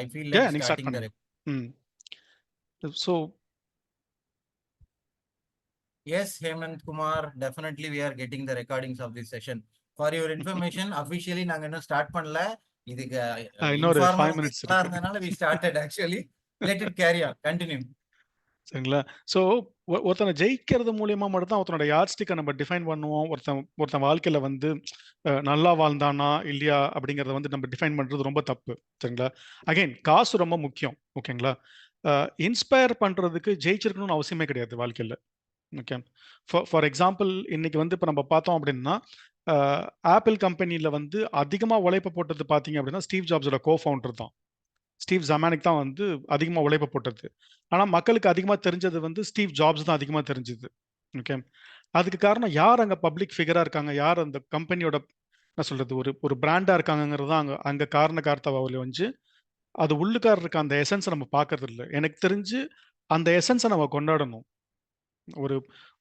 I feel like நீங்க start starting the பண்ணுங்க. So Yes, Hemant Kumar, definitely we are getting the recordings of this session. For your information, officially நாங்க இன்னும் start பண்ணல. இதுக்கு இன்னொரு 5 informal minutes இருக்கு. இருந்தனால we started actually. Let it carry on. Continue. சரிங்களா? So ஒருத்தனை ஜெயிக்கிறது மூலியமா மட்டும் தான் ஒருத்தனோட யார்ட்ஸ்டிக்கை நம்ம டிஃபைன் பண்ணுவோம். ஒருத்தன் வாழ்க்கையில வந்து நல்லா வாழ்ந்தானா இல்லையா அப்படிங்கிறத வந்து நம்ம டிஃபைன் பண்றது ரொம்ப தப்பு. சரிங்களா? அகைன் காசு ரொம்ப முக்கியம். ஓகேங்களா? இன்ஸ்பயர் பண்றதுக்கு ஜெயிச்சிருக்கணும்னு அவசியமே கிடையாது வாழ்க்கையில. ஓகே. ஃபார் எக்ஸாம்பிள் இன்னைக்கு வந்து இப்போ நம்ம பார்த்தோம் அப்படின்னா ஆப்பிள் கம்பெனியில் வந்து அதிகமாக உழைப்பு போட்டது பார்த்தீங்க அப்படின்னா ஸ்டீவ் ஜாப்ஸோட கோ ஃபவுண்டர் தான். ஸ்டீவ் ஜமானிக் தான் வந்து அதிகமாக உழைப்பு போட்டது. ஆனால் மக்களுக்கு அதிகமாக தெரிஞ்சது வந்து ஸ்டீவ் ஜாப்ஸ் தான் அதிகமாக தெரிஞ்சுது. ஓகே. அதுக்கு காரணம் யார் அங்கே பப்ளிக் ஃபிகராக இருக்காங்க, யார் அந்த கம்பெனியோட என்ன சொல்றது ஒரு பிராண்டாக இருக்காங்கிறது தான் அங்கே காரணத்தை வந்து அது உள்ளுக்கார இருக்க அந்த எசன்ஸை நம்ம பார்க்கறது இல்லை. எனக்கு தெரிஞ்சு அந்த எசன்ஸை நம்ம கொண்டாடணும். ஒரு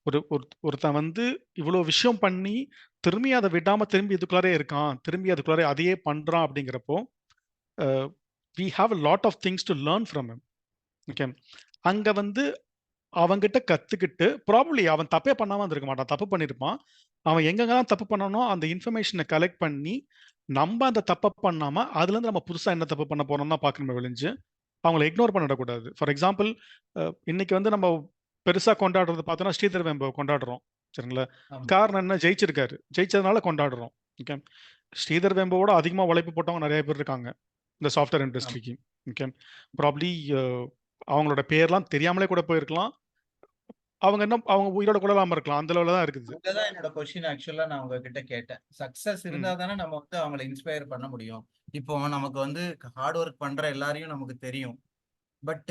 ஒரு ஒருத்தன் வந்து இவ்வளோ விஷயம் பண்ணி திரும்பி அதை விடாம திரும்பி இதுக்குள்ளாரே இருக்கான், திரும்பி அதுக்குள்ளாரே அதையே பண்றான் அப்படிங்கிறப்போ we have a lot of things to learn from him. Okay. அங்க வந்து அவங்கிட்ட கத்துக்கிட்டு ப்ராபப்ளி அவன் தப்பே பண்ணாம இருந்திருக்க மாட்டான், தப்பு பண்ணியிருப்பான். அவன் எங்கெங்கெல்லாம் தப்பு பண்ணணும் அந்த இன்ஃபர்மேஷனை கலெக்ட் பண்ணி நம்ம அந்த தப்பை பண்ணாம அதுல இருந்து நம்ம புதுசா என்ன தப்பு பண்ண போறோம்னா பார்க்கணுமே விழிஞ்சு அவங்களை இக்னோர் பண்ணிடக்கூடாது. ஃபார் எக்ஸாம்பிள் இன்னைக்கு வந்து நம்ம பெருசா கொண்டாடுறது பார்த்தோன்னா ஸ்ரீதர் வெம்பை கொண்டாடுறோம். சரிங்களா? காரணம் என்ன? ஜெயிச்சிருக்காரு, ஜெயிச்சதுனால கொண்டாடுறோம். ஓகே. ஸ்ரீதர் வெம்போட அதிகமாக உழைப்பு போட்டவங்க நிறைய பேர் இருக்காங்க இந்த சாஃப்ட்வேர் இண்டஸ்ட்ரிக்கு. ஓகே. ப்ராப்ளி அவங்களோட பேர்லாம் தெரியாமலே கூட போயிருக்கலாம். அவங்க உயிரோட கூட இல்லாம இருக்கலாம். அந்த லெவலில் தான் இருக்குது. அதுதான் என்னோட கொஸ்டின் ஆக்சுவலா நான் உங்ககிட்ட கேட்டேன். சக்சஸ் இருந்தா தானே நம்ம வந்து அவங்களை இன்ஸ்பயர் பண்ண முடியும். இப்போ நமக்கு வந்து ஹார்ட் ஒர்க் பண்ற எல்லாரையும் நமக்கு தெரியும். பட்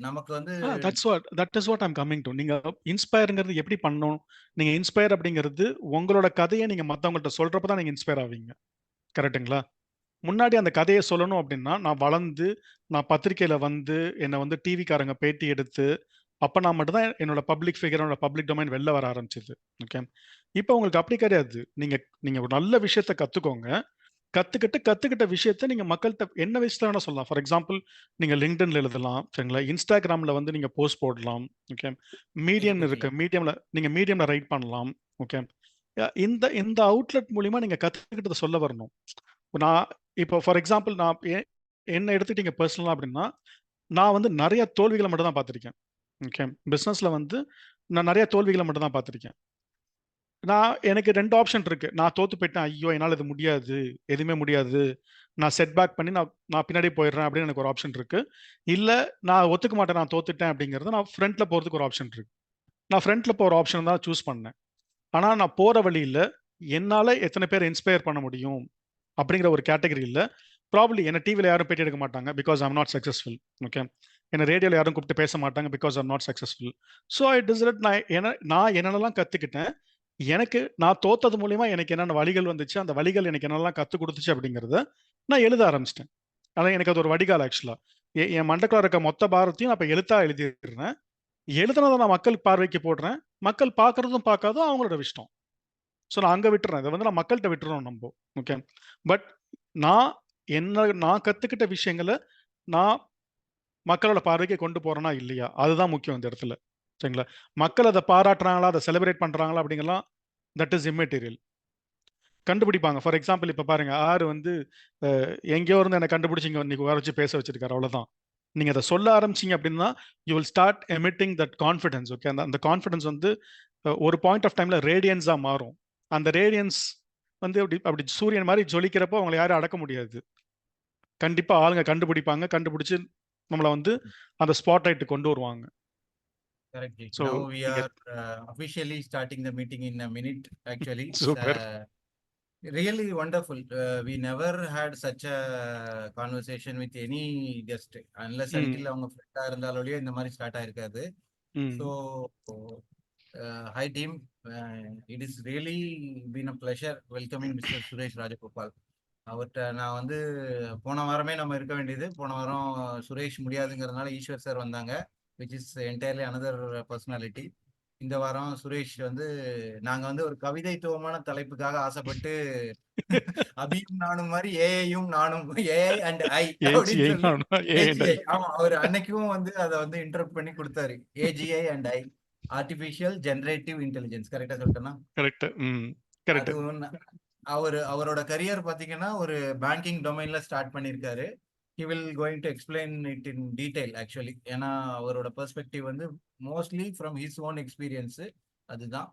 நமக்கு வந்து that is what I'm coming to. நீங்க இன்ஸ்பயர்ங்கிறது எப்படி பண்ணணும்? நீங்க இன்ஸ்பயர் அப்படிங்கிறது உங்களோட கதையை நீங்க மற்றவங்கள்ட்ட சொல்றப்ப தான் நீங்க இன்ஸ்பயர் ஆவீங்க. கரெக்டுங்களா? முன்னாடி அந்த கதையை சொல்லணும் அப்படின்னா நான் வளர்ந்து நான் பத்திரிக்கையில வந்து என்னை வந்து டிவிக்காரங்க பேட்டி எடுத்து அப்போ நான் மட்டும் தான் என்னோட பப்ளிக் ஃபிகரோட பப்ளிக் டொமைன் வெளில வர ஆரம்பிச்சது. ஓகே. இப்போ உங்களுக்கு அப்படி கிடையாது. நீங்க ஒரு நல்ல விஷயத்த கத்துக்கோங்க. கத்துக்கிட்ட விஷயத்த நீங்க மக்கள்கிட்ட என்ன விஷயத்த வேணா சொல்லலாம். ஃபார் எக்ஸாம்பிள் நீங்க லிங்க்டின்ல எழுதலாம். சரிங்களா? இன்ஸ்டாகிராம்ல வந்து நீங்க போஸ்ட் போடலாம். ஓகே. மீடியம் இருக்கு, மீடியம்ல ரைட் பண்ணலாம். ஓகே. இந்த இந்த அவுட்லெட் மூலியமா நீங்க கத்துக்கிட்டதை சொல்ல வரணும். நான் இப்போ ஃபார் எக்ஸாம்பிள் நான் என்ன எடுத்துக்கிட்டீங்க பர்சனலா அப்படின்னா நான் வந்து நிறைய தோல்விகளை மட்டும் தான் பார்த்துருக்கேன். ஓகே. பிஸ்னஸ்ல வந்து நான் நிறைய தோல்விகளை மட்டும் தான் பார்த்துருக்கேன். எனக்கு 2 ஆப்ஷன் இருக்கு. நான் தோத்து போயிட்டேன். ஐயோ! என்னால இது முடியாது. எதுவுமே முடியாது. நான் செட் பேக் பண்ணி நான் பின்னாடி போயிடுறேன் அப்படின்னு எனக்கு ஒரு ஆப்ஷன் இருக்கு. இல்ல நான் ஒத்துக்க மாட்டேன், நான் தோத்துட்டேன் அப்படிங்கிறது நான் ஃப்ரண்ட்ல போறதுக்கு ஒரு ஆப்ஷன் இருக்கு. நான் ஃப்ரண்ட்ல போற ஆப்ஷன் தான் சூஸ் பண்ணேன். ஆனா நான் போற வழியில என்னால எத்தனை பேர் இன்ஸ்பயர் பண்ண முடியும் அப்படிங்கிற ஒரு கேட்டகரியில ப்ராபப்ளி என்ன டிவில யாரும் பேட்டி எடுக்க மாட்டாங்க because I'm not successful. Okay. என்ன ரேடியோல யாரும் கூப்பிட்டு பேச மாட்டாங்க because I'm not successful. So I decide நான் என்னென்னலாம் கத்துக்கிட்டேன், எனக்கு நான் தோத்தது மூலியமா எனக்கு என்னென்ன வழிகள் வந்துச்சு, அந்த வழிகள் எனக்கு என்னெல்லாம் கற்றுக் கொடுத்துச்சு அப்படிங்கிறத நான் எழுத ஆரம்பிச்சிட்டேன். அதான் எனக்கு அது ஒரு வடிகால் ஆக்சுவலா. என் மண்டக்குள்ள இருக்க மொத்த பாரத்தையும் நான் இப்போ எழுத்தா எழுதிடுறேன். எழுதுனதை நான் மக்கள் பார்வைக்கு போடுறேன். மக்கள் பார்க்கறதும் பார்க்காதும் அவங்களோட இஷ்டம். ஸோ நான் அங்கே விட்டுறேன். இதை வந்து நான் மக்கள்கிட்ட விட்டுறோம் நம்ம. ஓகே. பட் நான் கற்றுக்கிட்ட விஷயங்களை நான் மக்களோட பார்வைக்கு கொண்டு போறேனா இல்லையா, அதுதான் முக்கியம் இந்த இடத்துல. சரிங்களா? மக்கள் அதை பாராட்டுறாங்களா, அதை செலிப்ரேட் பண்றாங்களா அப்படிங்கலாம் தட் இஸ் இம்மெட்டீரியல். கண்டுபிடிப்பாங்க. ஃபார் எக்ஸாம்பிள் இப்போ பாருங்க, ஆறு வந்து எங்கேயோ இருந்து என்னை கண்டுபிடிச்சி இங்கே இன்னைக்கு வர வச்சு பேச வச்சிருக்காரு, அவ்வளோதான். நீங்கள் அதை சொல்ல ஆரம்பிச்சிங்க அப்படின்னா you will start emitting that confidence. Okay. அந்த கான்ஃபிடன்ஸ் வந்து ஒரு பாயிண்ட் ஆஃப் டைமில் ரேடியன்ஸாக மாறும். அந்த ரேடியன்ஸ் வந்து அப்படி சூரியன் மாதிரி ஜொலிக்கிறப்போ அவங்களை யாரும் அடக்க முடியாது. கண்டிப்பாக ஆளுங்க கண்டுபிடிச்சு நம்மளை வந்து அந்த ஸ்பாட் லைட் கொண்டு வருவாங்க. Correctly. So now we are officially starting the meeting in a minute actually. Super. Really wonderful. We never had such a conversation with any guest unless until அவங்க ஃப்ரெண்டா இருந்தாலோலயே இந்த மாதிரி start ஆயிருக்காது. So hi team, it is really been a pleasure welcoming Mr. Suresh Rajagopal. அவர்கிட்ட நான் வந்து போன வாரமே நம்ம இருக்க வேண்டியது, போன வாரம் சுரேஷ் முடியாதுங்கிறதுனால ஈஸ்வர் சார் வந்தாங்க, which is entirely another personality. இந்த வாரம் சுரேஷ் வந்து நாங்க வந்து ஒரு கவிதைத்துவமான தலைப்புக்காக ஆசைப்பட்டு அபியும் நானும் மாதிரி ஏஐயும் நானும் ஏஐ அண்ட் ஐ அப்படின்னு ஏஜிஐ சொல்லி ஏ ஏஜிஐ ஆமா அவர் அன்னைக்கும் வந்து அதை வந்து இன்டர்ப்ட் பண்ணி கொடுத்தாரு. AgI and I, artificial generative intelligence, கரெக்டா சொல்லிட்டேன்னா? கரெக்ட். கரெக்ட். அது ஒண்ணு. அவரோட கரியர் பாத்தீங்கன்னா ஒரு பேங்கிங் டொமைன்ல ஸ்டார்ட் பண்ணியிருக்காரு. He will going to explain it in detail actually. ஏன்னா அவரோட பெர்ஸ்பெக்டிவ் வந்து mostly from his own experience. அதுதான்.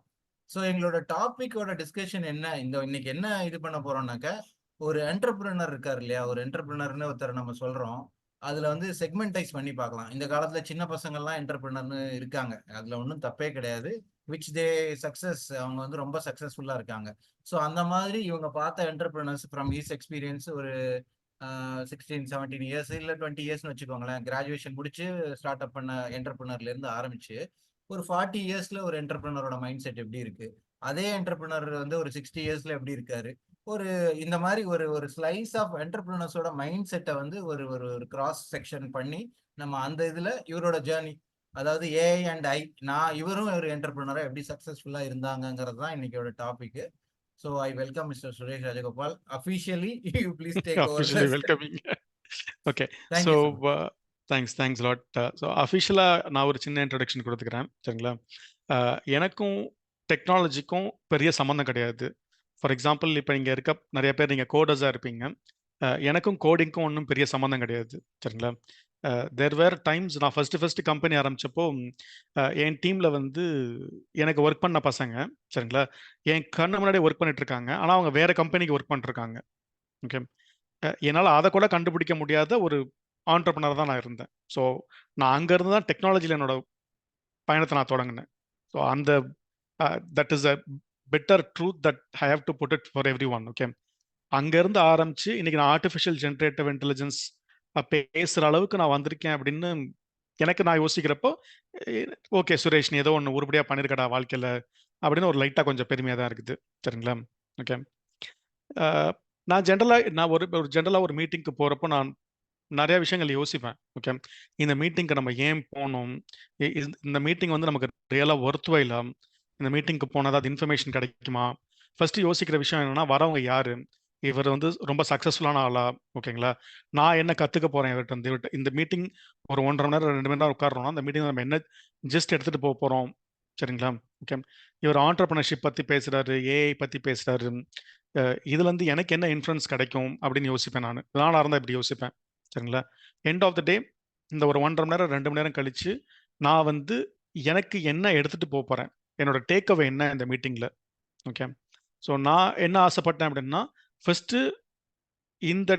ஸோ எங்களோட டாபிக்கோட டிஸ்கஷன் என்ன, இன்னைக்கு என்ன இது பண்ண போறோம்னாக்க, ஒரு என்டர்பிரினர் இருக்காரு இல்லையா, ஒரு என்டர்பிரினர்னு ஒருத்தர் நம்ம சொல்றோம். அதுல வந்து செக்மெண்டைஸ் பண்ணி பார்க்கலாம். இந்த காலத்துல சின்ன பசங்கள்லாம் என்டர்பிரினர்னு இருக்காங்க, அதுல ஒன்றும் தப்பே கிடையாது. விச் தே சக்சஸ், அவங்க வந்து ரொம்ப சக்சஸ்ஃபுல்லா இருக்காங்க. ஸோ அந்த மாதிரி இவங்க பார்த்த என்டர்பிரினர்ஸ் ஃப்ரம் ஹிஸ் எக்ஸ்பீரியன்ஸ் ஒரு 16-17 இயர்ஸ் இல்லை 20 இயர்ஸ்னு வச்சுக்கோங்களேன், கிராஜுவேஷன் முடிச்சு ஸ்டார்ட் அப் பண்ண என்டர்பிரினர்ல இருந்து ஆரம்பிச்சு ஒரு 40 இயர்ஸ்ல ஒரு என்டர்பிரினரோட மைண்ட் செட் எப்படி இருக்கு, அதே என்டர்பிரினர் வந்து ஒரு 60 இயர்ஸ்ல எப்படி இருக்காரு, ஒரு இந்த மாதிரி ஒரு ஒரு ஸ்லைஸ் ஆஃப் என்டர்பிரினர்ஸோட மைண்ட் செட்டை வந்து ஒரு ஒரு ஒரு கிராஸ் செக்ஷன் பண்ணி நம்ம அந்த இதுல இவரோட ஜேர்னி, அதாவது ஏஐ அண்ட் ஐ, இவரும் ஒரு என்டர்பிரினரா எப்படி சக்சஸ்ஃபுல்லா இருந்தாங்கிறது தான் இன்னைக்கோட topic. So I welcome mister Suresh Rajagopal. Officially you please take over. Officially welcoming. Okay. Thank so you so much. Thanks lot. ஸோ அஃபிஷியலாக நான் ஒரு சின்ன இன்ட்ரடக்ஷன் கொடுத்துக்கிறேன், சரிங்களா? எனக்கும் டெக்னாலஜிக்கும் பெரிய சம்மந்தம் கிடையாது. ஃபார் எக்ஸாம்பிள், இப்போ இங்கே இருக்க நிறைய பேர் நீங்கள் கோடர்ஸாக இருப்பீங்க. எனக்கும் கோடிங்க்கும் ஒன்றும் பெரிய சம்மந்தம் கிடையாது, சரிங்களா? தேர் வேர் டைம்ஸ் நான் ஃபர்ஸ்ட் கம்பெனி ஆரம்பிச்சப்போ என் டீமில் வந்து எனக்கு ஒர்க் பண்ண பசங்க, சரிங்களா, என் கண்ணு முன்னாடி ஒர்க் பண்ணிட்டு இருக்காங்க. ஆனால் அவங்க வேற கம்பெனிக்கு ஒர்க் பண்ணிருக்காங்க. ஓகே. என்னால் அதை கூட கண்டுபிடிக்க முடியாத ஒரு ஆண்டர்பனர் தான் நான் இருந்தேன். ஸோ நான் அங்கேருந்து தான் டெக்னாலஜியில் என்னோட பயணத்தை நான் தொடங்கினேன். ஸோ அந்த that is a better truth that I have to put it for everyone. Okay. அங்கேருந்து ஆரம்பிச்சு இன்னைக்கு நான் ஆர்டிஃபிஷியல் ஜென்ரேட்டிவ் இன்டெலிஜென்ஸ் பேசுகிற அளவுக்கு நான் வந்திருக்கேன் அப்படின்னு எனக்கு நான் யோசிக்கிறப்போ, ஓகே சுரேஷ், நீ ஏதோ ஒன்று உருப்படியாக பண்ணியிருக்கடா வாழ்க்கையில் அப்படின்னு ஒரு லைட்டாக கொஞ்சம் பெருமையாக தான் இருக்குது, சரிங்களா? ஓகே. நான் ஜென்ரலாக ஒரு மீட்டிங்க்கு போகிறப்போ நான் நிறைய விஷயங்கள் யோசிப்பேன். ஓகே, இந்த மீட்டிங்க்கு நம்ம ஏன் போகணும், இந்த மீட்டிங் வந்து நமக்கு ரியலாக ஒர்த்வைலா, இந்த மீட்டிங்க்கு போனால் அது இன்ஃபர்மேஷன் கிடைக்குமா, ஃபர்ஸ்ட் யோசிக்கிற விஷயம் என்னன்னா, வரவங்க யாரு, இவர் வந்து ரொம்ப சக்ஸஸ்ஃபுல்லான ஆளா, ஓகேங்களா, நான் என்ன கற்றுக்க போகிறேன் இவர்கிட்ட வந்து, இந்த மீட்டிங் ஒரு 1.5 மணி நேரம் 2 மணி நேரம் உட்காரோம்னா அந்த மீட்டிங் நம்ம என்ன ஜஸ்ட் எடுத்துகிட்டு போக போகிறோம், சரிங்களா? ஓகே. இவர் ஆண்டர்பிரினர்ஷிப் பற்றி பேசுகிறாரு, ஏஐ பற்றி பேசுகிறாரு, இதுலேருந்து எனக்கு என்ன இன்ஃப்ளூயன்ஸ் கிடைக்கும் அப்படின்னு யோசிப்பேன். நானாக இருந்தால் இப்படி யோசிப்பேன், சரிங்களா? எண்ட் ஆஃப் த டே இந்த ஒரு 1.5 மணி நேரம் 2 மணி நேரம் கழிச்சு நான் வந்து எனக்கு என்ன எடுத்துகிட்டு போக போகிறேன், என்னோட டேக் அவே என்ன இந்த மீட்டிங்கில். ஓகே. ஸோ நான் என்ன ஆசைப்பட்டேன் அப்படின்னா, ஃபர்ஸ்ட்டு இந்த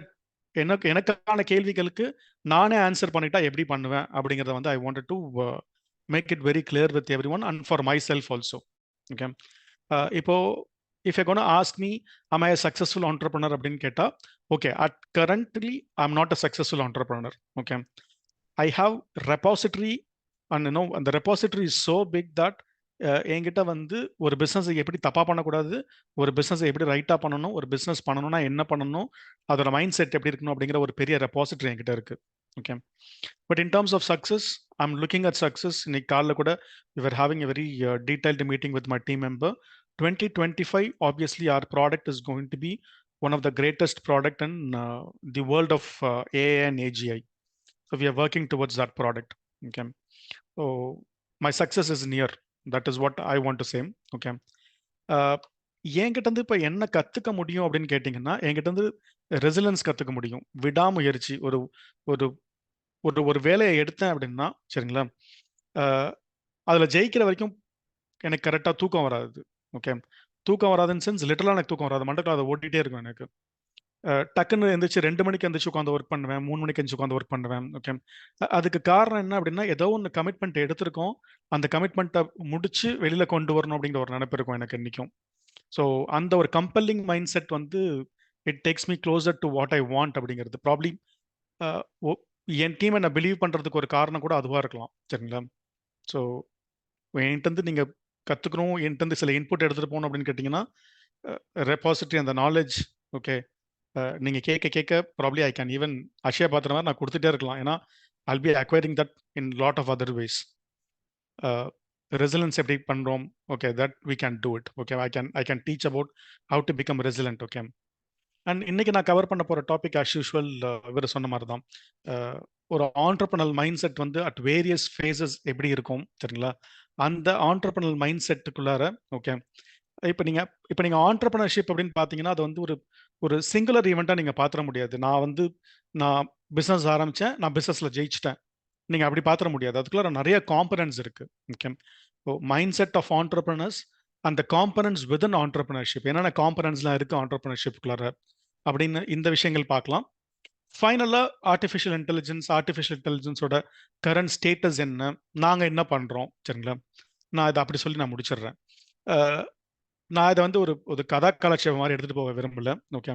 எனக்கான கேள்விகளுக்கு நானே ஆன்சர் பண்ணிட்டா எப்படி பண்ணுவேன் அப்படிங்கிறத வந்து I wanted to make it very clear with every one and for my self also. Okay. இப்போ if you gonna ask me am I a successful entrepreneur அப்படின்னு கேட்டால், okay, at currently I am not a successful entrepreneur. Okay. I have repository and அந்த repository is so big that என்கிட்ட வந்து ஒரு பிஸ்னஸை எப்படி தப்பாக பண்ணக்கூடாது, ஒரு பிஸ்னஸை எப்படி ரைட்டாக பண்ணணும், ஒரு பிஸ்னஸ் பண்ணணும்னா என்ன பண்ணணும், அதோட மைண்ட் செட் எப்படி இருக்கணும் அப்படிங்கிற ஒரு பெரிய ரெபாசிட்டரி என்கிட்ட இருக்குது. Okay. But in terms of success, I am looking at success. இன்னைக்கு காலைல கூட we were having a very detailed meeting with my team member. 2025, obviously our product is going to be one of the greatest product in the world of AI and AGI. So we are working towards that product. Okay. So my success is near. That is what I want to say. Okay. என்கிட்ட வந்து இப்போ என்ன கற்றுக்க முடியும் அப்படின்னு கேட்டிங்கன்னா, என்கிட்ட வந்து ரெசிலன்ஸ் கற்றுக்க முடியும், விடாமுயற்சி. ஒரு ஒரு ஒரு ஒரு வேலையை எடுத்தேன் அப்படின்னா, சரிங்களா, அதில் ஜெயிக்கிற வரைக்கும் எனக்கு கரெக்டாக தூக்கம் வராது. ஓகே. தூக்கம் வராதுன்னு சென்ஸ் லிட்டரலாக எனக்கு தூக்கம் வராது, மண்டக்கில் அதை ஓட்டிகிட்டே இருக்கும் எனக்கு. டக்குன்னு எந்திரிச்சு 2 மணிக்கு எந்திரிச்சு உட்காந்து ஒர்க் பண்ணுவேன், 3 மணிக்கு எந்திரிச்சு உட்காந்து ஒர்க் பண்ணுவேன். ஓகே. அதுக்கு காரணம் என்ன அப்படின்னா, ஏதோ ஒன்று கமிட்மெண்ட் எடுத்திருக்கோம், அந்த கமிட்மெண்ட்டை முடிச்சு வெளியில் கொண்டு வரணும் அப்படிங்கிற ஒரு நினைப்பு இருக்கும் எனக்கு என்றைக்கும். ஸோ அந்த ஒரு கம்பல்லிங் மைண்ட் செட் வந்து it takes me closer to what I want அப்படிங்கிறது. ப்ராப்ளி என் டீம் என்னை பிலீவ் பண்ணுறதுக்கு ஒரு காரணம் கூட அதுவாக இருக்கலாம், சரிங்களா? ஸோ என்கிட்ட நீங்கள் கற்றுக்கணும், என்கிட்ட சில இன்புட் எடுத்துகிட்டு போகணும் அப்படின்னு கேட்டிங்கன்னா, ரெபாசிட்டரி அந்த நாலேஜ், ஓகே, நீங்கள் கேட்க ப்ராப்ளி ஐ கேன் ஈவன் அஷயா பாத்திர மாதிரி நான் கொடுத்துட்டே இருக்கலாம். ஏன்னா I'll be acquiring that in lot of other ways. Resilience எப்படி பண்றோம்? Okay, that we can do it. Okay, I can teach about how to become resilient. Okay. And இன்னைக்கு நான் கவர் பண்ண போற டாபிக் ஆஸ் யூஷுவல் இவர் சொன்ன மாதிரி தான். ஒரு ஆண்டர்பிரனல் மைண்ட் செட் வந்து அட் வேரியஸ் ஃபேஸஸ் எப்படி இருக்கும் சரிங்களா? அந்த ஆண்டர்பிரனல் மைண்ட் செட்டுக்குள்ளார ஓகே. இப்போ நீங்க ஆண்டர்பிரினர்ஷிப் அப்படின்னு பார்த்தீங்கன்னா அது வந்து ஒரு ஒரு சிங்குலர் ஈவெண்ட்டாக நீங்க பார்த்துட முடியாது. நான் பிஸ்னஸ் ஆரம்பிச்சேன், நான் பிஸ்னஸ்ல ஜெயிச்சிட்டேன். நீங்க அப்படி பார்த்துட முடியாது. அதுக்குள்ள நிறைய காம்பனன்ட்ஸ் இருக்கு. Okay. Mind set of entrepreneurs அந்த காம்பனன்ட்ஸ் வித்இன் ஆண்டர்பிரினர்ஷிப் என்னென்ன காம்பனன்ட்ஸ்லாம் இருக்கு ஆண்டர்பிரினர்ஷிப்குள்ளார அப்படின்னு இந்த விஷயங்கள் பார்க்கலாம். ஃபைனலா ஆர்டிஃபிஷியல் இன்டெலிஜென்ஸோட கரண்ட் ஸ்டேட்டஸ் என்ன, நாங்க என்ன பண்றோம் சரிங்களா? நான் இதை அப்படி சொல்லி நான் முடிச்சிடுறேன். நான் இதை வந்து ஒரு ஒரு கதா காலட்சேபம் மாதிரி எடுத்துட்டு போக விரும்பல. ஓகே.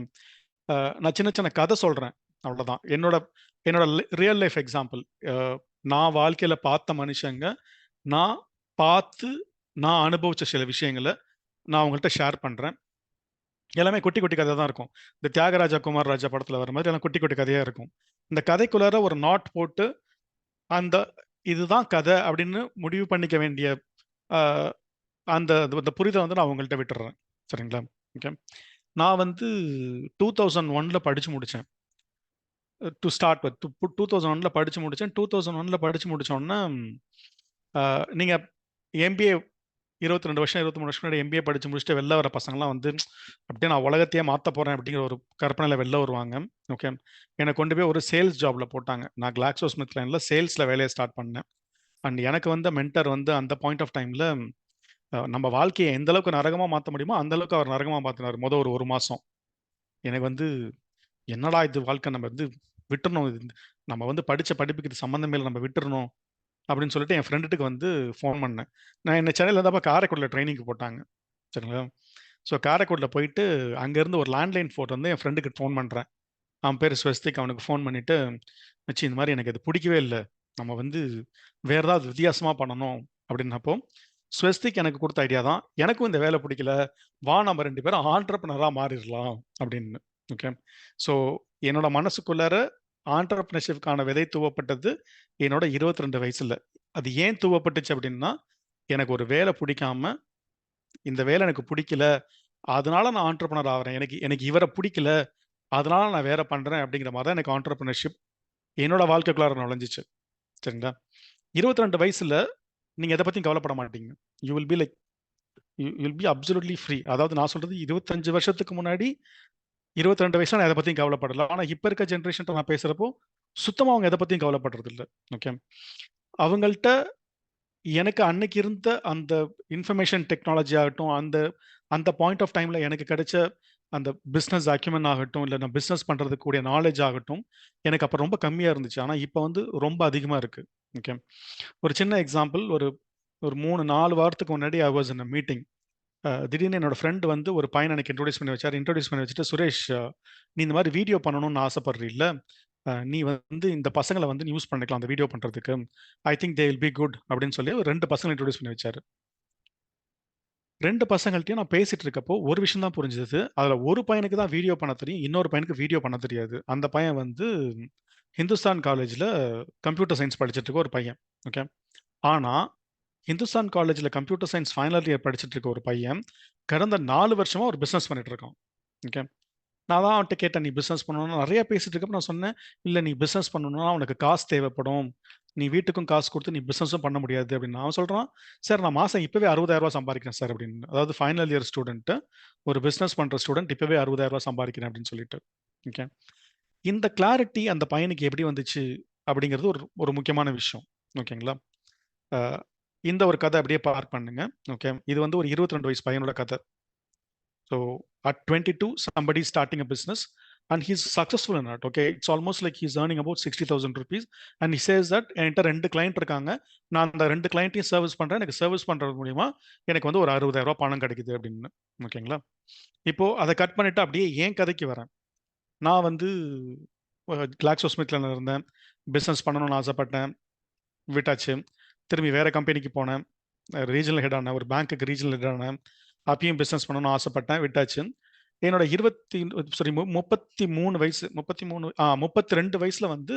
நான் சின்ன சின்ன கதை சொல்றேன், அவ்வளவுதான். என்னோட ரியல் லைஃப் எக்ஸாம்பிள். நான் வாழ்க்கையில பார்த்த மனுஷங்க, நான் பார்த்து நான் அனுபவிச்ச சில விஷயங்களை நான் உங்கள்கிட்ட ஷேர் பண்றேன். எல்லாமே குட்டி குட்டி கதை தான் இருக்கும். இந்த தியாகராஜா குமார் ராஜா படத்துல வர மாதிரி எல்லாம் குட்டி குட்டி கதையா இருக்கும். இந்த கதைக்குள்ளார ஒரு நாட் போட்டு அந்த இதுதான் கதை அப்படின்னு முடிவு பண்ணிக்க வேண்டிய அந்த புரிதலை வந்து நான் உங்கள்கிட்ட விட்டுறேன் சரிங்களா? ஓகே. நான் வந்து 2001ல படிச்சு முடிச்சேன். டு ஸ்டார்ட் வித் 2001ல படிச்சு முடிச்சேன். 2001ல படிச்சு முடிச்சோன்னா நீங்க எம்பிஏ 22 வருஷம் 23 வருஷம் முன்னாடி எம்பிஏ படிச்சு முடிச்சுட்டு வெளில வர பசங்கலாம் வந்து அப்படியே நான் உலகத்தையே மாற்ற போறேன் அப்படிங்கிற ஒரு கற்பனையில வெளில வருவாங்க. ஓகே. என்னை கொண்டு போய் ஒரு சேல்ஸ் ஜாப்ல போட்டாங்க. நான் GlaxoSmithKlineல சேல்ஸ்ல வேலையை ஸ்டார்ட் பண்ணேன். அண்ட் எனக்கு வந்து மென்டர் வந்து அந்த பாயிண்ட் ஆஃப் டைம்ல நம்ம வாழ்க்கையை எந்த அளவுக்கு நரகமா மாற்ற முடியுமோ அந்த அளவுக்கு அவர் நரகமா மாத்தினார். ஒரு மாசம் எனக்கு வந்து என்னடா இது வாழ்க்கை, நம்ம வந்து விட்டுறணும், நம்ம வந்து படிச்ச படிப்புக்கு இது சம்மந்தமே இல்லை, நம்ம விட்டுறணும் அப்படின்னு சொல்லிட்டு என் ஃப்ரெண்டுக்கு வந்து ஃபோன் பண்ணேன். நான் என்ன சென்னையில் இருந்தப்போ காரைக்குடியில் ட்ரைனிங்க்கு போட்டாங்க சரிங்களா? ஸோ காரைக்குடியில் போயிட்டு அங்கேருந்து ஒரு லேண்ட்லைன் ஃபோன் வந்து என் ஃப்ரெண்டுக்கு ஃபோன் பண்ணுறேன். அவன் பேர் ஸ்வஸ்திக். அவனுக்கு ஃபோன் பண்ணிட்டு, வச்சு இந்த மாதிரி எனக்கு இது பிடிக்கவே இல்லை, நம்ம வந்து வேற ஏதாவது வித்தியாசமாக பண்ணணும் அப்படின்னப்போ ஸ்வஸ்திக் எனக்கு கொடுத்த ஐடியா தான், எனக்கும் இந்த வேலை பிடிக்கல, வா நம்ம 2 பேரும் ஆண்டர்பிரினராக மாறிடலாம் அப்படின்னு. ஓகே. ஸோ என்னோட மனசுக்குள்ளார ஆண்டர்பிரினர்ஷிப்கான விதை தூவப்பட்டது என்னோட 22 வயசுல. அது ஏன் தூவப்பட்டுச்சு அப்படின்னா, எனக்கு ஒரு வேலை பிடிக்காம, இந்த வேலை எனக்கு பிடிக்கல, அதனால நான் ஆண்டர்பிரினர் ஆகிறேன், எனக்கு இவரை பிடிக்கல, அதனால நான் வேற பண்றேன் அப்படிங்கிற மாதிரி தான் எனக்கு ஆண்டர்பிரினர்ஷிப் என்னோட வாழ்க்கைக்குள்ளார நுழைஞ்சிச்சு சரிங்களா? 22 வயசுல நீங்க எதை பத்தியும் கவலைப்பட மாட்டீங்க. You will be like you will B absolutely free. அதாவது நான் சொல்றது 25 வருஷத்துக்கு முன்னாடி 22 வயசுல நான் எதை பத்தியும் கவலைப்படல. ஆனா இப்ப இருக்க ஜென்ரேஷன் நான் பேசுறப்போ சுத்தமா அவங்க எதை பத்தியும் கவலைப்படுறது இல்லை. ஓகே. அவங்கள்ட்ட எனக்கு அன்னைக்கு இருந்த அந்த இன்ஃபர்மேஷன் டெக்னாலஜி ஆகட்டும், அந்த அந்த பாயிண்ட் ஆஃப் டைம்ல எனக்கு கிடைச்ச அந்த பிஸ்னஸ் அக்யூமெண்ட் ஆகட்டும், இல்லை நான் பிஸ்னஸ் பண்றதுக்கு கூடிய நாலேஜ் ஆகட்டும், எனக்கு அப்போ ரொம்ப கம்மியா இருந்துச்சு. ஆனா இப்போ வந்து ரொம்ப அதிகமா இருக்கு. ஓகே. ஒரு சின்ன எக்ஸாம்பிள், ஒரு 3-4 வாரத்துக்கு முன்னாடி I was in a meeting. திடீர்னு என்னோட ஃப்ரெண்ட் வந்து ஒரு பையனை எனக்கு இன்ட்ரோடியூஸ் பண்ணி வச்சார். இன்ட்ரோடியூஸ் பண்ணி வச்சுட்டு, சுரேஷ், நீ இந்த மாதிரி வீடியோ பண்ணணும்னு ஆசைப்படுறீல்ல, நீ வந்து இந்த பசங்களை வந்து யூஸ் பண்ணிக்கலாம் அந்த வீடியோ பண்றதுக்கு, I think they will be good அப்படின்னு சொல்லி ஒரு 2 பசங்களை இன்ட்ரோடியூஸ் பண்ணி வச்சாரு. 2 பசங்கள்ட்டையும் நான் பேசிட்டு இருக்கப்போ ஒரு விஷயம் தான் புரிஞ்சது. அதுல ஒரு பையனுக்கு தான் வீடியோ பண்ண தெரியும், இன்னொரு பையனுக்கு வீடியோ பண்ண தெரியாது. அந்த பையன் வந்து ஹிந்துஸ்தான் காலேஜ்ல கம்ப்யூட்டர் சயின்ஸ் படிச்சுட்டு இருக்க ஒரு பையன். ஓகே. ஆனா ஹிந்துஸ்தான் காலேஜ்ல கம்ப்யூட்டர் சயின்ஸ் ஃபைனல் இயர் படிச்சுட்டு இருக்க ஒரு பையன் கடந்த 4 வருஷமா ஒரு பிசினஸ் பண்ணிட்டு இருக்கான். ஓகே. நான் தான் அவன்கிட்ட கேட்டேன், நீ பிசினஸ் பண்ணணும்னு நிறைய பேசிட்டு இருக்கப்ப நான் சொன்னேன், இல்ல நீ பிசினஸ் பண்ணணும்னா உனக்கு காசு தேவைப்படும், நீ வீட்டுக்கும் காசு கொடுத்து நீ பிசினஸும் பண்ண முடியாது அப்படின்னு. அவன் சொல்றான், சார் நான் மாசம் இப்பவே 60,000 ரூபாய் சம்பாதிக்கிறேன் சார் அப்படின்னு. அதாவது ஃபைனல் இயர் ஸ்டூடெண்ட், ஒரு பிசினஸ் பண்ற ஸ்டூடெண்ட் இப்பவே 60,000 ரூபாய் சம்பாதிக்கிறேன் அப்படின்னு சொல்லிட்டு. ஓகே. இந்த கிளாரிட்டி அந்த பையனுக்கு எப்படி வந்துச்சு அப்படிங்கிறது ஒரு ஒரு முக்கியமான விஷயம். ஓகேங்களா? இந்த ஒரு கதை அப்படியே பார்க் பண்ணுங்க. ஓகே. இது வந்து ஒரு 22 வயசு பையனோட கதை. So at 22 somebody is starting a business and he's successful in that. Okay, it's almost like he's earning about 60,000 rupees and he says that என்கிட்ட 2 கிளைண்ட் இருக்காங்க, நான் அந்த 2 கிளைண்ட்டையும் சர்வீஸ் பண்றேன், எனக்கு சர்வீஸ் பண்றது மூலியமா எனக்கு வந்து ஒரு 60,000 ரூபாய் பணம் கிடைக்குது அப்படின்னு. ஓகேங்களா? இப்போ அதை கட் பண்ணிட்டு அப்படியே ஏன் கதைக்கு வரேன். நான் வந்து GlaxoSmithKline இருந்தேன், பிசினஸ் பண்ணணும்னு ஆசைப்பட்டேன், விட்டாச்சு. திரும்பி வேற கம்பெனிக்கு போனேன், ரீஜனல் ஹெட் ஆனேன், ஒரு பேங்க்குக்கு ரீஜனல் ஹெட் ஆனேன், அப்பயும் பிசினஸ் பண்ணணும்னு ஆசைப்பட்டேன், விட்டாச்சு. என்னோட 33 வயசு 32 வயசுல வந்து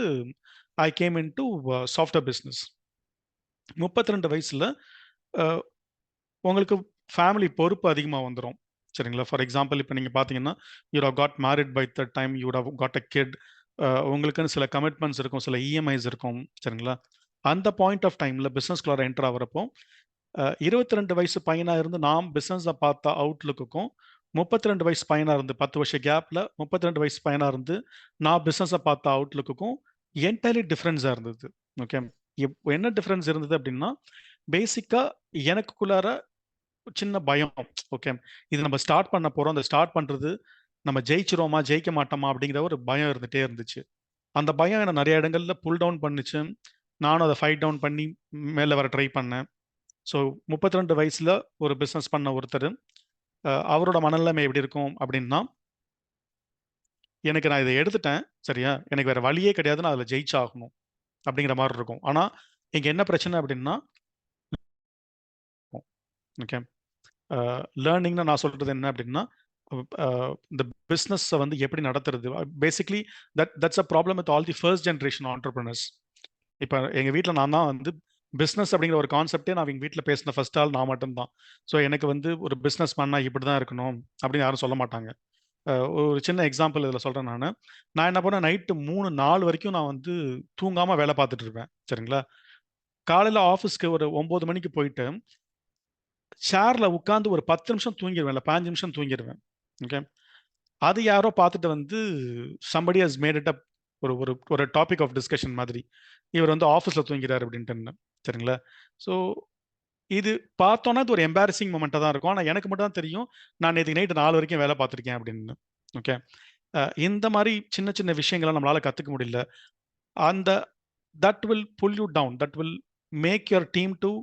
I came in to software business. 32 வயசுல உங்களுக்கு ஃபேமிலி பொறுப்பு அதிகமா வந்துரும். சரிங்களா? ஃபார் எக்ஸாம்பிள் இப்ப நீங்க பார்த்தீங்கன்னா, you have got married by the time you would have got a kid. உங்களுக்குன்னு சில கமிட்மெண்ட்ஸ் இருக்கும், சில இஎம்ஐஸ் இருக்கும். சரிங்களா? அந்த பாயிண்ட் ஆஃப் டைம்ல பிசினஸ்குள்ளார என்டர் ஆகுறப்போ, 22 வயசு பையனா இருந்து நான் பிசினஸ பார்த்த அவுட்லுக்குக்கும், 32 வயசு பையனா இருந்து 10 வருஷ கேப்ல 32 வயசு பையனா இருந்து நான் பிசினஸ பார்த்த அவுட்லுக்குக்கும் என்டையர்லி டிஃபரன்ஸா இருந்தது. ஓகே. என்ன டிஃபரன்ஸ் இருந்தது அப்படின்னா, பேசிக்கா எனக்குள்ளார சின்ன பயம். ஓகே. இது நம்ம ஸ்டார்ட் பண்ண போறோம். அந்த ஸ்டார்ட் பண்றது நம்ம ஜெயிச்சுருவோமா, ஜெயிக்க மாட்டோமா அப்படிங்கிற ஒரு பயம் இருந்துட்டே இருந்துச்சு. அந்த பயம் என்ன நெறைய இடங்கள்ல புல் டவுன் பண்ணுச்சு. நானும் அத ஃபைட் டவுன் பண்ணி மேல வர ட்ரை பண்ணேன். ஸோ 32 வயசுல ஒரு பிசினஸ் பண்ண ஒருத்தரு, அவரோட மனநிலைமை எப்படி இருக்கும் அப்படின்னா, எனக்கு நான் இத எடுத்துட்டேன். சரியா? எனக்கு வேற வழியே கிடையாது. நான் அதுல ஜெயிச்சாகணும். அப்படிங்கிற மாரி இருக்கும். ஆனா, இங்க என்ன பிரச்சனை அப்படின்னா, ஓகே. லேர்னிங்னா நான் சொல்றது என்ன அப்படின்னா, அ இந்த பிசினஸ வந்து எப்படி நடத்துறது? Basically that's a problem with all the first generation entrepreneurs. இப்ப எங்க வீட்ல நான் தான் வந்து பிசினஸ் அப்படிங்கிற ஒரு கான்செப்ட்டே நான் எங்க வீட்ல பேசின ஃபர்ஸ்ட் ஆள் நான் மட்டும் தான். ஸோ எனக்கு வந்து ஒரு பிசினஸ் பண்ணா இப்படி தான் இருக்கணும் அப்படின்னு யாரும் சொல்ல மாட்டாங்க. ஒரு சின்ன எக்ஸாம்பிள் இதில சொல்றேன் நானு. நான் என்ன பண்ணேன் நைட்டு 3, 4 வரைக்கும் நான் வந்து தூங்காம வேலை பார்த்துட்டு இருப்பேன். சரிங்களா? காலையில ஆஃபீஸ்க்கு ஒரு 9 மணிக்கு போயிட்டு சேர்ல உட்கார்ந்து ஒரு 10 நிமிஷம் தூங்கிருவேன். இல்ல 15 நிமிஷம் தூங்கிருவேன். ஓகே. அது யாரோ பார்த்துட்டு வந்து somebody has made it up ஒரு ஒரு ஒரு டாபிக் ஆஃப் டிஸ்கஷன் மாதிரி. இவர் வந்து ஆஃபீஸ்ல தூங்கிறாரு அப்படின்ட்டுன்னு. சரிங்களா? ஸோ இது பார்த்தோம்னா இது ஒரு எம்பாரசிங் மொமெண்ட்டா தான் இருக்கும். ஆனா எனக்கு மட்டும் தான் தெரியும். நான் நேத்து நைட் 4 வரைக்கும் வேலை பார்த்துருக்கேன் அப்படின்னு. ஓகே. இந்த மாரி சின்ன சின்ன விஷயங்கள நம்மளால கத்துக்க முடியல. அந்த that will pull you down. That will make your team to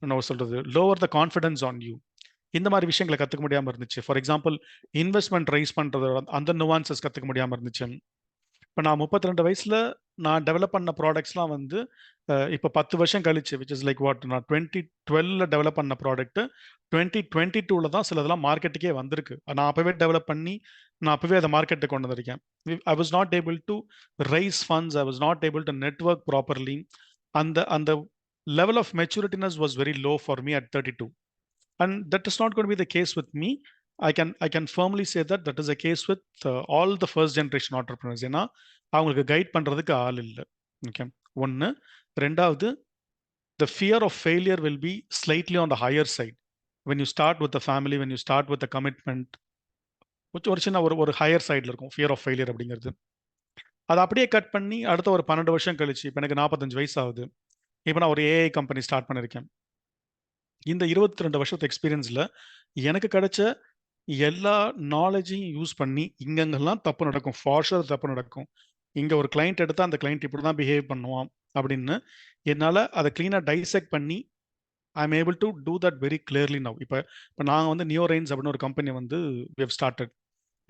என்ன சொல்றது? Lower the confidence on you. இந்த மாரி விஷயங்கள கத்துக்க முடியாம இருந்துச்சு. ஃபார் எக்ஸாம்பிள் இன்வெஸ்ட்மென்ட் ரைஸ் பண்றது அந்த நுவான்சஸ் கத்துக்க முடியாம இருந்துச்சு. இப்ப நான் 32 வயசுல நான் டெவலப் பண்ண ப்ராடக்ட்ஸ்லாம் வந்து இப்ப 10 வருஷம் கழிச்சு விச் இஸ் லைக் வாட் நான் 2012ல டெவலப் பண்ண ப்ராடக்ட் 2022ல தான் சிலதெல்லாம் மார்க்கெட்டுக்கே வந்திருக்கு. நான் அப்பவே டெவலப் பண்ணி நான் அப்பவே அத மார்க்கெட்டுக்கு கொண்டு வந்திருக்கேன். I was not able to raise funds. I was not able to network properly. அந்த அந்த level of maturityness was very low for me at 32. And that is not going to be the case with me. I can firmly say that that is the case with all the first generation entrepreneurs. ஏன்னா அவங்களுக்கு guide பண்றதுக்கு ஆள் இல்ல. Okay. 1. 2வது the fear of failure will be slightly on the higher side. When you start with the family, when you start with the commitment, ஒரு சின்ன ஒரு higher சைடுல இருக்கும் ஃபியர் ஆஃப் ஃபெயிலியர் அப்படிங்கிறது. அதை அப்படியே கட் பண்ணி அடுத்த ஒரு 12 வருஷம் கழிச்சு இப்போ எனக்கு 45 வயசு ஆகுது. இப்போ நான் ஒரு ஏஐ கம்பெனி ஸ்டார்ட் பண்ணியிருக்கேன். இந்த 22 வருஷத்து எக்ஸ்பீரியன்ஸ்ல எனக்கு கிடைச்ச எல்லா நாலேஜையும் யூஸ் பண்ணி இங்கெங்கெல்லாம் தப்பு நடக்கும். ஃபார் ஷூர் தப்பு நடக்கும். இங்க ஒரு கிளையண்ட் எடுத்தா அந்த கிளையண்ட் இப்படி தான் பிஹேவ் பண்ணுவான் அப்படின்னு என்னால அதை கிளீனா டைசெக்ட் பண்ணி I am able to do that very clearly now. இப்போ நாங்கள் வந்து நியோரைன்ஸ் அப்படின்னு ஒரு கம்பெனி வந்து வி ஹவ் ஸ்டார்டட்.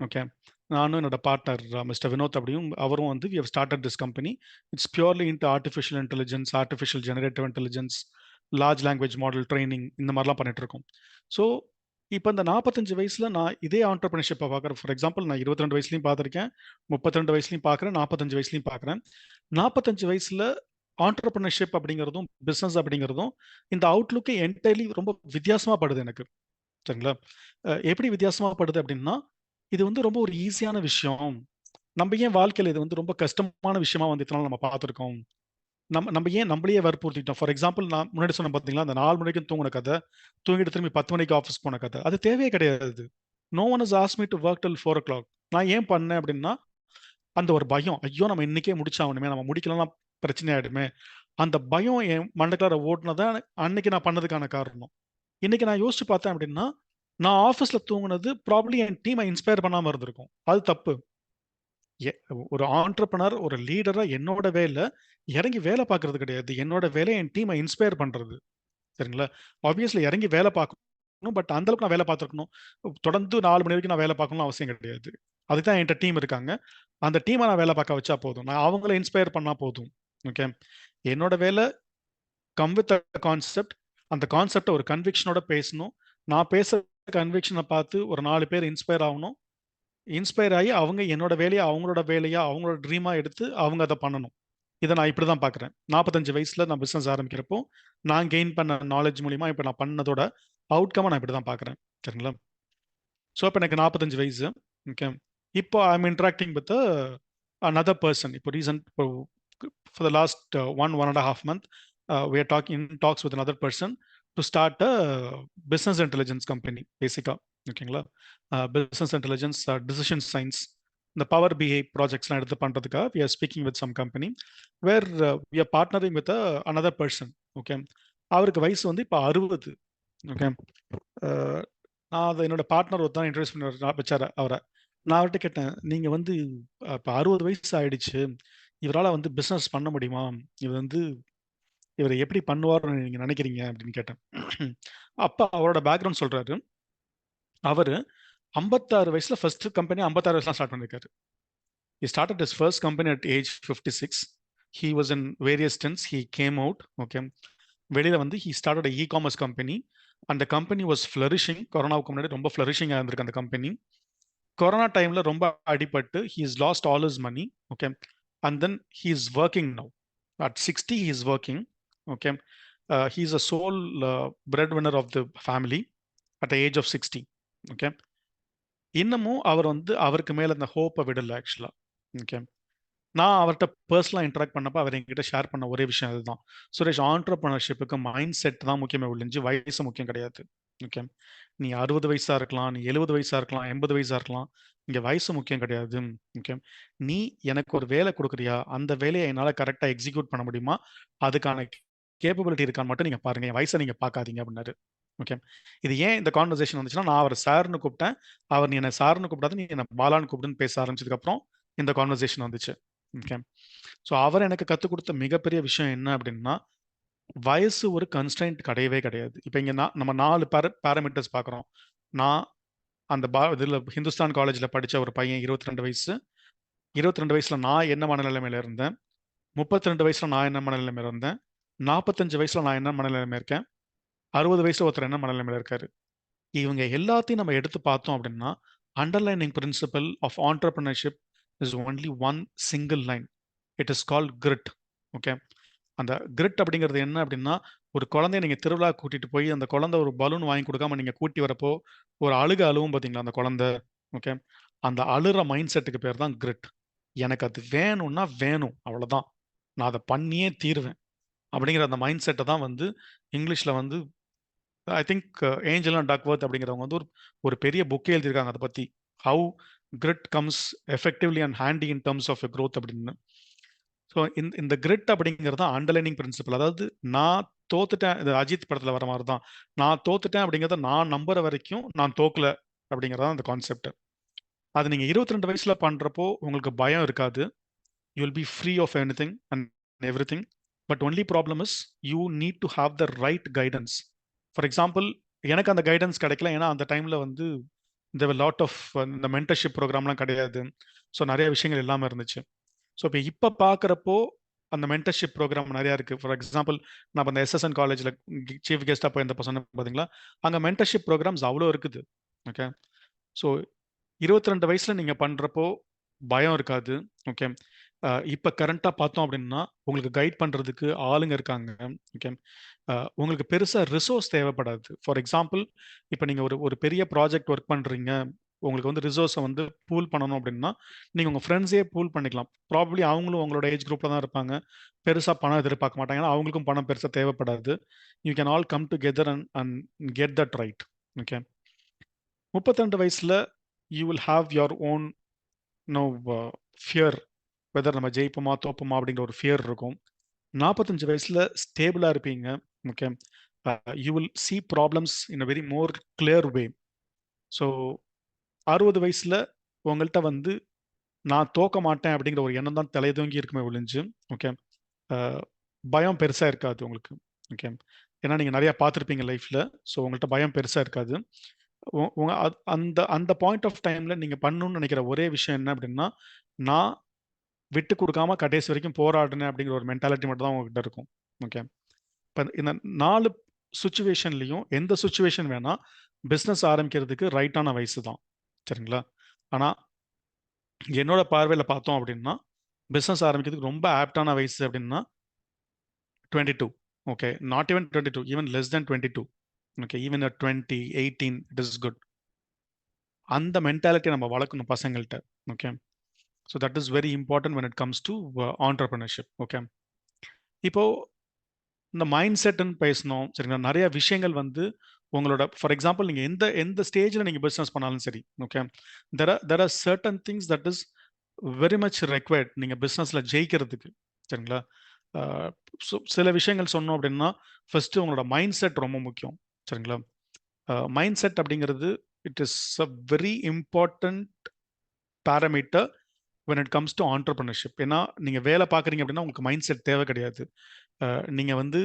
ஓகே. நானும் என்னோட பார்ட்னர் மிஸ்டர் வினோத் அப்படியும் அவரும் வந்து we have started this company. It's purely into artificial intelligence, artificial generative intelligence, large language model training இந்த மாதிரிலாம் பண்ணிட்டு இருக்கோம். ஸோ இப்போ இந்த 45 வயசுல நான் இதே ஆண்டர்பிரினர்ஷிப்பை பார்க்குறேன். ஃபார் எக்ஸாம்பிள் நான் 22 வயசுலையும் பார்த்துருக்கேன், 32 வயசுலையும் பார்க்குறேன், 45 வயசுலையும் பார்க்குறேன். 45 வயசுல ஆண்டர்பிரினர்ஷிப் அப்படிங்கிறதும் பிஸ்னஸ் அப்படிங்கிறதும் இந்த அவுட்லுக்கு என்டையர்லி ரொம்ப வித்தியாசமா படுது எனக்கு. சரிங்களா? எப்படி வித்தியாசமா படுது அப்படின்னா, இது வந்து ரொம்ப ஒரு ஈஸியான விஷயம். நம்ம ஏன் வாழ்க்கையில இது வந்து ரொம்ப கஷ்டமான விஷயமா வந்து இத்தனை நாள் நம்ம பார்த்துருக்கோம். நம்ம ஏன் நம்மளையே வற்புறுத்திட்டோம். ஃபார் எக்ஸாம்பிள் நான் முன்னாடி சொன்னேன் பார்த்தீங்களா, அந்த 4 மணிக்கு தூங்கின கதை, தூங்கிட்டு திரும்பி 10 மணிக்கு ஆஃபீஸ் போன கதை. அது தேவையே கிடையாது. No one has asked me to work till 4:00. நான் ஏன் பண்ணேன் அப்படின்னா, அந்த ஒரு பயம். ஐயோ! நம்ம இன்னைக்கே முடிச்சாகணுமே, நம்ம முடிக்கலன்னா பிரச்சனை ஆயிடுமே. அந்த பயம் என் மண்டைக்குள்ளார ஓடுனது தான் அன்னைக்கு நான் பண்ணதுக்கான காரணம். இன்னைக்கு நான் யோசிச்சு பார்த்தேன் அப்படின்னா, நான் ஆஃபீஸ்ல தூங்குனது ப்ராபப்லி என் டீமை இன்ஸ்பயர் பண்ணாம இருந்திருக்கும். அது தப்பு. ஒரு ஆண்டர்பிரனர், ஒரு லீடரா என்னோட வேலை இறங்கி வேலை பார்க்கறது கிடையாது. என்னோட வேலை என் டீமை இன்ஸ்பயர் பண்றது. சரிங்களா? ஆப்வியஸ்லி இறங்கி வேலை பார்க்கணும். பட் அந்த அளவுக்கு நான் வேலை பார்த்துருக்கணும். தொடர்ந்து 4 மணி வரைக்கும் நான் வேலை பார்க்கணும்னு அவசியம் கிடையாது. அதுக்கு தான் என்கிட்ட டீம் இருக்காங்க. அந்த டீமை நான் வேலை பார்க்க வச்சா போதும். நான் அவங்கள இன்ஸ்பயர் பண்ணா போதும். ஓகே. என்னோட வேலை கம் வித் அ கான்செப்ட். அந்த கான்செப்ட ஒரு கன்விக்ஷனோட பேசணும். நான் பேசுற கன்விக்ஷனை பார்த்து ஒரு 4 பேர் இன்ஸ்பயர் ஆகணும். இன்ஸ்பயர் ஆகி அவங்க என்னோட வேலையை அவங்களோட வேலையா, அவங்களோட ட்ரீமா எடுத்து அவங்க அதை பண்ணணும். இதை நான் இப்படி தான் பார்க்குறேன். 45 வயசுல நான் பிஸ்னஸ் ஆரம்பிக்கிறப்போ நான் கெயின் பண்ண நாலேஜ் மூலிமா இப்போ நான் பண்ணதோட அவுட்கமை நான் இப்படி தான் பார்க்குறேன். சரிங்களா? ஸோ இப்போ எனக்கு 45 வயசு. ஓகே, இப்போ I am interacting with another person. இப்போ recent for the last 1.5 month, we are talks with another person to start a business intelligence company, basically. ஓகேங்களா? business intelligence, decision science, இந்த பவர் பிஐ ப்ராஜெக்ட்ஸ்லாம் எடுத்து பண்ணுறதுக்காக we are speaking with some company where we are partnering with another person. Okay, அவருக்கு வயசு வந்து இப்போ 60. Okay, நான் அதை என்னோட பார்ட்னர் ஒருத்தான் இன்ட்ரடியூஸ் பண்ண வச்சார் அவரை. நான் அவர்கிட்ட கேட்டேன், நீங்கள் வந்து இப்போ 60 வயசு ஆயிடுச்சு, இவரால் வந்து பிஸ்னஸ் பண்ண முடியுமா, இவர் எப்படி பண்ணுவார்னு நீங்கள் நினைக்கிறீங்க அப்படின்னு கேட்டேன். அப்போ அவரோட பேக்ரவுண்ட் சொல்கிறாரு. அவர் 56 வயசுல ஃபர்ஸ்ட் கம்பெனி 56 வயசுல ஸ்டார்ட் பண்ணிருக்காரு. He started his first company at age 56. He was in various stints. He came out. Okay, வெளியில வந்து he started a e-commerce company. அந்த கம்பெனி வாஸ் ஃப்ளரிஷிங். கொரோனாவுக்கு முன்னாடி ரொம்ப ஃப்ளரிஷிங்காக இருந்திருக்கு அந்த கம்பெனி. கொரோனா டைம்ல ரொம்ப அடிபட்டு he has lost all his money. Okay, and then he is working now. At 60 he is working. Okay, he is a sole breadwinner of the family at the age of 60. Okay, இன்னமும் அவர் வந்து அவருக்கு மேல அந்த ஹோப்பை விடல ஆக்சுவலா. Okay, நான் அவர்கிட்ட பர்சனலாக இன்டராக்ட் பண்ணப்போ அவர் என்கிட்ட ஷேர் பண்ண ஒரே விஷயம் அதுதான். சுரேஷ், ஆண்டர்பிரினர்ஷிப்புக்கு மைண்ட் செட் தான் முக்கியமே ஒழிஞ்சு வயசு முக்கியம் கிடையாது. ஓகே, நீ 60 வயசா இருக்கலாம், நீ 70 வயசா இருக்கலாம், 80 வயசா இருக்கலாம், இங்க வயசு முக்கியம் கிடையாது. ஓகே, நீ எனக்கு ஒரு வேலை கொடுக்குறியா, அந்த வேலையை என்னால் கரெக்டாக எக்ஸிக்யூட் பண்ண முடியுமா, அதுக்கான கேப்பபிலிட்டி இருக்கான்னு மட்டும் நீங்க பாருங்க, என் வயசை நீங்க பார்க்காதீங்க அப்படின்னாரு. ஓகே, இது ஏன் இந்த கான்வர்சேஷன் வந்துச்சுன்னா, நான் அவர் சார்னு கூப்பிட்டேன், அவர் நீ என்ன சார்னு கூப்பிடாது, நீ என்ன பாலான்னு கூப்பிடுன்னு பேச ஆரம்பிச்சதுக்கு அப்புறம் இந்த கான்வர்சேஷன் வந்துச்சு. ஓகே, ஸோ அவர் எனக்கு கற்றுக் கொடுத்த மிகப்பெரிய விஷயம் என்ன அப்படின்னா, வயசு ஒரு கன்ஸ்டன்ட் கிடையவே கிடையாது. இப்போ இங்கே நம்ம 4 பேராமீட்டர்ஸ் பார்க்குறோம். நான் அந்த இதில் ஹிந்துஸ்தான் காலேஜில் படித்த ஒரு பையன் 22 வயசு. 22 வயசில் நான் என்ன மனநிலைமையில் இருந்தேன், 32 வயசில் நான் என்ன மனநிலைமையில் இருந்தேன், 45 வயசில் நான் என்ன மனநிலைமையில் இருக்கேன், 60 வயசில் ஒருத்தர் என்ன மனநிலைமையில் இருக்காரு. இவங்க எல்லாத்தையும் நம்ம எடுத்து பார்த்தோம் அப்படின்னா, underlining principle of entrepreneurship is only one single line. It is called grit. Okay, அந்த கிரிட் அப்படிங்கிறது என்ன அப்படின்னா, ஒரு குழந்தைய நீங்கள் திருவிழா கூட்டிட்டு போய் அந்த குழந்தை ஒரு பலூன் வாங்கி கொடுக்காம நீங்கள் கூட்டி வரப்போ ஒரு அழுவும் பார்த்தீங்களா அந்த குழந்தை. ஓகே, அந்த அழுற மைண்ட் செட்டுக்கு பேர் தான் கிரிட். எனக்கு அது வேணும்னா வேணும், அவ்வளோதான், நான் அதை பண்ணியே தீருவேன் அப்படிங்கிற அந்த மைண்ட் செட்டை தான் வந்து இங்கிலீஷில் வந்து I think angel and Duckworth அப்படிங்கிறவங்க வந்து ஒரு பெரிய புக்கே எழுதியிருக்காங்க அதை பற்றி, how grit comes effectively and handy in terms of growth அப்படின்னு. ஸோ இந்த கிரிட் அப்படிங்கிறது தான் அண்டர்லைனிங் பிரின்சிபல். அதாவது நான் தோத்துட்டேன், இது அஜித் படத்தில் வர மாதிரி தான், நான் தோத்துட்டேன் அப்படிங்கிறத நான் நம்புற வரைக்கும் நான் தோக்கல அப்படிங்கிறதான் அந்த கான்செப்ட். அது நீங்கள் 22 வயசுல பண்ணுறப்போ உங்களுக்கு பயம் இருக்காது. You will be free of anything and everything. But only problem is you need to have the right guidance. For example, எனக்கு அந்த கைடன்ஸ் கிடைக்கல. ஏன்னா அந்த டைமில் வந்து இந்த லாட் ஆஃப் இந்த மென்டர்ஷிப் ப்ரோக்ராம்லாம் கிடையாது. ஸோ நிறைய விஷயங்கள் இல்லாமல் இருந்துச்சு. ஸோ இப்போ பார்க்குறப்போ அந்த மென்டர்ஷிப் ப்ரோக்ராம் நிறையா இருக்குது. ஃபார் எக்ஸாம்பிள், நான் அந்த SSN காலேஜில் சீஃப் கெஸ்ட்டாக போயிருந்த சொன்னேன் பார்த்தீங்களா, அங்கே மென்டர்ஷிப் ப்ரோக்ராம்ஸ் அவ்வளோ இருக்குது. ஓகே, ஸோ 22 வயசில் நீங்கள் பண்ணுறப்போ பயம் இருக்காது. ஓகே, இப்போ கரண்ட்டாக பார்த்தோம் அப்படின்னா உங்களுக்கு கைட் பண்ணுறதுக்கு ஆளுங்க இருக்காங்க. ஓகே, உங்களுக்கு பெருசாக ரிசோர்ஸ் தேவைப்படாது. ஃபார் எக்ஸாம்பிள், இப்போ நீங்கள் ஒரு பெரிய ப்ராஜெக்ட் ஒர்க் பண்ணுறீங்க, உங்களுக்கு வந்து ரிசோர்ஸை வந்து பூல் பண்ணணும் அப்படின்னா நீங்கள் உங்கள் ஃப்ரெண்ட்ஸே பூல் பண்ணிக்கலாம். ப்ராபப்ளி அவங்களும் உங்களோட ஏஜ் குரூப்பில் தான் இருப்பாங்க, பெருசாக பணம் எதிர்பார்க்க மாட்டாங்க, ஏன்னா அவங்களுக்கும் பணம் பெருசாக தேவைப்படாது. You can all come together and get that right. Okay, 32 வயசில் you will have your own fear, whether நம்ம ஜெயிப்போமா தோப்போமா அப்படிங்கிற ஒரு ஃபியர் இருக்கும். 45 வயசில் ஸ்டேபிளாக இருப்பீங்க. Okay, you will see problems in a very more clear way. So 60 வயசுல உங்கள்கிட்ட வந்து நான் தோக்க மாட்டேன் அப்படிங்கிற ஒரு எண்ணம் தான் தலைதூங்கி இருக்குமே ஒழிஞ்சு, ஓகே, பயம் பெருசாக இருக்காது உங்களுக்கு. ஓகே, ஏன்னா நீங்கள் நிறையா பார்த்துருப்பீங்க லைஃப்பில். ஸோ உங்கள்கிட்ட பயம் பெருசாக இருக்காது. அந்த அந்த பாயிண்ட் ஆஃப் டைமில் நீங்கள் பண்ணணும்னு நினைக்கிற ஒரே விஷயம் என்ன அப்படின்னா, நான் விட்டு கொடுக்காம கடைசி வரைக்கும் போராடுனேன் அப்படிங்கிற ஒரு மென்டாலிட்டி மட்டும் தான் உங்ககிட்ட இருக்கும். ஓகே, இப்போ இந்த 4 சுச்சுவேஷன்லையும் எந்த சுச்சுவேஷன் வேணால் பிஸ்னஸ் ஆரம்பிக்கிறதுக்கு ரைட்டான வயசு தான். சரிங்களா? ஆனால் என்னோட பார்வையில் பார்த்தோம் அப்படின்னா பிஸ்னஸ் ஆரம்பிக்கிறதுக்கு ரொம்ப ஆப்டான வயசு அப்படின்னா 22. Okay, not even 22, even less than 22. Okay, even at 20, 18, it is good. அந்த மென்டாலிட்டி நம்ம வளர்க்கணும் பசங்கள்கிட்ட. Okay, so that is very important when it comes to entrepreneurship. Okay, இப்போ இந்த மைண்ட் செட்னு பேசணும் சரிங்களா. நிறைய விஷயங்கள் வந்து உங்களோட ஃபார் எக்ஸாம்பிள் நீங்கள் எந்த எந்த ஸ்டேஜில் நீங்கள் பிஸ்னஸ் பண்ணாலும் சரி. Okay, there are certain things that is very much required நீங்கள் பிஸ்னஸில் ஜெயிக்கிறதுக்கு சரிங்களா. ஸோ சில விஷயங்கள் சொன்னோம் அப்படின்னா ஃபர்ஸ்ட் உங்களோட மைண்ட் செட் ரொம்ப முக்கியம் சரிங்களா. மைண்ட் செட் அப்படிங்கிறது it is a very important parameter when it comes to entrepreneurship. ஏன்னா நீங்கள் வேலை பார்க்குறீங்க அப்படின்னா உங்களுக்கு மைண்ட் செட் தேவை கிடையாது. நீங்கள் வந்து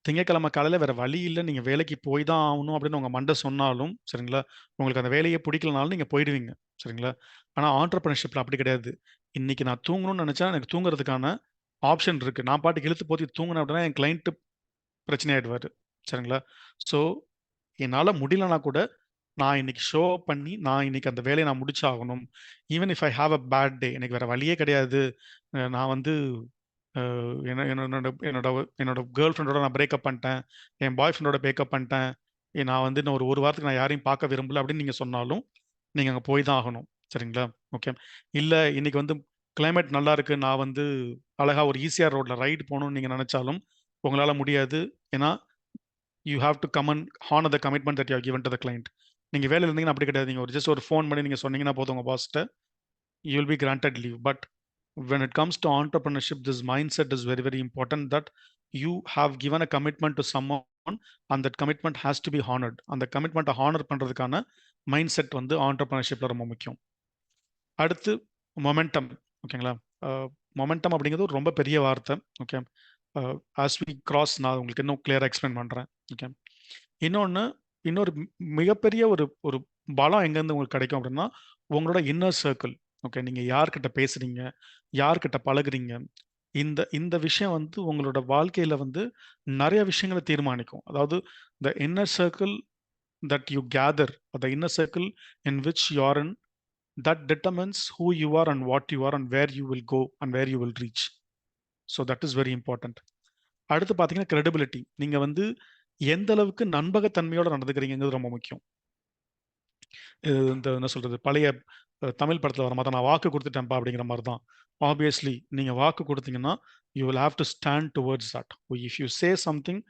திங்கக்கிழமை காலையில் வேறு வழி இல்லை, நீங்கள் வேலைக்கு போய் தான் ஆகணும் அப்படின்னு உங்கள் மண்டை சொன்னாலும் சரிங்களா, உங்களுக்கு அந்த வேலையை பிடிக்கலனாலும் நீங்கள் போயிடுவீங்க சரிங்களா. ஆனால் ஆண்டர்பிரினர்ஷிப்பில் அப்படி கிடையாது. இன்னைக்கு நான் தூங்கணும்னு நினச்சா எனக்கு தூங்குறதுக்கான ஆப்ஷன் இருக்குது. நான் பாட்டுக்கு இழுத்து போத்தி தூங்கினேன் அப்படின்னா என் கிளைண்ட்டு பிரச்சனை ஆயிடுவார் சரிங்களா. ஸோ என்னால் முடியலனா கூட நான் இன்னைக்கு ஷோ அப் பண்ணி நான் இன்னைக்கு அந்த வேலையை நான் முடிச்சாகணும். Even if I have a bad day, எனக்கு வேற வழியே கிடையாது. நான் வந்து என்னோட என்னோட என்னோட கேர்ள் ஃப்ரெண்டோட நான் பிரேக்கப் பண்ணிட்டேன், என் பாய் ஃப்ரெண்டோட பிரேக்கப் பண்ணிட்டேன், நான் வந்து இன்னும் ஒரு வாரத்துக்கு நான் யாரையும் பார்க்க விரும்பல அப்படின்னு நீங்கள் சொன்னாலும் நீங்கள் அங்கே போய் தான் ஆகணும் சரிங்களா. ஓகே, இல்லை இன்னைக்கு வந்து கிளைமேட் நல்லா இருக்கு, நான் வந்து அழகா ஒரு ஈசிஆர் ரோட்ல ரைடு போகணும்னு நீங்கள் நினைச்சாலும் உங்களால் முடியாது. ஏன்னா you have to come and honour the commitment that you have given to the client. நீங்கள் வேலையில் இருந்தீங்கன்னா அப்படி கிடையாது. நீங்கள் ஜஸ்ட் ஒரு ஃபோன் பண்ணி நீங்கள் சொன்னீங்கன்னா போதும் உங்கள் பாஸ்ட்ட, you will be granted leave. But when it comes to entrepreneurship, this mindset is very, very important that you have given a commitment to someone and that commitment has to be honored. அந்த கமிட்மெண்ட்டை honour பண்ணுறதுக்கான mind set வந்து ஆண்டர்பிரினர்ஷிப்பில் ரொம்ப முக்கியம். அடுத்து momentum. ஓகேங்களா, momentum அப்படிங்கிறது ஒரு ரொம்ப பெரிய வார்த்தை. ஓகே, ஆஸ் வி கிராஸ் நான் உங்களுக்கு இன்னும் கிளியராக எக்ஸ்பிளைன் பண்ணுறேன். ஓகே, இன்னொரு மிகப்பெரிய ஒரு ஒரு பலம் எங்கேருந்து உங்களுக்கு கிடைக்கும் அப்படின்னா உங்களோட இன்னர் சர்க்கிள். ஓகே, நீங்கள் யார்கிட்ட பேசுகிறீங்க, யார்கிட்ட பழகுறீங்க, இந்த இந்த விஷயம் வந்து உங்களோட வாழ்க்கையில் வந்து நிறைய விஷயங்களை தீர்மானிக்கும். அதாவது the inner circle that you gather, the inner circle in which you are in, that determines who you are and what you are and where you will go and where you will reach. So that is very important. அடுத்து பார்த்தீங்கன்னா credibility. நீங்கள் வந்து எந்த அளவுக்கு நம்பகத்தன்மையோட நடந்துக்கிறீங்கிறது ரொம்ப முக்கியம். இந்த என்ன சொல்றது, பழைய தமிழ் படத்தில் வர மாதிரி நான் வாக்கு கொடுத்துட்டேன்ப்பா அப்படிங்கிற மாதிரி தான். ஆப்வியஸ்லி நீங்கள் வாக்கு கொடுத்தீங்கன்னா you will have to stand towards that. If you say something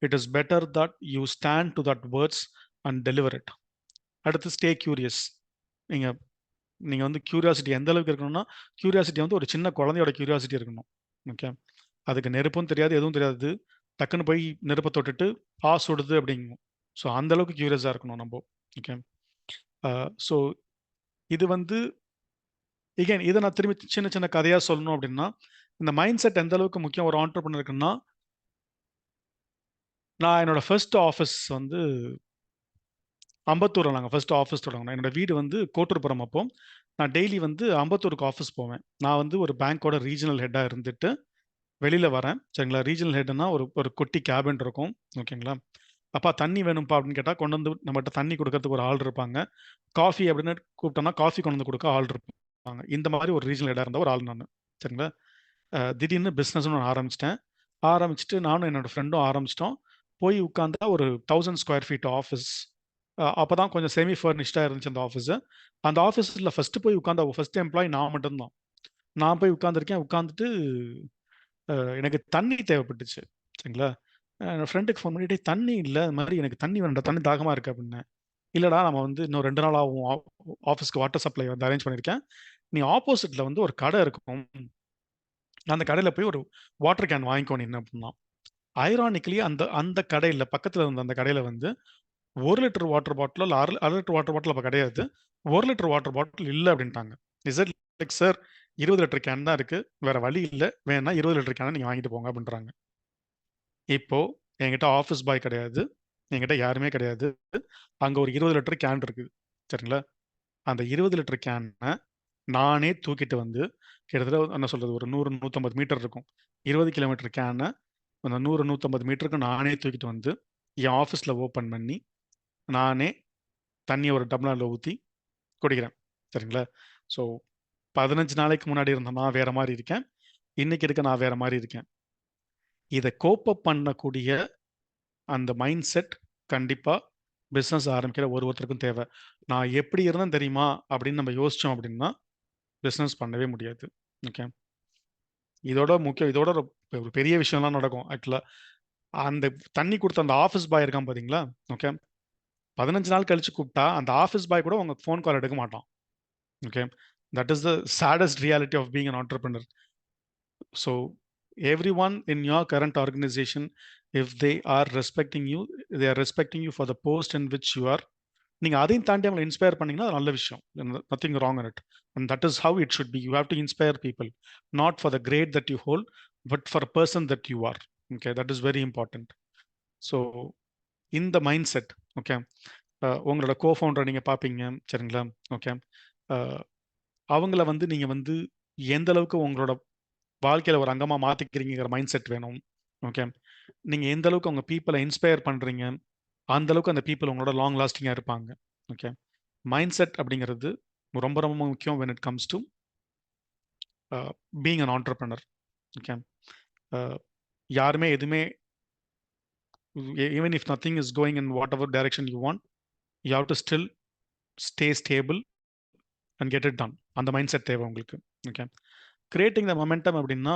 it is better that you stand to that words and deliver it. அடுத்து ஸ்டே கியூரியஸ். நீங்கள் வந்து கியூரியாசிட்டி எந்த அளவுக்கு இருக்கணும்னா கியூரியாசிட்டி வந்து ஒரு சின்ன குழந்தையோட கியூரியாசிட்டி இருக்கணும். ஓகே, அதுக்கு நெருப்பும் தெரியாது எதுவும் தெரியாது, டக்குன்னு போய் நெருப்பை தொட்டுட்டு சுடுது அப்படிங்கும். ஸோ அந்த அளவுக்கு கியூரியஸாக இருக்கணும் நம்ம. ஓகே, ஸோ இது வந்து இதை நான் திரும்பி சின்ன சின்ன கதையாக சொல்லணும் அப்படின்னா இந்த மைண்ட் செட் எந்த அளவுக்கு முக்கியம் ஒரு ஆண்டர்பிரினருக்குன்னா, நான் என்னோட ஃபர்ஸ்ட் ஆஃபீஸ் வந்து அம்பத்தூரில் நாங்கள் ஃபர்ஸ்ட் ஆஃபீஸ் தொடங்கினோம். என்னோட வீடு வந்து கோட்டூர்புரம். அப்போ நான் டெய்லி வந்து அம்பத்தூருக்கு ஆஃபீஸ் போவேன். நான் வந்து ஒரு பேங்க்கோட ரீஜனல் ஹெட்டாக இருந்துட்டு வெளியில் வரேன் சரிங்களா. ரீஜனல் ஹெட்னா ஒரு குட்டி கேபின் இருக்கும். ஓகேங்களா, அப்பா தண்ணி வேணும்ப்பா அப்படின்னு கேட்டால் கொண்டு வந்து நம்மகிட்ட தண்ணி கொடுக்கறதுக்கு ஒரு ஆள் இருப்பாங்க. காஃபி அப்படின்னு கூப்பிட்டோம்னா காஃபி கொண்டு வந்து கொடுக்க ஆள் இருப்பாங்க. இந்த மாதிரி ஒரு ரீஜனல் ஹெட்டாக இருந்த ஒரு ஆள் நான் சரிங்களா. திடீர்னு பிஸ்னஸ்னு நான் ஆரம்பிச்சுட்டு நானும் என்னோட ஃப்ரெண்டும் ஆரம்பிச்சிட்டோம். போய் உட்காந்தா ஒரு 1000 ஸ்கொயர் ஃபீட் ஆஃபீஸ். அப்போ தான் கொஞ்சம் செமி ஃபர்னிஷ்டாக இருந்துச்சு அந்த ஆஃபீஸு. அந்த ஆஃபீஸில் ஃபஸ்ட்டு போய் உட்காந்த ஃபர்ஸ்ட் எம்ப்ளாயி நான் மட்டும்தான். நான் போய் உட்காந்துருக்கேன். உட்காந்துட்டு எனக்கு தண்ணி தேவைப்பட்டுச்சு சரிங்களா. என் ஃப்ரெண்டுக்கு ஃபோன் பண்ணிட்டு தண்ணி இல்லை, அது மாதிரி எனக்கு தண்ணி வேணும்டா, தண்ணி தாகமாக இருக்குது அப்படின்னேன். இல்லைடா நம்ம வந்து இன்னும் 2 நாள் ஆகும் ஆஃபீஸ்க்கு வாட்டர் சப்ளை வந்து அரேஞ்ச் பண்ணியிருக்கேன், நீ ஆப்போசிட்டில் வந்து ஒரு கடை இருக்கும், அந்த கடையில் போய் ஒரு வாட்டர் கேன் வாங்கிக்கோ நின்று அப்படின்னா. ஐரானிக்கலி அந்த அந்த கடையில் பக்கத்தில் இருந்த அந்த கடையில் வந்து 1 லிட்டர் வாட்டர் பாட்டில் இல்லை 1/2 லிட்டர் வாட்டர் பாட்டில் அப்போ கிடையாது, 1 லிட்டர் வாட்டர் பாட்டில் இல்லை அப்படின்ட்டாங்க. Is it like sir 20 litre can தான் இருக்குது, வேறு வழி இல்லை, வேணா 20 லிட்டர் கேனை நீங்கள் வாங்கிட்டு போங்க அப்படின்றாங்க. இப்போது என்கிட்ட ஆஃபீஸ் பாய் கிடையாது, என்கிட்ட யாருமே கிடையாது, அங்கே ஒரு 20 லிட்டர் கேன் இருக்குது சரிங்களா. அந்த 20 லிட்டர் கேனை நானே தூக்கிட்டு வந்து கிட்டத்தட்ட என்ன சொல்கிறது ஒரு 100-150 மீட்டர் இருக்கும், 20 கிலோமீட்டர் கேனை அந்த 100-150 மீட்டருக்கு நானே தூக்கிட்டு வந்து என் ஆஃபீஸில் ஓப்பன் பண்ணி நானே தண்ணி ஒரு டம்ளரில் ஊற்றி குடிக்கிறேன் சரிங்களா. ஸோ 15 நாளைக்கு முன்னாடி இருந்தோம்னா வேறு மாதிரி இருக்கேன், இன்னைக்கு இருக்க நான் வேற மாதிரி இருக்கேன். இதை கோப் அப் பண்ணக்கூடிய அந்த மைண்ட் செட் கண்டிப்பா பிஸ்னஸ் ஆரம்பிக்கிற ஒருத்தருக்கும் தேவை. நான் எப்படி இருந்தேன் தெரியுமா அப்படின்னு நம்ம யோசிச்சோம் அப்படின்னா பிஸ்னஸ் பண்ணவே முடியாது. ஓகே, இதோட முக்கியம், இதோட ஒரு பெரிய விஷயம்லாம் நடக்கும் ஆக்சுவலா. அந்த தண்ணி கொடுத்த அந்த ஆஃபீஸ் பாய் இருக்கான் பாத்தீங்களா? ஓகே, 15 நாள் கழிச்சு கூப்பிட்டா அந்த ஆஃபீஸ் பாய் கூட உங்க ஃபோன் கால் எடுக்க மாட்டான். Okay, that is the saddest reality of being an entrepreneur. So everyone in your current organization, if they are respecting you, they are respecting you for the post in which you are. நீங்க அதையும் தாண்டி அவங்களை inspire பண்ணீங்கன்னா அது நல்ல விஷயம். Nothing wrong in it. And that is how it should be. You have to inspire people, not for the grade that you hold, but for a person that you are. Okay, that is very important. So இந்த mind set, okay, உங்களோட கோஃபவுண்டரை நீங்கள் பார்ப்பீங்க சரிங்களா? Okay, அவங்கள வந்து நீங்கள் வந்து எந்த அளவுக்கு உங்களோட வாழ்க்கையில் ஒரு அங்கமாக மாற்றிக்கிறீங்கிற மைண்ட் செட் வேணும். ஓகே, நீங்கள் எந்த அளவுக்கு உங்கள் பீப்புளை இன்ஸ்பயர் பண்ணுறீங்க, அந்த அளவுக்கு அந்த பீப்புள் உங்களோட லாங் லாஸ்டிங்காக இருப்பாங்க. ஓகே, மைண்ட் செட் அப்படிங்கிறது ரொம்ப ரொம்ப முக்கியம் when it comes to being an entrepreneur. Okay, யாருமே எதுவுமே, even if nothing is going in whatever direction you want, you have to still stay stable and get it done. அந்த mind set தேவை உங்களுக்கு. Okay, creating the momentum அப்படின்னா,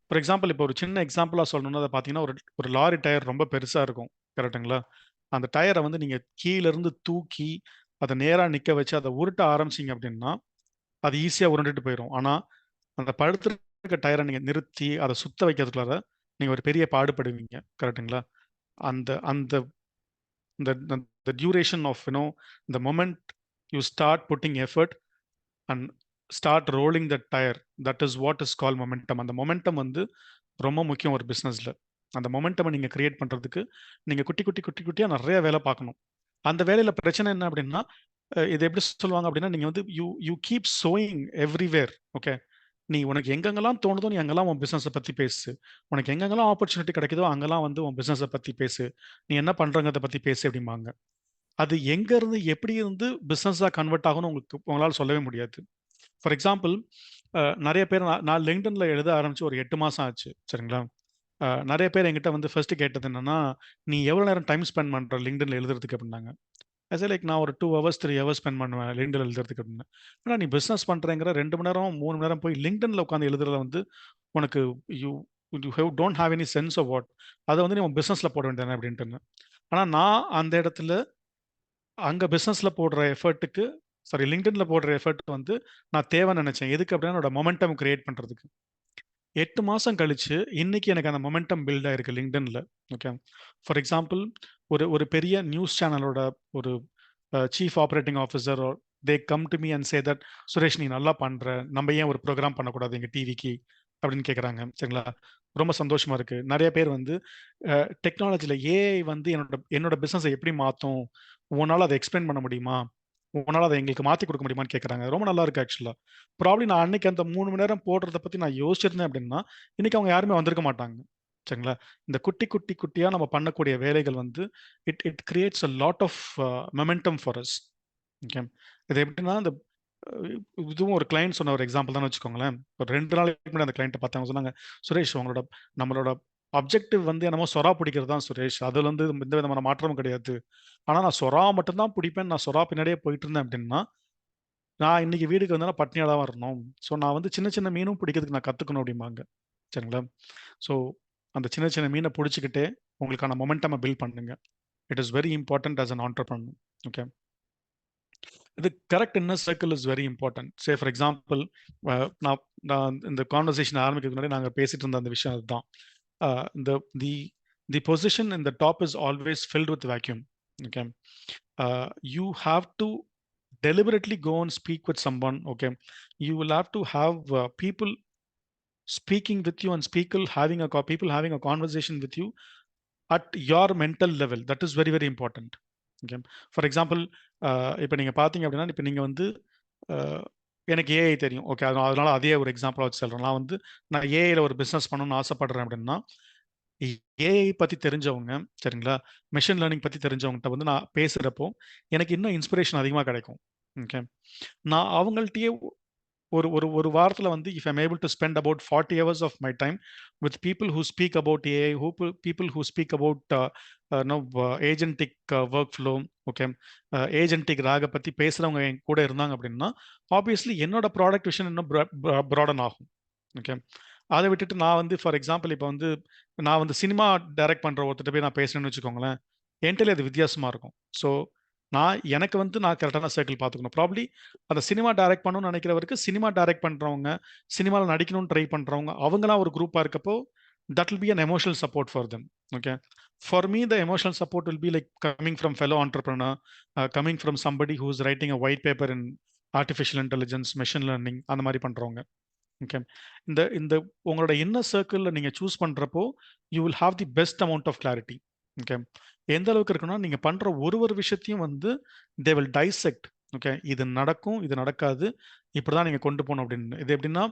for example இப்போ ஒரு சின்ன எக்ஸாம்பிளாக சொல்லணும்னா அதை பார்த்தீங்கன்னா ஒரு லாரி டயர் ரொம்ப பெருசாக இருக்கும், கரெக்டுங்களா? அந்த டயரை வந்து நீங்கள் கீழேருந்து தூக்கி அதை நேராக நிற்க வச்சு அதை உருட்ட ஆரம்பிச்சிங்க அப்படின்னா அது ஈஸியாக உருண்டுட்டு போயிடும். ஆனால் அந்த படுத்துருக்க டயரை நீங்கள் நிறுத்தி அதை சுத்த வைக்கிறதுக்குள்ளார நீங்கள் ஒரு பெரிய பாடுபடுவீங்க, கரெக்டுங்களா? அந்த அந்த the duration of the moment you start putting effort and start rolling the tire, that is what is called momentum. அந்த மொமெண்டம் வந்து ரொம்ப முக்கியம் ஒரு பிஸ்னஸில். அந்த மொமெண்டம் நீங்கள் கிரியேட் பண்ணுறதுக்கு நீங்கள் குட்டி குட்டி குட்டி குட்டியாக நிறைய வேலை பார்க்கணும். அந்த வேலையில் பிரச்சனை என்ன அப்படின்னா, இது எப்படி சொல்லுவாங்க அப்படின்னா, நீங்கள் வந்து you keep sowing everywhere. Okay, நீ உனக்கு எங்கெங்கெல்லாம் தோணுதோ நீ அங்கெல்லாம் உன் பிஸ்னஸை பற்றி பேசு. உனக்கு எங்கெங்கெல்லாம் ஆப்பர்ச்சுனிட்டி கிடைக்குதோ அங்கெல்லாம் வந்து உன் பிஸ்னஸை பற்றி பேசு. நீ என்ன பண்ணுறங்கிறத பற்றி பேசு அப்படிம்பாங்க. அது எங்கேருந்து எப்படி இருந்து பிஸ்னஸாக கன்வெர்ட் ஆகும்னு உங்களால் சொல்லவே முடியாது. ஃபார் எக்ஸாம்பிள், நிறைய பேர் நான் லிங்க்டின்ல எழுத ஆரம்பிச்சு ஒரு 8 மாதம் ஆச்சு சரிங்களா? நிறைய பேர் என்கிட்ட வந்து ஃபர்ஸ்ட் கேட்டது என்னன்னா, நீ எவ்வளோ நேரம் டைம் ஸ்பெண்ட் பண்ணுற லிங்க்டின்ல எழுதுறதுக்கு அப்படின்னாங்க. ஆஸ் லைக் நான் ஒரு 2 hours 3 hours ஸ்பெண்ட் பண்ணுவேன் லிங்க்டின் எழுதுறதுக்கு அப்படின்னு. ஆனால் நீ பிஸ்னஸ் பண்ணுறேங்கிற 2 மணி நேரம் 3 மணி நேரம் போய் லிங்க்டின்ல உட்காந்து எழுதுறதுல வந்து உனக்கு you don't have any sense of what, அதை வந்து நீ உன் பிஸ்னஸில் போட வேண்டியதானே அப்படின்ட்டு. ஆனால் நான் அந்த இடத்துல அங்கே பிஸ்னஸில் போடுற எஃபர்ட்டுக்கு, சாரி லிங்க்டின்ல போடுற எஃபர்ட் வந்து நான் தேவைன்னு நினைச்சேன். எதுக்கு அப்படின்னா என்னோட மொமெண்டம் கிரியேட் பண்ணுறதுக்கு. 8 மாதம் கழிச்சு இன்னைக்கு எனக்கு அந்த மொமெண்டம் பில்ட் ஆயிருக்கு லிங்க்டின்ல. ஓகே, ஃபார் எக்ஸாம்பிள், ஒரு பெரிய நியூஸ் சேனலோட ஒரு chief operating officer they come to me and say that Suresh நீ நல்லா பண்ற, நம்ம ஏன் ஒரு ப்ரோக்ராம் பண்ணக்கூடாது எங்கள் டிவிக்கு அப்படின்னு கேட்குறாங்க சரிங்களா? ரொம்ப சந்தோஷமா இருக்கு. நிறைய பேர் வந்து டெக்னாலஜியில் ஏஐ வந்து என்னோட பிஸ்னஸை எப்படி மாற்றும், உன்னால் அதை எக்ஸ்பிளைன் பண்ண முடியுமா, உன்னால் அதை எங்களுக்கு மாற்றி கொடுக்க முடியுமான்னு கேட்குறாங்க. ரொம்ப நல்லா இருக்கு ஆக்சுவலாக. ப்ராப்ளி நான் அன்னைக்கு அந்த 3 மணி நேரம் போடுறத பற்றி நான் யோசிச்சிருந்தேன் அப்படின்னா இன்னைக்கு அவங்க யாருமே வந்திருக்க மாட்டாங்க சரிங்களா? இந்த குட்டி குட்டி குட்டியாக நம்ம பண்ணக்கூடிய வேலைகள் வந்து it creates a lot of momentum for us. Okay, இது எப்படின்னா இந்த இதுவும் ஒரு கிளைண்ட் சொன்ன ஒரு எக்ஸாம்பிள் தான் வச்சுக்கோங்களேன். ஒரு 2 நாளைக்கு முன்னாடி அந்த கிளைண்ட்டை பார்த்தாங்க, சொன்னாங்க சுரேஷ் நம்மளோட அப்ஜெக்டிவ் வந்து என்னமோ சொரா பிடிக்கிறது தான் சுரேஷ், அதுல இருந்து எந்த விதமான மாற்றமும் கிடையாது. ஆனால் நான் சொரா மட்டும்தான் பிடிப்பேன், நான் சொரா பின்னாடியே போயிட்டு இருந்தேன் அப்படின்னா நான் இன்னைக்கு வீட்டுக்கு வந்தா பட்னியாக தான் வரணும். ஸோ நான் வந்து சின்ன சின்ன மீனும் பிடிக்கிறதுக்கு நான் கற்றுக்கணும் அப்படிம்பாங்க சரிங்களா? ஸோ அந்த சின்ன சின்ன மீனை பிடிச்சிக்கிட்டே உங்களுக்கான மொமெண்டமை பில்ட் பண்ணுங்க. It is very important as an entrepreneur. Okay, இது correct inner circle is very important. Say for example, நான் இந்த கான்வர்சேஷன் ஆரம்பிக்கிறதுக்கு முன்னாடி நாங்கள் பேசிட்டு இருந்த அந்த விஷயம் அதுதான். இந்த தி position in the top is always filled with vacuum. Okay, you have to deliberately go and speak with someone. Okay, you will have to have people speaking with you and people having a conversation with you at your mental level. That is very very important. Okay, for example, இப்போ நீங்க பாத்தீங்க அப்படின்னா இப்போ நீங்க வந்து எனக்கு AI தெரியும். Okay, அதனால அதே ஒரு எக்ஸாம்பிளா வச்சு சொல்றேன். நான் ஏஐல ஒரு பிசினஸ் பண்ணணும்னு ஆசைப்படுறேன் அப்படின்னா ஏஐ பத்தி தெரிஞ்சவங்க சரிங்களா, மெஷின் லேர்னிங் பத்தி தெரிஞ்சவங்ககிட்ட வந்து நான் பேசுறப்போ எனக்கு இன்னும் இன்ஸ்பிரேஷன் அதிகமாக கிடைக்கும். ஓகே, நான் அவங்கள்ட்டயே ஒரு ஒரு ஒரு வாரத்தில் வந்து if I'm able to spend about 40 hours of my time with people who speak about AI, people who speak about no agentic workflow, okay, agentic ராக பற்றி பேசுகிறவங்க என் கூட இருந்தாங்க அப்படின்னா ஆப்வியஸ்லி என்னோட ப்ராடக்ட் விஷன் இன்னும் ப்ராடன் ஆகும். ஓகே, அதை விட்டுட்டு நான் வந்து ஃபார் எக்ஸாம்பிள் இப்போ வந்து நான் வந்து சினிமா டைரக்ட் பண்ணுற ஒருத்தர் போய் நான் பேசுகிறேன்னு வச்சுக்கோங்களேன், என்கிட்ட அது வித்தியாசமாக இருக்கும். ஸோ எனக்கு வந்து நான் கரெக்டான சர்க்கிள் பார்த்துக்கணும். ப்ராப்ளி அந்த சினிமா டைரக்ட் பண்ணணும்னு நினைக்கிறவருக்கு சினிமா டைரக்ட் பண்ணுறவங்க, சினிமாவில் நடிக்கணும்னு ட்ரை பண்ணுறவங்க, அவங்களாம் ஒரு குரூப்பாக இருக்கப்போ that will be an emotional support for them. Okay, for me the emotional support will be like coming from fellow entrepreneur, coming from somebody who's writing a white paper in artificial intelligence, machine learning, அந்த மாதிரி பண்றவங்க. Okay, இந்த இந்த உங்களோட inner சர்க்கிளில் நீங்கள் choose பண்ணுறப்போ you will have the best amount of clarity. Okay, எந்த அளவுக்கு இருக்குன்னா நீங்கள் பண்ணுற ஒரு விஷயத்தையும் வந்து தே வில் டைசெக்ட். ஓகே, இது நடக்கும், இது நடக்காது, இப்படி தான் நீங்கள் கொண்டு போகணும் அப்படின்னு. இது எப்படின்னா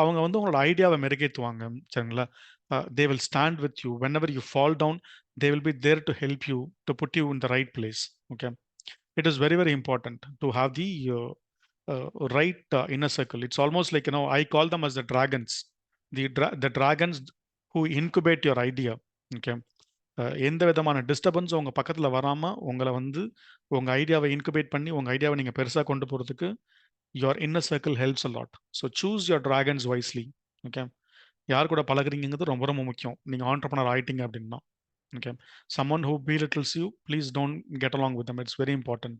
அவங்க வந்து உங்களோட ஐடியாவை மெருகேற்றுவாங்க. சரிங்களா, they will stand with you whenever you fall down, they will be there to help you to put you in the right place. Okay, it is very very important to have the right inner circle. It's almost like, I call them as the dragons, the dragons who incubate your idea. Okay, எந்த விதமான disturbance உங்கள் பக்கத்தில் வராமல் உங்களை வந்து உங்கள் ஐடியாவை incubate பண்ணி உங்கள் ஐடியாவை நீங்கள் பெருசாக கொண்டு போகிறதுக்கு your inner circle helps a lot. So choose your dragons wisely. Okay, யார் கூட பழகுறீங்கிறது ரொம்ப ரொம்ப முக்கியம் நீங்கள் ஆண்டர்ப்ரனர் ஆயிட்டீங்க அப்படின்னா. Okay, someone who belittles you, please don't get along with them. It's very important.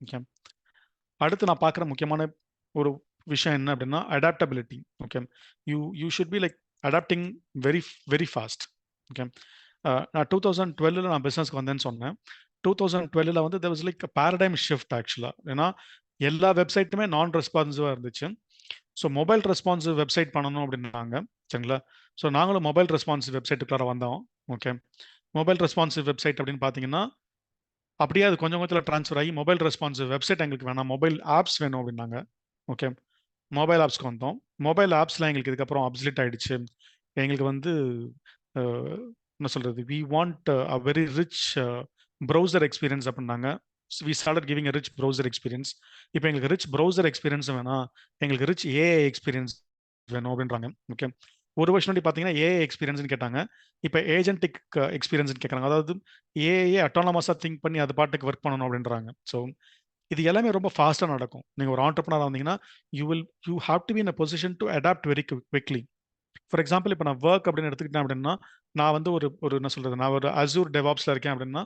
Okay, அடுத்து நான் பார்க்குற முக்கியமான ஒரு விஷயம் என்ன அப்படின்னா adaptability. Okay, you should be like adapting very very fast. Okay, நான் 2012 நான் பிஸ்னஸ்க்கு வந்தேன்னு சொன்னேன். 2012 வந்து there was like a paradigm shift ஆக்சுவலாக. ஏன்னா எல்லா வெப்சைட்டுமே நான் ரெஸ்பான்சிவாக இருந்துச்சு. ஸோ மொபைல் ரெஸ்பான்சிவ் வெப்சைட் பண்ணணும் அப்படின்னாங்க. சரிங்களா, ஸோ நாங்களும் மொபைல் ரெஸ்பான்சிவ் வெப்சைட்டுக்குள்ளார வந்தோம். ஓகே, மொபைல் ரெஸ்பான்சிவ் வெப்சைட் அப்படின்னு பார்த்தீங்கன்னா அப்படியே அது கொஞ்சம் கொஞ்சத்தில் ட்ரான்ஸ்ஃபர் ஆகி மொபைல் ரெஸ்பான்சிவ் வெப்சைட் எங்களுக்கு வேணாம், மொபைல் ஆப்ஸ் வேணும் அப்படின்னாங்க. ஓகே, மொபைல் ஆப்ஸ்க்கு வந்தோம். மொபைல் ஆப்ஸ்லாம் எங்களுக்கு இதுக்கப்புறம் அப்சலிட் ஆகிடுச்சு. எங்களுக்கு வந்து என்ன சொல்கிறது, we want a very rich browser experience அப்படின்னாங்க. We started giving a rich browser experience. இப்போ எங்களுக்கு ரிச் ப்ரௌசர் எக்ஸ்பீரியன்ஸ் வேணாம், எங்களுக்கு ரிச் ஏஐ எக்ஸ்பீரியன்ஸ் வேணும் அப்படின்றாங்க. ஓகே, ஒரு வருஷம் முன்னாடி பார்த்தீங்கன்னா ஏஐ எக்ஸ்பீரியன்ஸ்னு கேட்டாங்க, இப்போ ஏஜென்டிக் எக்ஸ்பீரியன்ஸ்னு கேட்குறாங்க. அதாவது ஏஐயே அட்டானமஸாக திங்க் பண்ணி அது பாட்டுக்கு ஒர்க் பண்ணணும் அப்படின்றாங்க. ஸோ இது எல்லாமே ரொம்ப ஃபாஸ்ட்டாக நடக்கும். நீங்கள் ஒரு ஆண்டர்ப்ரனராக வந்தீங்கன்னா you have to be in a position to adapt very quickly. For example இப்போ நான் ஒர்க் அப்படின்னு எடுத்துக்கிட்டேன் அப்படின்னா நான் வந்து ஒரு என்ன சொல்கிறது, நான் ஒரு அசூர் டெவாப்ஸில் இருக்கேன் அப்படின்னா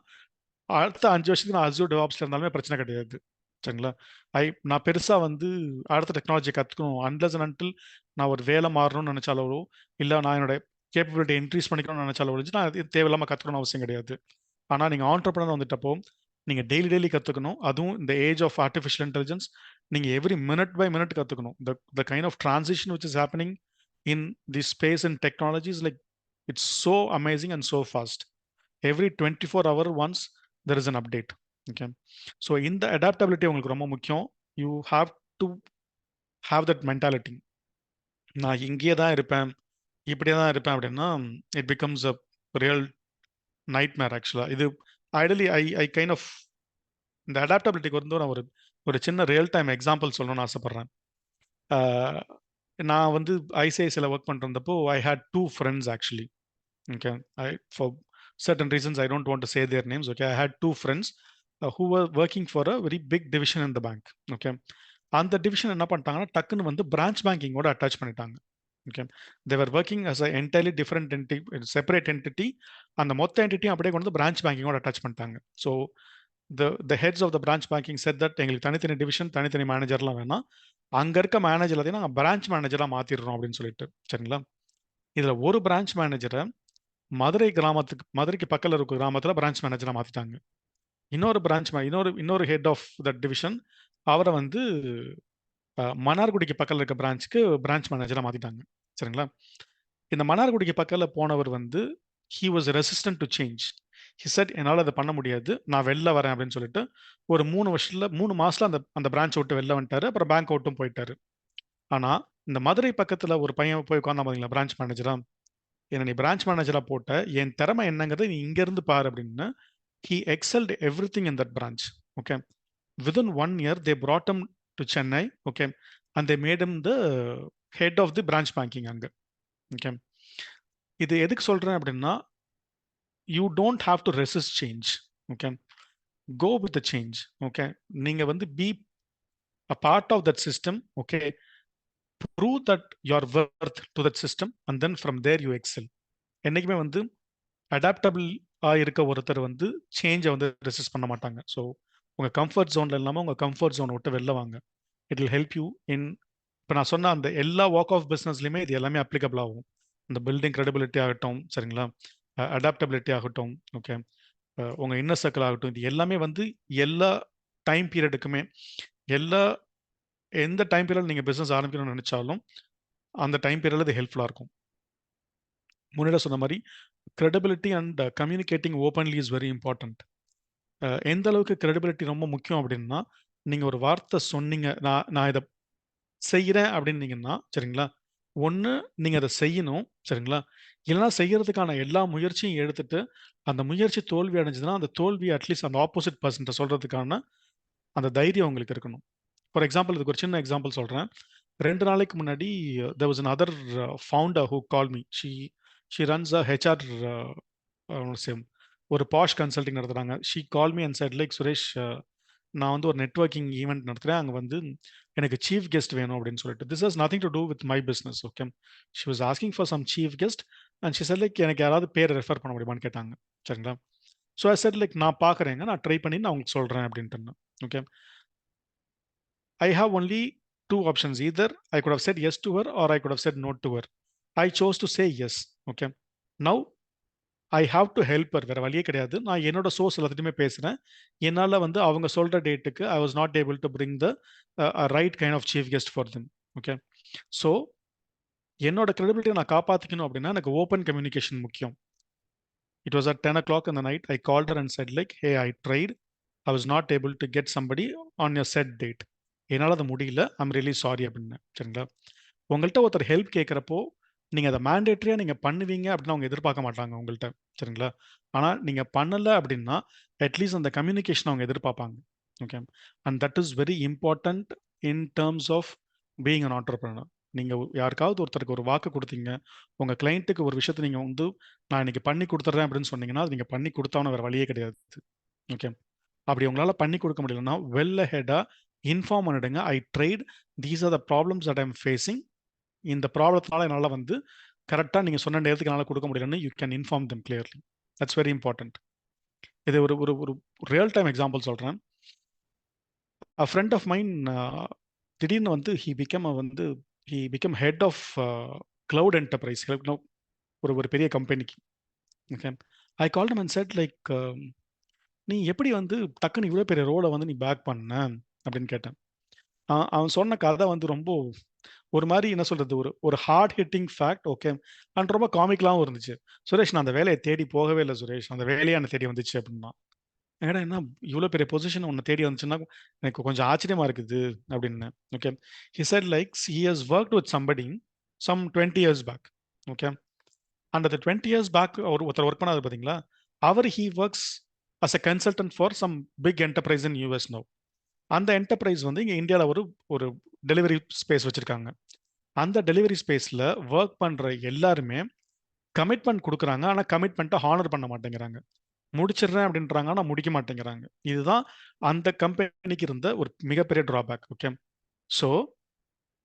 அடுத்த 5 வருஷத்துக்கு நான் அசூர் டெவாப்ஸில் இருந்தாலுமே பிரச்சனை கிடையாது. சரிங்களா, நான் பெருசாக வந்து அடுத்த டெக்னாலஜி கற்றுக்கணும் அன்லஸ் அண்ட் அன்டில் நான் ஒரு வேலை மாறணும்னு நினச்சாலோ இல்லை நான் என்னோட கேப்பபிலிட்டி இன்க்ரீஸ் பண்ணிக்கணும்னு நினச்சாலோ நான் இது தேவையில்லாமல் கற்றுக்கணும்னு அவசியம் கிடையாது. ஆனால் நீங்கள் ஆண்டர்ப்ரனர் வந்துட்டப்போ நீங்கள் டெய்லி கற்றுக்கணும். அதுவும் இந்த ஏஜ் ஆஃப் ஆர்டிஃபிஷியல் இன்டெலிஜென்ஸ் நீங்கள் எவ்ரி மினிட் பை மினிட் கற்றுக்கணும். The kind of transition which is happening in the space and technologies like it's so amazing and so fast. Every 24 hours once there is an update. Okay, so இந்த adaptability உங்களுக்கு ரொம்ப முக்கியம். You have to have that mentality. நான் இங்கேயே தான் இருப்பேன், இப்படியே தான் இருப்பேன் அப்படின்னா it becomes a real nightmare ஆக்சுவலாக. இது ஐடலி ஐ கைண்ட் ஆஃப் இந்த அடாப்டபிலிட்டிக்கு வந்து நான் ஒரு சின்ன ரியல் டைம் எக்ஸாம்பிள் சொல்லணும்னு ஆசைப்பட்றேன். நான் வந்து ஐசிஐசியில் ஒர்க் பண்ணிருந்தப்போ I had 2 friends actually. Okay, for certain reasons I don't want to say their names. Okay, I had 2 friends who were working for a very big division in the bank. Okay, அந்த division என்ன பண்ணிட்டாங்கன்னா டக்குன்னு வந்து branch பேங்கிங்கோட attach பண்ணிட்டாங்க. Okay, they were working as a entirely different separate entity. அந்த மொத்த என்டிட்டியும் அப்படியே கொண்டு வந்து பிரான்ச் பேங்கிங்கோட அட்டாச் பண்ணிட்டாங்க. So the heads of the branch banking said that எங்களுக்கு தனித்தனி டிவிஷன் தனித்தனி மேனேஜர்லாம் வேணாம், அங்கே இருக்க மேனேஜர் எல்லாத்தையும் நாங்கள் பிரான்ச் மேனேஜராக மாற்றிடுறோம் அப்படின்னு சொல்லிட்டு. சரிங்களா, இதில் ஒரு பிரான்ச் மேனேஜரை மதுரைக்கு பக்கத்தில் இருக்க கிராமத்தில் பிரான்ச் மேனேஜராக மாற்றிட்டாங்க. இன்னொரு ஹெட் ஆஃப் த டிவிஷன் அவரை வந்து மன்னார்குடிக்கு பக்கத்தில் இருக்க பிரான்ச்சுக்கு பிரான்ச் மேனேஜராக மாற்றிட்டாங்க. சரிங்களா, இந்த மன்னார்குடிக்கு பக்கத்தில் போனவர் வந்து he was resistant to change. He said என்னால் அதை பண்ண முடியாது, நான் வெளில வரேன் அப்படின்னு சொல்லிட்டு ஒரு 3 மாசத்துல அந்த பிரான்ச் விட்டு வெளில வந்துட்டாரு. அப்புறம் பேங்க் விட்டும் போயிட்டாரு. ஆனால் இந்த மதுரை பக்கத்தில் ஒரு பையன் போய் உட்காந்தா பார்த்தீங்களா பிரான்ச் மேனேஜரா, என்ன நீ பிரான்ச் மேனேஜராக போட்ட, என் திறமை என்னங்கிறது நீ இங்கேருந்து பாரு அப்படின்னு he excelled everything in that branch. Okay, within 1 year they brought him to Chennai. Okay, and they made him the head of the branch banking அங்க. ஓகே, இது எதுக்கு சொல்றேன் அப்படின்னா, you don't have to resist change. Okay, go with the change. Okay, நீங்க வந்து be a part of that system. Okay, prove that your worth to that system and then from there you excel. என்னைக்குமே வந்து adaptable இருக்க ஒருத்தர் வந்து சேஞ்சை வந்து resist பண்ண மாட்டாங்க. ஸோ உங்கள் கம்ஃபர்ட் ஜோனில் இல்லாமல் உங்கள் கம்ஃபர்ட் ஜோனை விட்டு வெளில வாங்க. It will help you in, இப்போ நான் சொன்ன அந்த எல்லா வாக் ஆஃப் பிஸ்னஸ்லையுமே இது எல்லாமே அப்ளிகபிள் ஆகும். இந்த பில்டிங் கிரெடிபிலிட்டி ஆகட்டும், சரிங்களா, அடாப்டபிலிட்டி ஆகட்டும், ஓகே, உங்கள் இன்னர் சர்க்கிள் ஆகட்டும், இது எல்லாமே வந்து எல்லா டைம் பீரியடுக்குமே, எந்த டைம் பீரியட் நீங்கள் பிஸ்னஸ் ஆரம்பிக்கணும்னு நினச்சாலும் அந்த டைம் பீரியடில் இது ஹெல்ப்ஃபுல்லாக இருக்கும். முன்னாடி சொன்ன மாதிரி credibility and communicating openly is very important. எந்த அளவுக்கு credibility ரொம்ப முக்கியம் அப்படின்னா, நீங்கள் ஒரு வார்த்தை சொன்னீங்க, நான் இதை செய்கிறேன் அப்படின்னீங்கன்னா, சரிங்களா, ஒன்று நீங்கள் அதை செய்யணும், சரிங்களா, இல்லைனா செய்யறதுக்கான எல்லா முயற்சியும் எடுத்துட்டு அந்த முயற்சி தோல்வி அடைஞ்சதுன்னா அந்த தோல்வி அட்லீஸ்ட் அந்த ஆப்போசிட் பர்சன்ட்ட சொல்கிறதுக்கான அந்த தைரியம் உங்களுக்கு இருக்கணும். ஃபார் எக்ஸாம்பிள், இதுக்கு ஒரு சின்ன எக்ஸாம்பிள் சொல்கிறேன். 2 நாளைக்கு முன்னாடி there was another founder who called me. She runs a HR same ஒரு பாஷ் கன்சல்டிங் நடத்துகிறாங்க. She call me and said like, Suresh, நான் வந்து ஒரு நெட்வொர்க்கிங் ஈவெண்ட் நடத்துகிறேன், அங்கே வந்து எனக்கு சீஃப் கெஸ்ட் வேணும் அப்படின்னு சொல்லிட்டு. This has nothing to do with my business. Okay, she was asking for some chief guest and she said like, எனக்கு யாராவது பேர் ரெஃபர் பண்ண முடியுமான்னு கேட்டாங்க, சரிங்களா. ஸோ ஐ செட் லைக், நான் பார்க்குறேங்க, நான் ட்ரை பண்ணி நான் உங்களுக்கு சொல்கிறேன் அப்படின்ட்டு. Okay, I have only 2 options. Either I could have said yes to her or I could have said no to her. I chose to say yes. Okay. Now I have to help her. வேற வழியே கிடையாது. நான் என்னோட source எல்லாத்தையுமே பேசுறேன். என்னால வந்து அவங்க சொல்ற டேட்டுக்கு I was not able to bring the right kind of chief guest for them. Okay. So என்னோட credibility நான் காப்பாத்திக்கணும் அப்படின்னா எனக்கு ஓப்பன் கம்யூனிகேஷன் முக்கியம். It was at 10 o'clock in the night. I called her and said like, hey, I tried. I was not able to get somebody on your set date. என்னால் அது முடியல, I'm really sorry அப்படின்னு, சரிங்களா. உங்கள்கிட்ட ஒருத்தர் help கேட்குறப்போ நீங்கள் அதை மேண்டேட்ரியாக நீங்கள் பண்ணுவீங்க அப்படின்னு அவங்க எதிர்பார்க்க மாட்டாங்க உங்கள்கிட்ட, சரிங்களா. ஆனால் நீங்கள் பண்ணலை அப்படின்னா அட்லீஸ்ட் அந்த கம்யூனிகேஷன் அவங்க எதிர்பார்ப்பாங்க. Okay, and that is very important in terms of being an entrepreneur. நீங்கள் யாருக்காவது ஒருத்தருக்கு ஒரு வாக்கு கொடுத்தீங்க, உங்கள் கிளைண்ட்டுக்கு ஒரு விஷயத்தை நீங்கள் வந்து நான் இன்னைக்கு பண்ணி கொடுத்துட்றேன் அப்படின்னு சொன்னீங்கன்னா அது நீங்கள் பண்ணி கொடுத்தாலும் வேறு வழியே கிடையாது. ஓகே, அப்படி உங்களால் பண்ணி கொடுக்க முடியலன்னா வெல் ஹெடாக இன்ஃபார்ம் பண்ணிடுங்க. I tried, these are the problems that I'm facing. இந்த ப்ராப்ளத்தினால என்னால் வந்து கரெக்டாக நீங்கள் சொன்ன நேரத்துக்கு என்னால் கொடுக்க முடியலன்னு you can inform them clearly. That's very important. இது ஒரு ஒரு ஒரு ரியல் டைம் எக்ஸாம்பிள் சொல்கிறேன். அ ஃப்ரெண்ட் ஆஃப் மைன் திடீர்னு வந்து he become head of cloud enterprise, ஒரு பெரிய கம்பெனிக்கு. Okay, I called him and said like, நீ எப்படி வந்து டக்குன்னு இவ்வளோ பெரிய ரோலை வந்து நீ பேக் பண்ண அப்படின்னு கேட்டேன். அவன் சொன்ன கதை வந்து ரொம்ப ஒரு மாதிரி என்ன சொல்றது, ஒரு hard hitting fact. Okay, and ரொம்ப காமிக்கலாகவும் இருந்துச்சு. சுரேஷ், நான் அந்த வேலையை தேடி போகவே இல்லை சுரேஷ், அந்த வேலையை என்னை தேடி வந்துச்சு அப்படின்னா. ஏன்னா என்ன இவ்வளோ பெரிய பொசிஷன் உன்னை தேடி வந்துச்சுன்னா எனக்கு கொஞ்சம் ஆச்சரியமா இருக்குது அப்படின்னு. Okay, he said like he has worked with somebody some 20 years back. Okay, அந்த 20 years பேக் ஒருத்தர் ஒர்க் பண்ணாது பார்த்தீங்களா, he works as a consultant for some big enterprise in US no. அந்த என்டர்பிரைஸ் வந்து இங்கே இந்தியாவில் ஒரு டெலிவரி ஸ்பேஸ் வச்சுருக்காங்க. அந்த டெலிவரி ஸ்பேஸில் ஒர்க் பண்ணுற எல்லாருமே கமிட்மெண்ட் கொடுக்குறாங்க, ஆனால் கமிட்மெண்ட்டை ஹானர் பண்ண மாட்டேங்கிறாங்க. முடிச்சிடுறேன் அப்படின்றாங்க, ஆனால் முடிக்க மாட்டேங்கிறாங்க. இதுதான் அந்த கம்பெனிக்கு இருந்த ஒரு மிகப்பெரிய drawback. Okay, so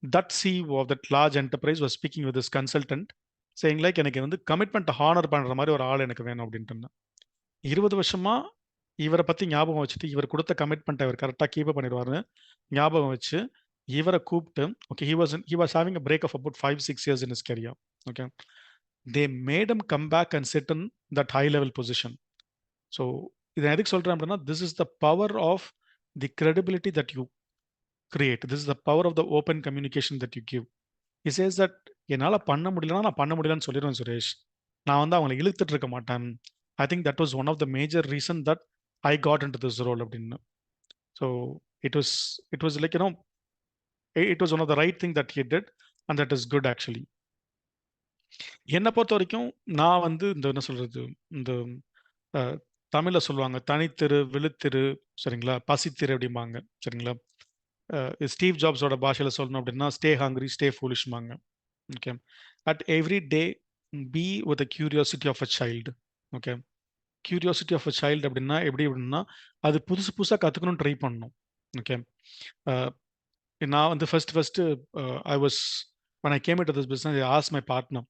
that CEO of that large enterprise was speaking with this consultant saying like, எனக்கு வந்து கமிட்மெண்ட்டை ஹானர் பண்ணுற மாதிரி ஒரு ஆள் எனக்கு வேணும் அப்படின்ட்டு. 20 வருஷமா இவரை பற்றி ஞாபகம் வச்சுட்டு இவர் கொடுத்த கமிட்மெண்ட்டை இவர் கரெக்டாக கீப் பண்ணிடுவாருன்னு ஞாபகம் வச்சு இவரை கூப்பிட்டு, okay, he was having a break of about 5-6 years in his career. Okay, they made him come back and sit in that high level position. So இதை எதுக்கு சொல்கிறேன் அப்படின்னா, this is the power of the credibility that you create. This is the power of the open communication that you give. He says that என்னால் பண்ண முடியலன்னா நான் பண்ண முடியலன்னு சொல்லிடுவேன் சுரேஷ், நான் வந்து அவங்களை இழுத்துட்டு இருக்க மாட்டேன். I think that was one of the major reason that I got into this role அப்படின்னு. So it was like, you know, it was one of the right thing that he did and that is good actually. என்னை பொறுத்த வரைக்கும் நான் வந்து இந்த என்ன சொல்றது, இந்த தமிழில் சொல்லுவாங்க தனித்திரு விழுத்திரு, சரிங்களா, பசித்திரு அப்படிம்பாங்க, சரிங்களா. ஸ்டீவ் ஜாப்ஸோட பாஷையில் சொல்லணும் அப்படின்னா ஸ்டே ஹங்க்ரி ஸ்டே ஃபூலிஷ்மாங்க. Okay, at every day be with a curiosity of a child. Okay, curiosity of a child அப்படின்னா எப்படி அப்படின்னா அது புதுசு புதுசாக கற்றுக்கணும்னு ட்ரை பண்ணணும். ஓகே, நான் வந்து first I was when I came into this business, I asked my partner.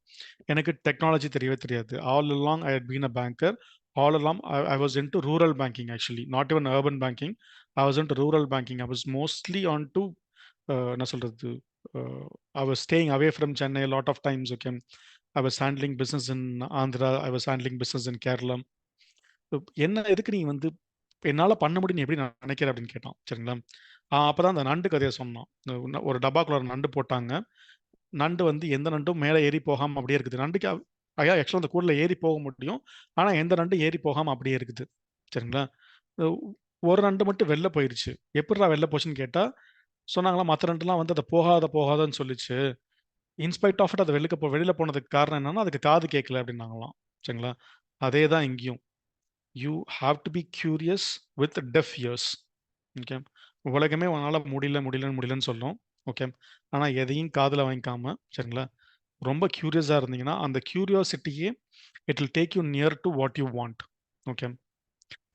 எனக்கு டெக்னாலஜி தெரியவே தெரியாது. All along I had been a banker. All along I was into rural banking actually, not even urban banking. I was into rural banking. I was mostly onto என்ன சொல்றது, I was staying away from Chennai a lot of times. Okay, I was handling business in Andhra. I was handling business in Kerala. என்ன எதுக்கு நீ வந்து என்னால பண்ண முடியும்னு எப்படி நினைக்கிற அப்படின்னு கேட்டான். சரிங்களா, அப்பதான் அந்த நண்டு கதையை சொன்னான். ஒரு டப்பாக்குள்ள ஒரு நண்டு போட்டாங்க. நண்டு வந்து எந்த நண்டும் மேலே ஏறி போகாம அப்படியே இருக்குது. நண்டுக்கு ஐயா ஆக்சுவலாக அந்த கூண்டில் ஏறி போக முடியும். ஆனால் எந்த நண்டு ஏறி போகாம அப்படியே இருக்குது. சரிங்களா, அஹ் ஒரு நண்டு மட்டும் வெளில போயிருச்சு. எப்படிடா வெளில போச்சுன்னு கேட்டா சொன்னாங்களா, மற்ற நண்டுலாம் வந்து அதை போகாதன்னு சொல்லிச்சு. இன்ஸ்பைட் ஆஃப் இட் அது வெளியில போனதுக்கு காரணம் என்னன்னா அதுக்கு காது கேட்கல அப்படின்னாங்களாம். சரிங்களா, அதே தான் இங்கேயும். You have to be curious with deaf ears. Okay, உலகமே உன்னால முடியலன்னு சொல்லும். ஓகே, ஆனால் எதையும் காதில் வாங்கிக்காம, சரிங்களா, ரொம்ப கியூரியஸாக இருந்தீங்கன்னா அந்த கியூரியாசிட்டியே it will take you near to what you want. Okay,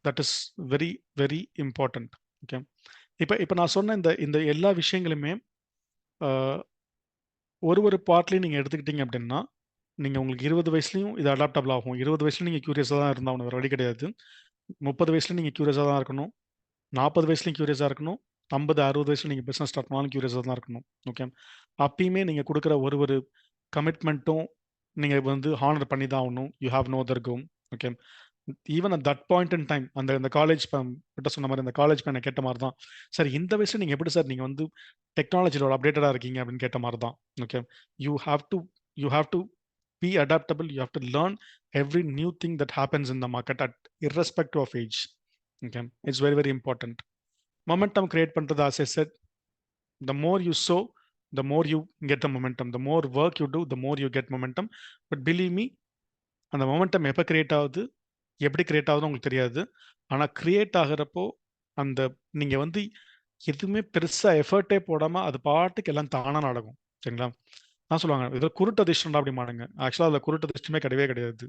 that is very very important. Okay, இப்போ நான் சொன்ன இந்த இந்த எல்லா விஷயங்களுமே ஒரு பார்ட்லையும் நீங்கள் எடுத்துக்கிட்டீங்க அப்படின்னா நீங்கள் உங்களுக்கு 20 வயசுலையும் இது அடாப்டபிள் ஆகும். 20 வயசுல நீங்கள் கியூரியஸாக தான் இருந்தால் ஒன்று வழி கிடையாது. 30 வயசுல நீங்கள் கியூரியஸாக தான் இருக்கணும். 40 வயசுலையும் கியூரியஸாக இருக்கணும். 50-60 வயசுல நீங்கள் பிஸ்னஸ் ஸ்டார்ட் பண்ணாலும் கியூரியஸாக தான் இருக்கணும். ஓகே, அப்பயுமே நீங்கள் கொடுக்குற ஒரு கமிட்மெண்ட்டும் நீங்கள் வந்து ஹானர் பண்ணி தான் ஆகணும். You have no other go. Okay, even at that point in time அந்த காலேஜ் கிட்ட சொன்ன மாதிரி அந்த காலேஜ் பையனை கேட்ட மாதிரி தான், சார் இந்த வயசுல நீங்கள் எப்படி சார் நீங்கள் வந்து டெக்னாலஜியோட அப்டேட்டடாக இருக்கீங்க அப்படின்னு கேட்ட மாதிரி தான். Okay, you have to be adaptable. You have to learn every new thing that happens in the market at irrespective of age. Okay, it's very very important. Momentum create பண்றது, as I said, the more you sow, the more you get the momentum. The more work you do, the more you get momentum. But believe me, அந்த momentum எப்போ create ஆகுது, எப்படி create ஆகுதுன்னு உங்களுக்கு தெரியாது. ஆனால் create ஆகிறப்போ அந்த நீங்கள் வந்து எதுவுமே பெருசாக எஃபர்ட்டே போடாமல் அது பாட்டுக்கு எல்லாம் தானாக நடக்கும். சரிங்களா, நான் சொல்லுவாங்க இதில் குருட்டு அதிர்ஷ்டம்டா அப்படி மாடுங்க. ஆக்சுவலாக அதில் குருட்டு அதிர்ஷ்டமே கிடையவே கிடையாது.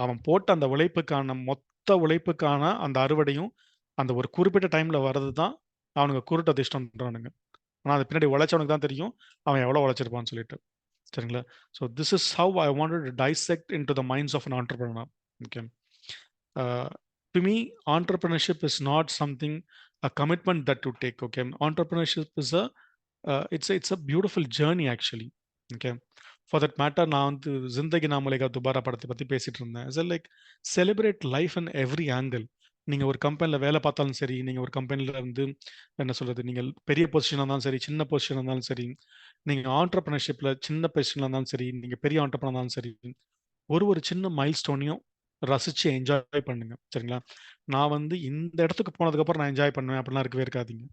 அவன் போட்ட அந்த உழைப்புக்கான மொத்த உழைப்புக்கான அந்த அறுவடையும் அந்த ஒரு குறிப்பிட்ட டைம்ல வர்றது தான் அவனுங்க குருட்டு அதிர்ஷ்டம்ன்றானுங்க. ஆனால் அது பின்னாடி உழைச்சவனுக்கு தான் தெரியும் அவன் எவ்வளோ உழைச்சிருப்பான்னு சொல்லிட்டு. சரிங்களா, so this is how I wanted to dissect in to the minds of an entrepreneur. Okay, to me entrepreneurship is not something a commitment that you take. Okay, entrepreneurship is a it's a beautiful journey actually. Okay, for that matter நான் வந்து ஜிந்தகி நா மிலேகா துபாரா படத்தை பற்றி பேசிட்டு இருந்தேன். It's like celebrate life in every angle. நீங்கள் ஒரு கம்பெனியில் வேலை பார்த்தாலும் சரி, நீங்கள் ஒரு கம்பெனியில் வந்து என்ன சொல்கிறது, நீங்கள் பெரிய பொசிஷனாக இருந்தாலும் சரி, சின்ன பொசிஷனாக இருந்தாலும் சரி, நீங்கள் ஆண்டர்பிரினர்ஷிப்பில் சின்ன பொசிஷனாக இருந்தாலும் சரி, நீங்கள் பெரிய ஆண்டர்பிரினர் இருந்தாலும் சரி, ஒரு சின்ன மைல் ஸ்டோனையும் ரசித்து என்ஜாய் பண்ணுங்க. சரிங்களா, நான் வந்து இந்த இடத்துக்கு போனதுக்கப்புறம் நான் என்ஜாய் பண்ணுவேன் அப்படிலாம் இருக்கவே இருக்காதீங்க.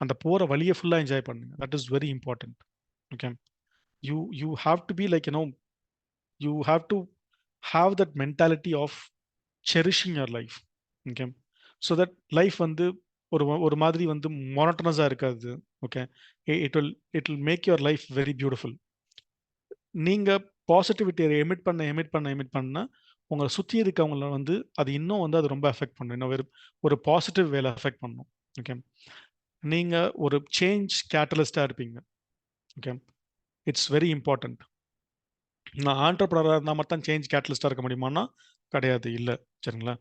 அந்த போகிற வழியை ஃபுல்லாக என்ஜாய் பண்ணுங்க. That is very important. Okay, you have to be like, you have to have that mentality of cherishing your life. Okay, so that life வந்து ஒரு மாதிரி வந்து மோனோட்டனஸாக இருக்காது. Okay, it will make your life very beautiful. நீங்கள் பாசிட்டிவிட்டியை emit பண்ண உங்களை சுற்றி இருக்கவங்கள வந்து அது இன்னும் வந்து அது ரொம்ப எஃபெக்ட் பண்ணும். இன்னும் ஒரு பாசிட்டிவ் வேலை எஃபெக்ட் பண்ணும். ஓகே, நீங்கள் ஒரு சேஞ்ச் கேட்டலிஸ்டாக இருப்பீங்க. Okay, it's very important. நான் ஆண்டர்பிரினராக இருந்தால் மட்டும் சேஞ்ச் கேட்டலிஸ்டாக இருக்க முடியுமான்னா கிடையாது, இல்லை. சரிங்களா,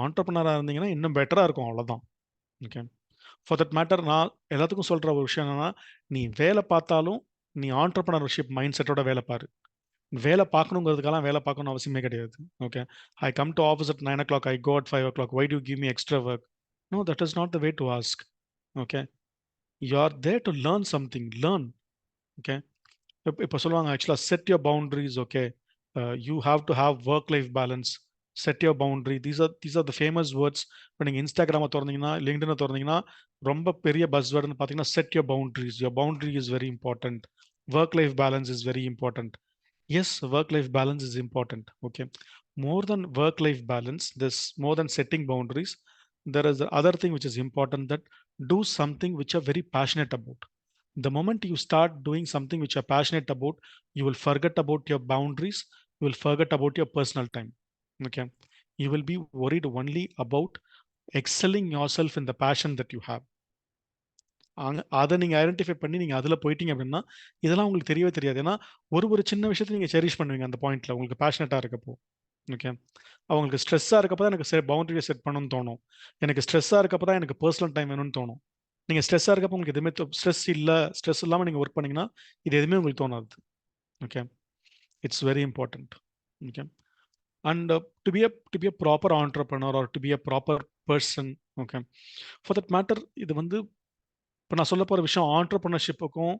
ஆண்டர்பிரினராக இருந்தீங்கன்னா இன்னும் பெட்டராக இருக்கும், அவ்வளோதான். ஓகே, ஃபார் தட் மேட்டர் நான் எல்லாத்துக்கும் சொல்கிற ஒரு விஷயம் என்னன்னா, நீ வேலை பார்த்தாலும் நீ ஆண்டர்பிரினர்ஷிப் மைண்ட் செட்டோட வேலை பாரு. வேலை பார்க்கணுங்கிறதுக்கெல்லாம் வேலை பார்க்கணும் அவசியமே கிடையாது. Okay, I come to office at 9 o'clock, I go at 5 o'clock, why to give me extra work? No, that is not the way to ask. Okay, you are there to learn something, learn. Okay, இப்போ சொல்லுவாங்க ஆக்சுவலாக set your boundaries. Okay, you have to have work life balance, set your boundary. These are the famous words. இப்போ நீங்கள் இன்ஸ்டாகிராமை திறந்தீங்கன்னா, லிங்க்டினை திறந்தீங்கன்னா ரொம்ப பெரிய bus வேர்டுன்னு பார்த்தீங்கன்னா set your boundaries. Your boundary is very important. Work life balance is very important. Yes, work-life balance is important. Okay, more than work-life balance, there's more than setting boundaries. there is the other thing which is important, that do something which you're very passionate about. The moment you start doing something which you're passionate about, you will forget about your boundaries, you will forget about your personal time. Okay. You will be worried only about excelling yourself in the passion that you have. அதை நீங்க identify பண்ணி நீங்க அதுல போயிட்டீங்க அப்படின்னா இதெல்லாம் உங்களுக்கு தெரியவே தெரியாது. ஏன்னா ஒரு சின்ன விஷயத்தை நீங்க செரிஷ் பண்ணுவீங்க அந்த பாயிண்ட்ல, உங்களுக்கு பேஷனட்டா இருக்கப்போ. ஓகே. அவங்களுக்கு ஸ்ட்ரெஸ்ஸாக இருக்கப்போ தான் எனக்கு பவுண்டரியை செட் பண்ணணும்னு தோணும். எனக்கு ஸ்ட்ரெஸ்ஸாக இருக்கப்போ தான் எனக்கு பர்சனல் டைம் வேணும்னு தோணும். நீங்கள் ஸ்ட்ரெஸ்ஸாக இருக்கப்போ உங்களுக்கு எதுவுமே ஸ்ட்ரெஸ் இல்லாமல் நீங்கள் ஒர்க் பண்ணீங்கன்னா இது எதுவுமே உங்களுக்கு தோணாது. Okay. It's very important. Okay. And to be a proper entrepreneur or to be a proper person, okay, for that matter, இது வந்து இப்போ நான் சொல்ல போகிற விஷயம் ஆண்டர்ப்ரனர்ஷிப்புக்கும்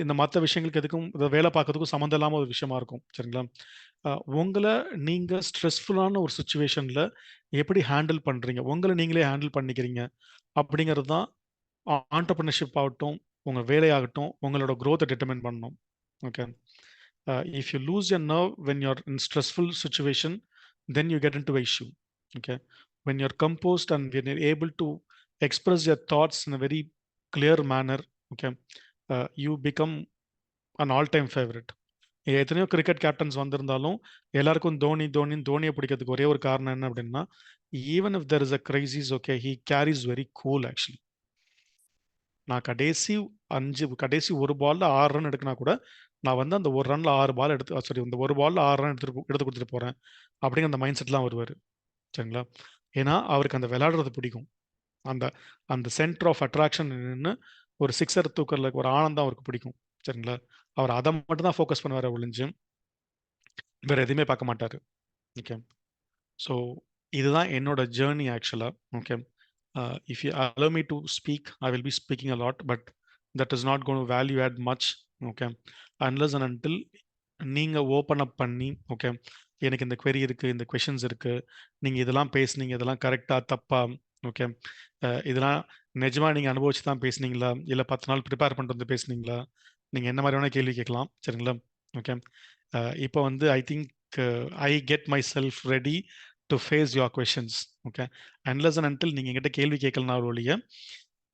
இந்த மற்ற விஷயங்களுக்கு எதுக்கும் வேலை பார்க்கறதுக்கும் சம்மந்தம் இல்லாமல் ஒரு விஷயமா இருக்கும். சரிங்களா? உங்களை நீங்கள் ஸ்ட்ரெஸ்ஃபுல்லான ஒரு சுச்சுவேஷனில் எப்படி ஹேண்டில் பண்ணுறீங்க, உங்களை நீங்களே ஹேண்டில் பண்ணிக்கிறீங்க அப்படிங்கிறது தான் ஆண்டர்ப்ரனர்ஷிப் ஆகட்டும், உங்கள் வேலையாகட்டும், உங்களோட க்ரோத்தை டிட்டர்மைன் பண்ணணும். Okay. If you lose your nerve when you're in stressful situation, then you get into an issue. Okay. When you're composed and when you're able to express your thoughts in a very clear manner, okay, you become an all-time favorite. எத்தனையோ cricket captains வந்திருந்தாலும் எல்லாருக்கும் தோனியை பிடிக்கிறதுக்கு ஒரே ஒரு காரணம் என்ன அப்படின்னா, even if there is a crisis, okay, he carries very cool. Actually நான் கடைசி ஒரு பால்ல 6 ரன் எடுக்கினா கூட நான் வந்து அந்த ஒரு ரன்ல 6 பால் எடுத்து இந்த ஒரு பால்ல 6 ரன் எடுத்து கொடுத்துட்டு போறேன் அப்படிங்கிற அந்த மைண்ட் செட்லாம் வருவார். சரிங்களா? ஏன்னா அவருக்கு அந்த விளையாடுறது பிடிக்கும். அந்த அந்த சென்டர் ஆஃப் அட்ராக்ஷன் நின்று ஒரு சிக்ஸர் தூக்கல ஒரு ஆனந்தம் அவருக்கு பிடிக்கும். சரிங்களா? அவர் அதை மட்டும் தான் ஃபோக்கஸ் பண்ணுவார் ஒழிஞ்சு வேற எதுவுமே பார்க்க மாட்டார். ஓகே. ஸோ இதுதான் என்னோட ஜேர்னி ஆக்சுவலாக. Okay. If you allow me to speak, I will be speaking a lot, but that is not going to value add much. Okay. Unless and until நீங்க ஓப்பன் அப் பண்ணி, okay, எனக்கு இந்த query இருக்கு, இந்த questions இருக்கு, நீங்க இதெல்லாம் பேசுனீங்க, இதெல்லாம் கரெக்டா தப்பா, ஓகே, இதெல்லாம் நிஜமா நீங்க அனுபவிச்சு தான் பேசுனீங்களா, இல்லை 10 நாள் ப்ரிப்பேர் பண்ணிட்டு வந்து பேசுனீங்களா, நீங்க என்ன மாதிரி வேணா கேள்வி கேட்கலாம். சரிங்களா? ஓகே. இப்போ வந்து I think I get myself ready to face your questions. Okay. Unless and until நீங்கள் என்கிட்ட கேள்வி கேட்கலனா ஒழிய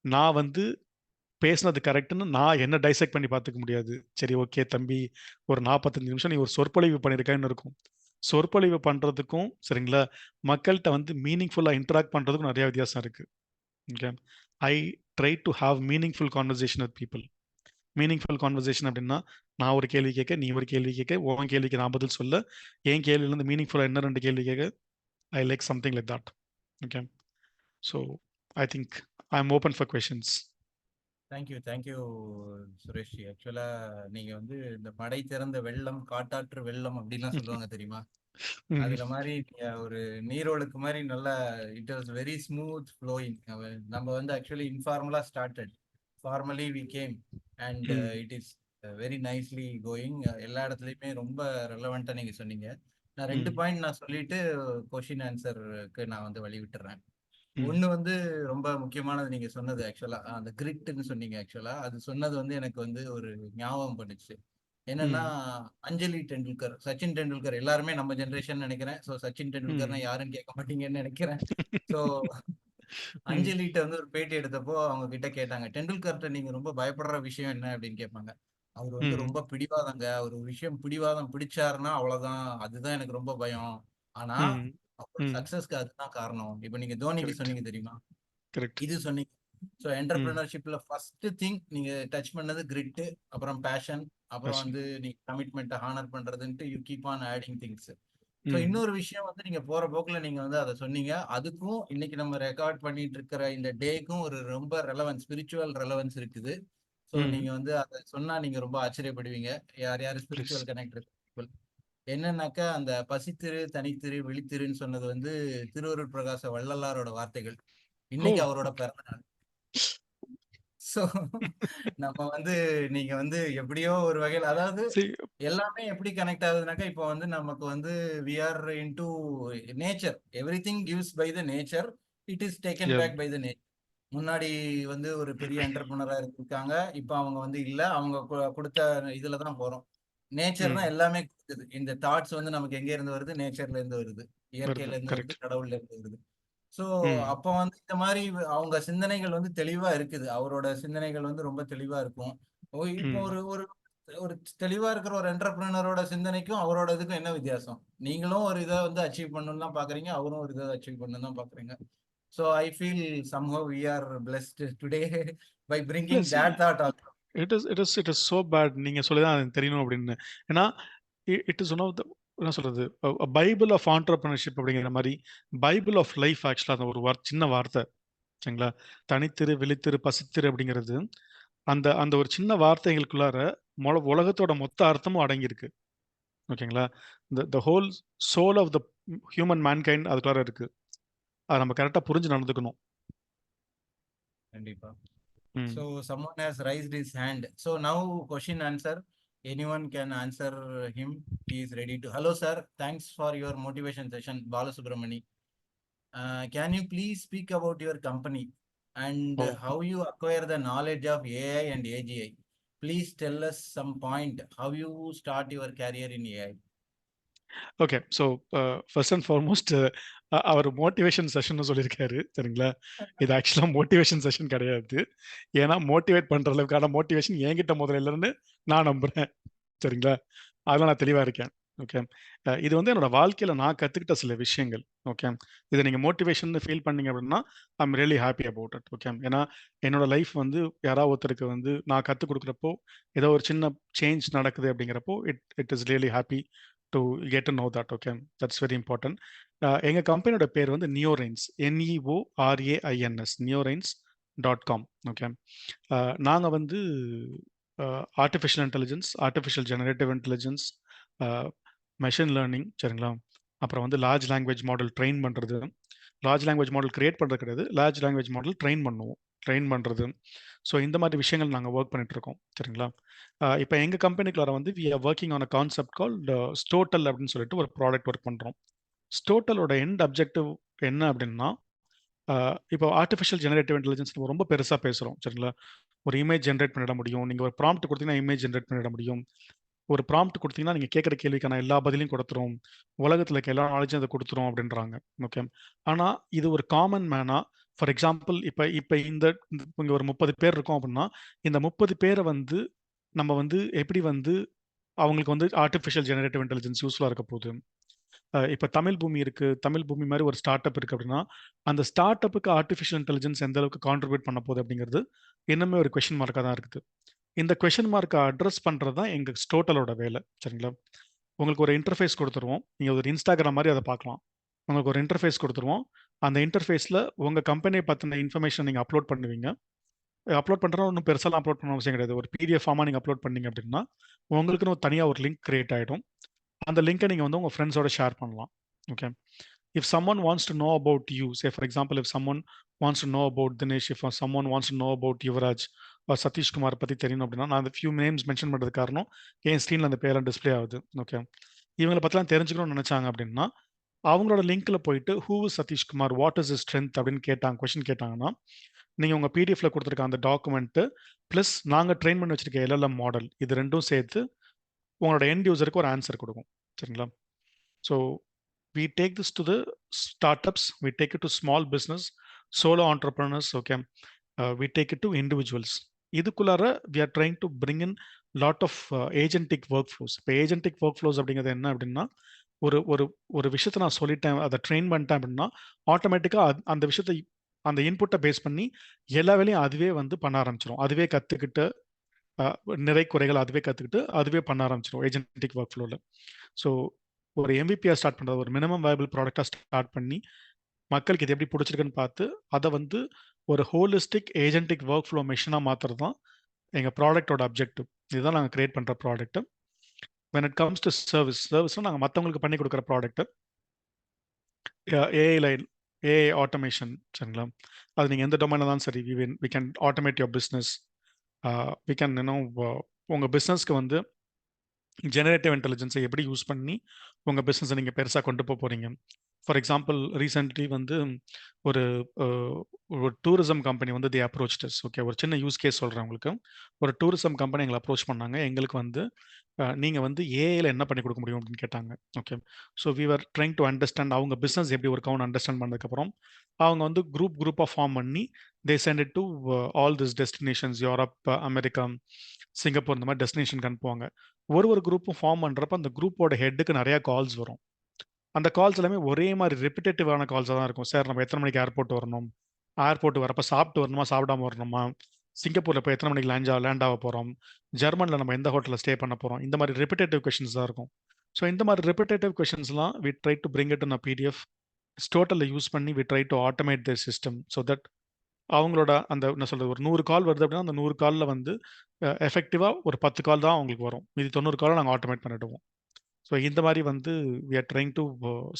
நான் வந்து பேசுனது கரெக்டுன்னு நான் என்ன டைசெக்ட் பண்ணி பார்த்துக்க முடியாது. சரி, ஓகே தம்பி, ஒரு 45 நிமிஷம் நீ ஒரு சொற்பொழிவு பண்ணியிருக்கேன்னு இருக்கும். சொற்பொழிவு பண்ணுறதுக்கும், சரிங்களா, மக்கள்கிட்ட வந்து மீனிங்ஃபுல்லாக இன்ட்ராக்ட் பண்ணுறதுக்கும் நிறைய வித்தியாசம் இருக்குது. Okay. I try to have meaningful conversation with people. Meaningful conversation அப்படின்னா நான் ஒரு கேள்வி கேட்க, நீ ஒரு கேள்வி கேட்க, உன் கேள்விக்கு நான் பதில் சொல்ல, என் கேள்வியிலேருந்து மீனிங்ஃபுல்லாக என்ன 2 கேள்வி கேட்க, I like something like that. Okay. So I think I'm open for questions. Thank you Suresh. ஆக்சுவலா நீங்க வந்து இந்த மடை திறந்த வெள்ளம், காட்டாற்று வெள்ளம் அப்படின்லாம் சொல்லுவாங்க தெரியுமா? அதுல மாதிரி ஒரு நீரோழுக்கு மாதிரி நல்லா it was very smooth flowing. நம்ம வந்து ஆக்சுவலி இன்ஃபார்மலா started, formally we came and it is very nicely going. எல்லா இடத்துலையுமே ரொம்ப ரெலவெண்டா நீங்க சொன்னீங்க. நான் 2 பாயிண்ட் நான் சொல்லிட்டு கொஸ்டின் ஆன்சருக்கு நான் வந்து வழி விட்டுறேன். ஒண்ணு வந்து ரொம்ப முக்கியமானது நீங்க சொன்னது, ஆக்சுவலா அந்த கிரிட்னு சொன்னீங்க. ஆக்சுவலா அது சொன்னது வந்து எனக்கு வந்து ஒரு ஞாபகம் பண்ணுச்சு. என்னன்னா, அஞ்சலி டெண்டுல்கர், சச்சின் டெண்டுல்கர் எல்லாருமே நம்ம ஜெனரேஷன் நினைக்கிறேன். ஸோ சச்சின் டெண்டுல்கர்னா யாருன்னு கேட்க மாட்டீங்கன்னு நினைக்கிறேன். ஸோ அஞ்சலிட்ட வந்து ஒரு பேட்டி எடுத்தப்போ அவங்க கிட்ட கேட்டாங்க, டெண்டுல்கர்ட்ட நீங்க ரொம்ப பயப்படுற விஷயம் என்ன அப்படின்னு கேட்பாங்க. அவர் வந்து ரொம்ப பிடிவாதங்க, ஒரு விஷயம் பிடிவாதம் பிடிச்சாருன்னா அவ்வளவுதான், அதுதான் எனக்கு ரொம்ப பயம். ஆனா அவரோட சக்சஸ்க்கு அதுதான் காரணம். இப்ப நீங்க தோனிக்கு சொன்னீங்க தெரியுமா, இது சொன்னீங்க. ஸோ என்டர்பிரினர்ஷிப்ல ஃபர்ஸ்ட் திங் நீங்க டச் பண்ணது கிரிட், அப்புறம் பேஷன், அப்புறம் வந்து நீங்க கமிட்மெண்ட்டை ஹானர் பண்றதுன்ட்டு you keep on adding things. So இன்னொரு விஷயம் வந்து நீங்க போற போக்குல நீங்க வந்து அதை சொன்னீங்க. அதுக்கும் இன்னைக்கு நம்ம ரெக்கார்ட் பண்ணிட்டு இருக்கிற இந்த டேக்கும் ஒரு ரொம்ப ரெலவன்ஸ், ஸ்பிரிச்சுவல் ரெலவன்ஸ் இருக்குது. ஸோ நீங்க வந்து அதை சொன்னா நீங்க ரொம்ப ஆச்சரியப்படுவீங்க. யார் ஸ்பிரிச்சுவல் கனெக்ட் இருக்கு என்னன்னாக்கா, அந்த பசித்திரு, தனித்திரு, விழித்திருன்னு சொன்னது வந்து திருவருட் பிரகாச வள்ளலாரோட வார்த்தைகள். இன்னைக்கு அவரோட பிறந்த நாள். சோ நம்ம வந்து நீங்க வந்து எப்படியோ ஒரு வகையில், அதாவது எல்லாமே எப்படி கனெக்ட் ஆகுதுனாக்கா, இப்போ வந்து நமக்கு வந்து we are into nature, everything gives by the nature, it is taken back by the nature. முன்னாடி வந்து ஒரு பெரிய என்டர்பிரினரா இருக்காங்க, இப்போ அவங்க வந்து இல்ல, அவங்க கொடுத்த இதுலதான் போறோம். நேச்சர் தான் எல்லாமே கொடுக்குது. இந்த தாட்ஸ் வந்து நமக்கு எங்க இருந்து வருது? நேச்சர்ல இருந்து வருது, இயற்கையில இருந்து வருது, கடவுள்ல இருந்து வருது. ஸோ ம். அப்போ வந்து இந்த மாதிரி அவங்க சிந்தனைகள் வந்து தெளிவா இருக்குது. அவரோட சிந்தனைகள் வந்து ரொம்ப தெளிவா இருக்கும். இப்போ ம். ஒரு ஒரு ஒரு தெளிவா இருக்கிற ஒரு என்டர்பிரினரோட சிந்தனைக்கும் அவரோட இதுக்கும் என்ன வித்தியாசம்? நீங்களும் ஒரு இதை வந்து அச்சீவ் பண்ணணும்னு தான் பாக்குறீங்க, அவரும் ஒரு இதை அச்சீவ் பண்ணணும் தான் பாக்குறீங்க. So I feel somehow we are blessed today by இல்ல bringing சி that thought also. It is so bad. நீங்க சொல்லி தான் எனக்கு தெரியணும் அப்படின்னு. ஏன்னா it is one of the என்ன சொல்றது, பைபிள் ஆஃப் ஆண்டர்பிரினர்ஷிப் அப்படிங்கிற மாதிரி, பைபிள் ஆஃப் லைஃப் ஆக்சுவலா அந்த ஒரு சின்ன வார்த்தை, சரிங்களா? தனித்திரு, விழித்திரு, பசித்திரு அப்படிங்கிறது அந்த அந்த ஒரு சின்ன வார்த்தைகளுக்குள்ளார உலகத்தோட மொத்த அர்த்தமும் அடங்கியிருக்கு. ஓகேங்களா? The whole soul of the human mankind அதுக்குள்ளார இருக்கு. அதை நம்ம கரெக்டா புரிஞ்சு நடந்துக்கணும். கண்டிப்பா. ம். So someone has raised his hand. So now question answer. Anyone can answer him. He is ready to. Hello, sir. Thanks for your motivation session, Balasubramani. Can you please speak about your company and oh how you acquire the knowledge of AI and AGI? Please tell us some point how you start your career in AI. Okay. So first and foremost அவர் motivation செஷன்னு சொல்லியிருக்காரு, சரிங்களா? இது ஆக்சுவலா motivation session கிடையாது. ஏன்னா motivate பண்ற அளவுக்கான மோட்டிவேஷன் என்கிட்ட முதல்ல இல்லைன்னு நான் நம்புறேன், சரிங்களா? அதெல்லாம் நான் தெளிவா இருக்கேன். ஓகே. இது வந்து என்னோட வாழ்க்கையில நான் கத்துக்கிட்ட சில விஷயங்கள். ஓகே. இதை நீங்க மோட்டிவேஷன் ஃபீல் பண்ணீங்க அப்படின்னா I am really happy about it. Okay. ஏன்னா என்னோட லைஃப் வந்து யாராவது ஒருத்தருக்கு வந்து நான் கற்றுக் கொடுக்குறப்போ ஏதோ ஒரு சின்ன சேஞ்ச் நடக்குது அப்படிங்கிறப்போ it it is really happy to get to know that. Okay. That's very important. எங்க கம்பெனியோட பேர் வந்து நியோரைன்ஸ், NEORAINS, நியோரைன்ஸ்.com. ஓகே. நாங்கள் வந்து artificial intelligence, artificial generative intelligence, machine learning, சரிங்களா? அப்புறம் வந்து லார்ஜ் லாங்குவேஜ் மாடல் ட்ரெயின் பண்ணுறது. லார்ஜ் லாங்குவேஜ் மாடல் கிரியேட் பண்ணுறது கிடையாது, லார்ஜ் லாங்குவேஜ் மாடல் ட்ரெயின் பண்ணுறது. ஸோ இந்த மாதிரி விஷயங்கள் நாங்கள் ஒர்க் பண்ணிட்டு இருக்கோம், சரிங்களா? இப்போ எங்கள் கம்பெனிக்குள்ளார வந்து we are working on a concept call ஸ்டோட்டல் அப்படின்னு சொல்லிட்டு ஒரு ப்ராடக்ட் ஒர்க் பண்ணுறோம். ஸ்டோட்டலோட எண்ட் அப்ஜெக்டிவ் என்ன அப்படின்னா, இப்போ ஆர்டிஃபிஷியல் ஜெனரேட்டிவ் இன்டெலிஜென்ஸ் நம்ம ரொம்ப பெருசாக பேசுகிறோம், சரிங்களா? ஒரு இமேஜ் ஜென்ரேட் பண்ணிட முடியும், நீங்கள் ஒரு ப்ராம்ப்ட் கொடுத்தீங்கன்னா இமேஜ் ஜென்ரேட் பண்ணிட முடியும், ஒரு ப்ராம்ப்ட் கொடுத்தீங்கன்னா நீங்கள் கேட்குற கேள்விக்கான எல்லா பதிலையும் கொடுத்துரும், உலகத்தில் இருக்க எல்லா நாலேஜும் அதை கொடுத்துரும் அப்படின்றாங்க. ஓகே. ஆனால் இது ஒரு காமன் மேனா, ஃபார் எக்ஸாம்பிள் இப்போ இப்போ இங்கே ஒரு 30 பேர் இருக்கோம் அப்படின்னா, இந்த 30 பேரை வந்து நம்ம வந்து எப்படி வந்து அவங்களுக்கு வந்து ஆர்டிஃபிஷியல் ஜெனரேட்டிவ் இன்டெலிஜென்ஸ் யூஸ்ஃபுல்லாக இருக்க போகுது. இப்போ தமிழ் பூமி இருக்கு, தமிழ் பூமி மாதிரி ஒரு ஸ்டார்ட் அப் இருக்கு அப்படின்னா, அந்த ஸ்டார்ட் அப்புக்கு ஆர்டிஃபிஷியல் இன்டெலிஜென்ஸ் எந்த அளவுக்கு கான்ட்ரிபியூட் பண்ண போகுது அப்படிங்கிறது இன்னுமே ஒரு கொஷின் மார்க்காக தான் இருக்குது. இந்த கொஷின் மார்க்கை அட்ரஸ் பண்ணுறது தான் எங்கள் ஸ்டோட்டலோட வேலை, சரிங்களா? உங்களுக்கு ஒரு இன்டர்ஃபேஸ் கொடுத்துருவோம், நீங்கள் ஒரு இன்ஸ்டாகிராம் மாதிரி அதை பார்க்கலாம். உங்களுக்கு ஒரு இன்டர்ஃபேஸ் கொடுத்துருவோம், அந்த இன்டர்ஃபேஸில் உங்கள் கம்பெனியை பற்றின இன்ஃபர்மேஷன் நீங்கள் அப்லோட் பண்ணுவீங்க. அப்லோட் பண்ணுறோம், ஒன்றும் பெருசாலாம் அப்லோட் பண்ண அவசியம் கிடையாது. ஒரு PDF ஃபார்மாக நீங்கள் அப்லோட் பண்ணீங்க அப்படின்னா உங்களுக்குன்னு தனியாக ஒரு லிங்க் கிரியேட் ஆகிடும். அந்த லிங்கை நீங்கள் வந்து உங்கள் ஃப்ரெண்ட்ஸோட ஷேர் பண்ணலாம். Okay. If someone wants to know about you, say for example, if someone wants to know about Dinesh, if someone wants to know about Yuvraj or Satish Kumar பத்தி தெரியணும் அப்படின்னா, நான் அந்த ஃபியூ நேம்ஸ் மென்ஷன் பண்ணுறது காரணம் என் ஸ்க்ரீனில் அந்த பேரெல்லாம் டிஸ்பிளே ஆகுது. ஓகே. இவங்களை பற்றிலாம் தெரிஞ்சுக்கணும்னு நினச்சாங்க அப்படின்னா, அவங்களோட லிங்க்ல போயிட்டு who is Satish Kumar, what is is strength அப்படின்னு கொஸ்டின் கேட்டாங்கன்னா, நீங்கள் உங்கள் பிடிஎஃப்ல கொடுத்துருக்க அந்த டாக்குமெண்ட்டு ப்ளஸ் நாங்கள் ட்ரெயின் பண்ணி வச்சிருக்க LLM மாடல், இது ரெண்டும் சேர்த்து உங்களோட எண்ட் யூசருக்கு ஒரு ஆன்சர் கொடுக்கும், சரிங்களா? So we take this to the startups, we take it to small business, solo entrepreneurs, okay. We take it to individuals. இதுக்குள்ளார we are trying to bring in lot of agentic workflows. இப்போ agentic workflows அப்படிங்கிறது என்ன அப்படின்னா, ஒரு ஒரு ஒரு விஷயத்தை நான் சொல்லிட்டேன், அதை ட்ரெயின் பண்ணிட்டேன் அப்படின்னா ஆட்டோமேட்டிக்காக அந்த விஷயத்தை அந்த இன்புட்டை பேஸ் பண்ணி எல்லா வேலையும் அதுவே வந்து பண்ண ஆரம்பிச்சிடும். அதுவே கற்றுக்கிட்டு நிறை குறைகள் அதுவே கற்றுக்கிட்டு அதுவே பண்ண ஆரம்பிச்சிடும் ஏஜென்டிக் ஒர்க் ஃப்ளோவில். ஸோ ஒரு MVP ஸ்டார்ட் பண்ணுறது, ஒரு மினிமம் வயபிள் ப்ராடக்டாக ஸ்டார்ட் பண்ணி மக்களுக்கு இது எப்படி பிடிச்சிருக்குன்னு பார்த்து அதை வந்து ஒரு ஹோலிஸ்டிக் ஏஜென்டிக் ஒர்க் ஃப்ளோ மெஷினாக மாற்றுறது தான் எங்கள் ப்ராடக்டோட அப்ஜெக்டிவ். இதுதான் நாங்கள் கிரியேட் பண்ணுற product. when it comes to சர்வீஸ்னால் நாங்கள் மற்றவங்களுக்கு பண்ணி கொடுக்குற ப்ராடக்ட்டு ஏஐ ஆட்டோமேஷன், சரிங்களா? அது நீங்கள் எந்த டொமைனில் தான் சரி, we can automate your business. We can உங்கள் பிஸ்னஸ்க்கு வந்து ஜெனரேட்டிவ் இன்டெலிஜென்ஸை எப்படி யூஸ் பண்ணி உங்கள் பிஸ்னஸை நீங்கள் பெருசாக கொண்டு போக போகிறீங்க, ஃபார் எக்ஸாம்பிள் ரீசென்ட்லி வந்து ஒரு ஒரு டூரிசம் கம்பெனி வந்து தி அப்ரோச்டஸ். ஓகே, ஒரு சின்ன யூஸ் கேஸ் சொல்கிறேன் உங்களுக்கு. ஒரு டூரிசம் கம்பெனி எங்களை அப்ரோச் பண்ணாங்க. எங்களுக்கு வந்து நீங்கள் வந்து ஏஐல என்ன பண்ணி கொடுக்க முடியும் அப்படின்னு கேட்டாங்க. Okay, so we are trying to understand அவங்க பிஸ்னஸ் எப்படி ஒர்க் ஆகும்னு அண்டர்ஸ்டாண்ட் பண்ணதுக்கப்புறம் அவங்க வந்து குரூப்பாக ஃபார்ம் பண்ணி they sent it to all this destinations, Europe, America, Singapore, இந்த மாதிரி டெஸ்டினேஷனுக்கு அனுப்புவாங்க. ஒரு குரூப்பும் ஃபார்ம் பண்ணுறப்ப அந்த குரூப்போட ஹெட்டுக்கு நிறையா கால்ஸ் வரும். அந்த கால்ஸ் எல்லாமே ஒரே மாதிரி ரிப்பிட்டேட்டிவான கால்ஸாக தான் இருக்கும். சார், நம்ம எத்தனை மணிக்கு ஏர்போர்ட் வரணும், ஏர்போர்ட் வரப்போ சாப்பிட்டு வரணுமா, சாப்பிடாம வரணுமா, சிங்கப்பூரில் போய் எத்தனை மணிக்கு லேண்ட் ஆக போகிறோம், ஜெர்மனில் நம்ம எந்த ஹோட்டலில் ஸ்டே பண்ண போகிறோம், இந்த மாதிரி ரிப்பிட்டேட்டிவ் கொஷின்ஸ் தான் இருக்கும். ஸோ இந்த மாதிரி ரிப்பிட்டேட்டிவ் கொஷின்ஸ்லாம் we try to bring it in a PDF டோட்டலில் யூஸ் பண்ணி we try to automate the system. So that அவங்களோட அந்த என்ன சொல்கிறது, ஒரு 100 கால் வருது அப்படின்னா அந்த 100 காலில் வந்து எஃபெக்டிவாக ஒரு 10 கால் தான் அவங்களுக்கு வரும். மீதி 90 காலை நாங்கள் ஆட்டோமேட் பண்ணிடுவோம். ஸோ இந்த மாதிரி வந்து we are trying to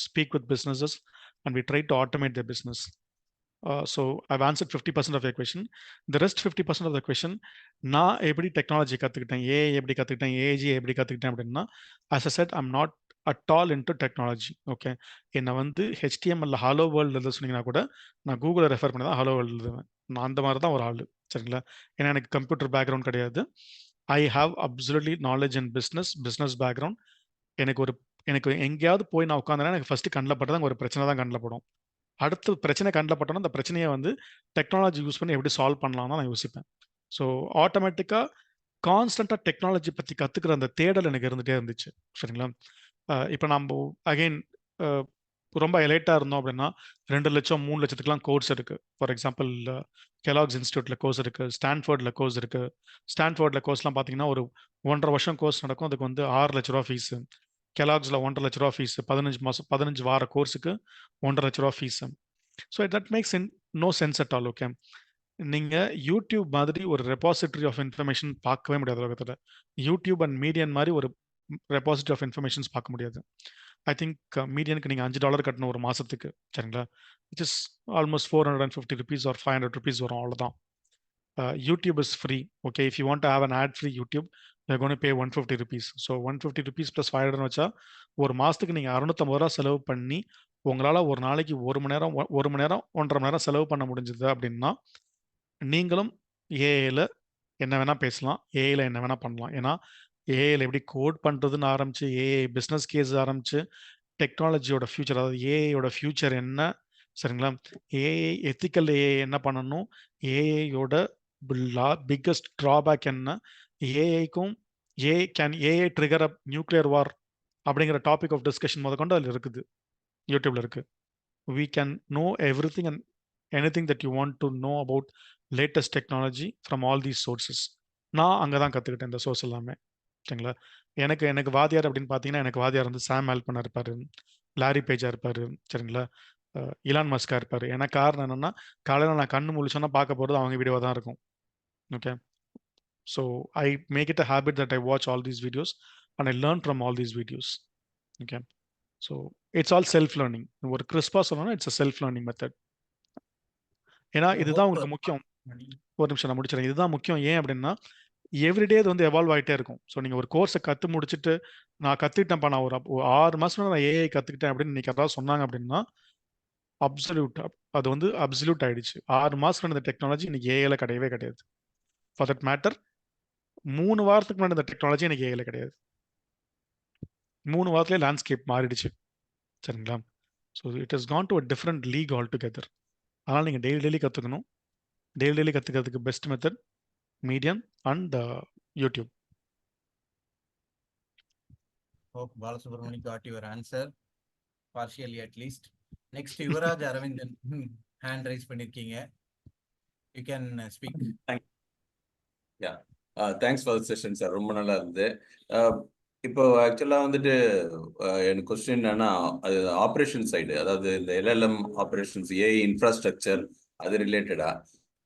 speak with businesses and we try to automate their business. So I've answered 50% of your question. The rest 50% of the question, நான் எப்படி டெக்னாலஜி கற்றுக்கிட்டேன், ஏஐ எப்படி கற்றுக்கிட்டேன், ஏஐஜி எப்படி கற்றுக்கிட்டேன் அப்படின்னா, as I said, I'm not at all into technology. Okay, என்னை வந்து ஹெச்டிஎம்எல்ல ஹலோ வேர்ல்டு எழுத சொன்னீங்கன்னா கூட நான் கூகுளை ரெஃபர் பண்ணி தான் ஹலோ வேர்ல்டு எழுதுவேன். நான் அந்த மாதிரி தான் ஒரு ஆள், சரிங்களா? ஏன்னா எனக்கு கம்ப்யூட்டர் பேக்ரவுண்ட் கிடையாது. I have absolutely knowledge in business background. எனக்கு எங்கேயாவது போய் நான் உட்காந்தேன்னா எனக்கு ஃபர்ஸ்ட் கண்ணில் பட்டதான் ஒரு பிரச்சனை தான் கண்ணில் படும். அடுத்து பிரச்சனை கண்ணில் பட்டோன்னா அந்த பிரச்சனையை வந்து டெக்னாலஜி யூஸ் பண்ணி எப்படி சால்வ் பண்ணலாம்னு நான் யோசிப்பேன். ஸோ ஆட்டோமேட்டிக்காக கான்ஸ்டண்ட்டாக டெக்னாலஜி பற்றி கற்றுக்கிற அந்த தேடல் எனக்கு இருந்துகிட்டே இருந்துச்சு, சரிங்களா? இப்போ நம்ம அகெயின் ரொம்ப எலைட்டாக இருந்தோம் அப்படின்னா 2 லட்சம் 3 லட்சத்துக்குலாம் கோர்ஸ் இருக்குது. ஃபார் எக்ஸாம்பிள் கெலாக்ஸ் இன்ஸ்டியூட்டில் கோர்ஸ் இருக்குது, ஸ்டான்ஃபோர்டில் கோர்ஸ் இருக்குது. ஸ்டான்ஃபோர்டில் கோர்ஸ்லாம் பார்த்தீங்கன்னா ஒரு 1.5 வருஷம் கோர்ஸ் நடக்கும். அதுக்கு வந்து 6 லட்ச ரூபா ஃபீஸு. கெலாக்ஸில் 1.5 லட்ச ரூபா ஃபீஸு. 15 வார கோர்ஸுக்கு 1.5 லட்ச ரூபா fees. So that makes no sense at all. Okay, நீங்கள் யூடியூப் மாதிரி ஒரு ரெபாசிட்டரி ஆஃப் இன்ஃபர்மேஷன் பார்க்கவே முடியாது உலகத்தில். யூடியூப் அண்ட் மீடியன் மாதிரி ஒரு ரெபாசிட்டரி ஆஃப் இன்ஃபர்மேஷன்ஸ் பார்க்க முடியாது. ஐ திங்க் மீடியனுக்கு நீங்கள் $5 கட்டணும் ஒரு மாதத்துக்கு, சரிங்களா? Which is almost 450 rupees or 500 rupees வரும், அவ்வளோதான். YouTube is free. Okay, if you want to have an ad-free YouTube, you're going to pay 150 rupees. So 150 rupees plus 500 வச்சா ஒரு மாதத்துக்கு நீங்கள் 650 ரூபா செலவு பண்ணி உங்களால் ஒரு நாளைக்கு 1 மணி நேரம் 1.5 மணி நேரம் செலவு பண்ண முடிஞ்சது அப்படின்னா நீங்களும் ஏஐல என்ன வேணால் பேசலாம், ஏஐல என்ன வேணால் பண்ணலாம். ஏன்னா ஏஐல எப்படி கோட் பண்ணுறதுன்னு ஆரம்பிச்சு, ஏஐ பிஸ்னஸ் கேஸ் ஆரம்பிச்சு, டெக்னாலஜியோட ஃபியூச்சர், அதாவது ஏஐயோட ஃபியூச்சர் என்ன, சரிங்களா? ஏஐ எத்திக்கல் ஏஐ என்ன பண்ணணும், ஏஐயோட பிக்கஸ்ட் ட்ராபேக் என்ன, ஏஐக்கும் ஏஐ ட்ரிகர் அப் நியூக்ளியர் வார் அப்படிங்கிற டாபிக் ஆஃப் டிஸ்கஷன் முதற்கொண்டு அதில் இருக்குது, யூடியூப்ல இருக்கு. We can know everything and anything that you want to know about latest technology from all these sources. நான் அங்கே தான் கற்றுக்கிட்டேன் இந்த சோர்ஸ் எல்லாமே, சரிங்களா? எனக்கு வாதியார் அப்படின்னு பார்த்தீங்கன்னா, எனக்கு வாதியார் வந்து சாம் ஆல்பனா இருப்பார், லாரி பேஜா இருப்பார், சரிங்களா? இலான் மஸ்கா இருப்பார். எனக்கு காரணம் என்னன்னா, காலையில் நான் கண்ணு முழிச்சோன்னா பார்க்க போகிறது அவங்க வீடியோவாக தான் இருக்கும். Okay, so I make it a habit that I watch all these videos and I learn from all these videos. Okay, so it's all self learning. ஒரு கிறிஸ்பாக சொல்லணும்னா it's a self learning method. ஏன்னா இதுதான் உங்களுக்கு முக்கியம். ஒரு நிமிஷம் நான் முடிச்சிடறேன். இதுதான் முக்கியம். ஏன் அப்படின்னா எவ்ரிடே இது வந்து எவால்வ் ஆகிட்டே இருக்கும். ஸோ நீங்கள் ஒரு கோர்ஸை கற்று முடிச்சுட்டு நான் கற்றுக்கிட்டேன்ப்பா, நான் ஒரு 6 மாதம் நான் ஏஐ கற்றுக்கிட்டேன் அப்படின்னு இன்னைக்கு யாராவது சொன்னாங்க அப்படின்னா அப்சல்யூட், அது வந்து அப்சல்யூட் ஆயிடுச்சு. 6 மாதம் இந்த டெக்னாலஜி இன்னைக்கு ஏஐல கிடையவே கிடையாது. ஃபார் தட் மேட்டர் 3 வாரத்துக்கு முன்னாடி இந்த டெக்னாலஜி எனக்கு ஏஐல கிடையாது. 3 வாரத்திலே லேண்ட்ஸ்கேப் மாறிடுச்சு, சரிங்களா? So it is gone to a different league altogether. அதனால் நீங்கள் டெய்லி கற்றுக்கணும். டெய்லி கற்றுக்கிறதுக்கு best method medium and YouTube. Hope Balasubramani got your answer, partially at least. Next, Yuvraj Aravindan hand raise பண்ணிருக்கீங்க. You can speak. Yeah. Thanks for the session, sir. ரொம்ப நல்லா இருந்தது. இப்போ ஆக்சுவலாக வந்துட்டு எனக்கு கொஸ்டின் என்னன்னா, அது ஆப்ரேஷன் சைடு, அதாவது இந்த எல்எல்எம் ஆப்ரேஷன்ஸ், ஏஐ இன்ஃப்ராஸ்ட்ரக்சர், அது ரிலேட்டடா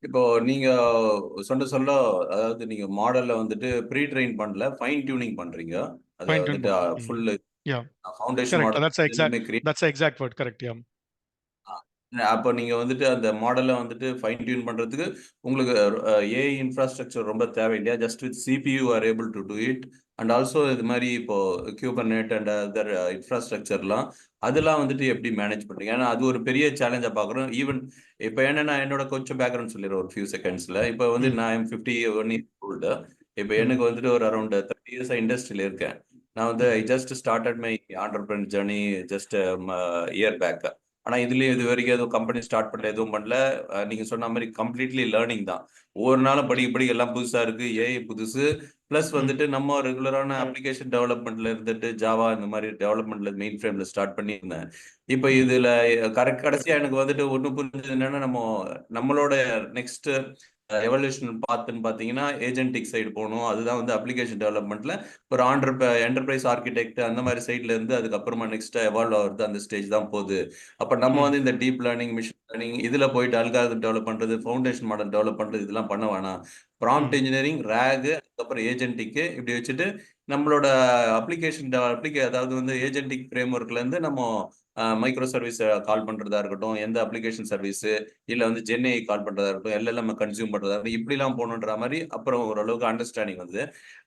இப்போ நீங்க சொல்ல, அதாவது நீங்க மாடல்ல வந்துட்டு ப்ரீ ட்ரெயின் பண்ணல, ஃபைன் டியூனிங் பண்றீங்க. அது வந்துட்டு full foundation model. That's the exact word, correct. Yeah. அப்போ நீங்க வந்துட்டு அந்த மாடலை வந்துட்டு ஃபைன் டியூன் பண்றதுக்கு உங்களுக்கு ஏஐ இன்ஃப்ராஸ்ட்ரக்சர் ரொம்ப தேவை இல்லையா? Just with CPU are able to do it. And also இது மாதிரி இப்போ கியூபர்நெட் அண்ட் அதர் இன்ஃப்ராஸ்ட்ரக்சர்லாம் அதெல்லாம் வந்துட்டு எப்படி மேனேஜ் பண்றீங்க? ஏன்னா அது ஒரு பெரிய சேலஞ்சா பாக்குறோம். ஈவன் இப்போ என்னன்னா என்னோட கொஞ்சம் பேக்ரவுண்ட் சொல்லிடுறேன் ஒரு ஃபியூ செகண்ட்ஸ்ல. இப்போ வந்து நான் 51 இயர்ஸ் ஓல்டு. இப்போ எனக்கு வந்துட்டு ஒரு அரௌண்ட் 30 இயர்ஸ் இண்டஸ்ட்ரியில இருக்கேன். நான் வந்து I just started my entrepreneur journey just year back. ஆனா இதுலயும் இது வரைக்கும் எதுவும் கம்பெனி ஸ்டார்ட் பண்ணல, எதுவும் பண்ணல. நீங்க சொன்ன மாதிரி கம்ப்ளீட்லி லேர்னிங் தான். ஒவ்வொரு நாளும் படி எல்லாம் புதுசா இருக்கு, ஏஐ புதுசு. பிளஸ் வந்துட்டு நம்ம ரெகுலரான அப்ளிகேஷன் டெவலப்மெண்ட்ல இருந்துட்டு ஜாவா இந்த மாதிரி டெவலப்மெண்ட்ல மெயின் ஃப்ரேம்ல ஸ்டார்ட் பண்ணியிருந்தேன். இப்போ இதுல கடைசியா எனக்கு வந்துட்டு ஒண்ணு புரிஞ்சது என்னன்னா, நம்மளோட நெக்ஸ்ட் எவல்யூஷன் பார்த்துன்னு பார்த்தீங்கன்னா ஏஜென்டிக் சைடு போகணும். அதுதான் வந்து அப்ளிகேஷன் டெவலப்மெண்ட்ல ஒரு என்டர்பிரைஸ் ஆர்கிடெக்ட் அந்த மாதிரி சைட்ல இருந்து அதுக்கப்புறமா நெக்ஸ்ட் எவால்வ் ஆகுறது அந்த ஸ்டேஜ் தான் போகுது. அப்ப நம்ம வந்து இந்த டீப் லேர்னிங், மிஷின் லேர்னிங் இதுல போயிட்டு அல்காரிதம் டெவலப் பண்றது, ஃபவுண்டேஷன் மாடல் டெவலப் பண்றது இதெல்லாம் பண்ண வேணாம். ப்ராம்ப்ட் இன்ஜினியரிங், ரேக், அதுக்கப்புறம் ஏஜென்டிக்கு இப்படி வச்சுட்டு நம்மளோட அப்ளிகேஷன் அதாவது வந்து ஏஜென்டிக் ஃப்ரேம் ஒர்க்ல இருந்து நம்ம மைக்ரோ சர்வீஸ் கால் பண்றதா இருக்கட்டும், எந்த அப்ளிகேஷன் சர்வீஸ் இல்ல வந்து ஜென்ஐ கால் பண்றதா இருக்கட்டும், எல்எல்எம் கன்சியூம் பண்றதா இருக்கட்டும், இப்படிலாம் போகணுன்ற மாதிரி அப்புறம் ஓரளவுக்கு அண்டர்ஸ்டாண்டிங் வந்து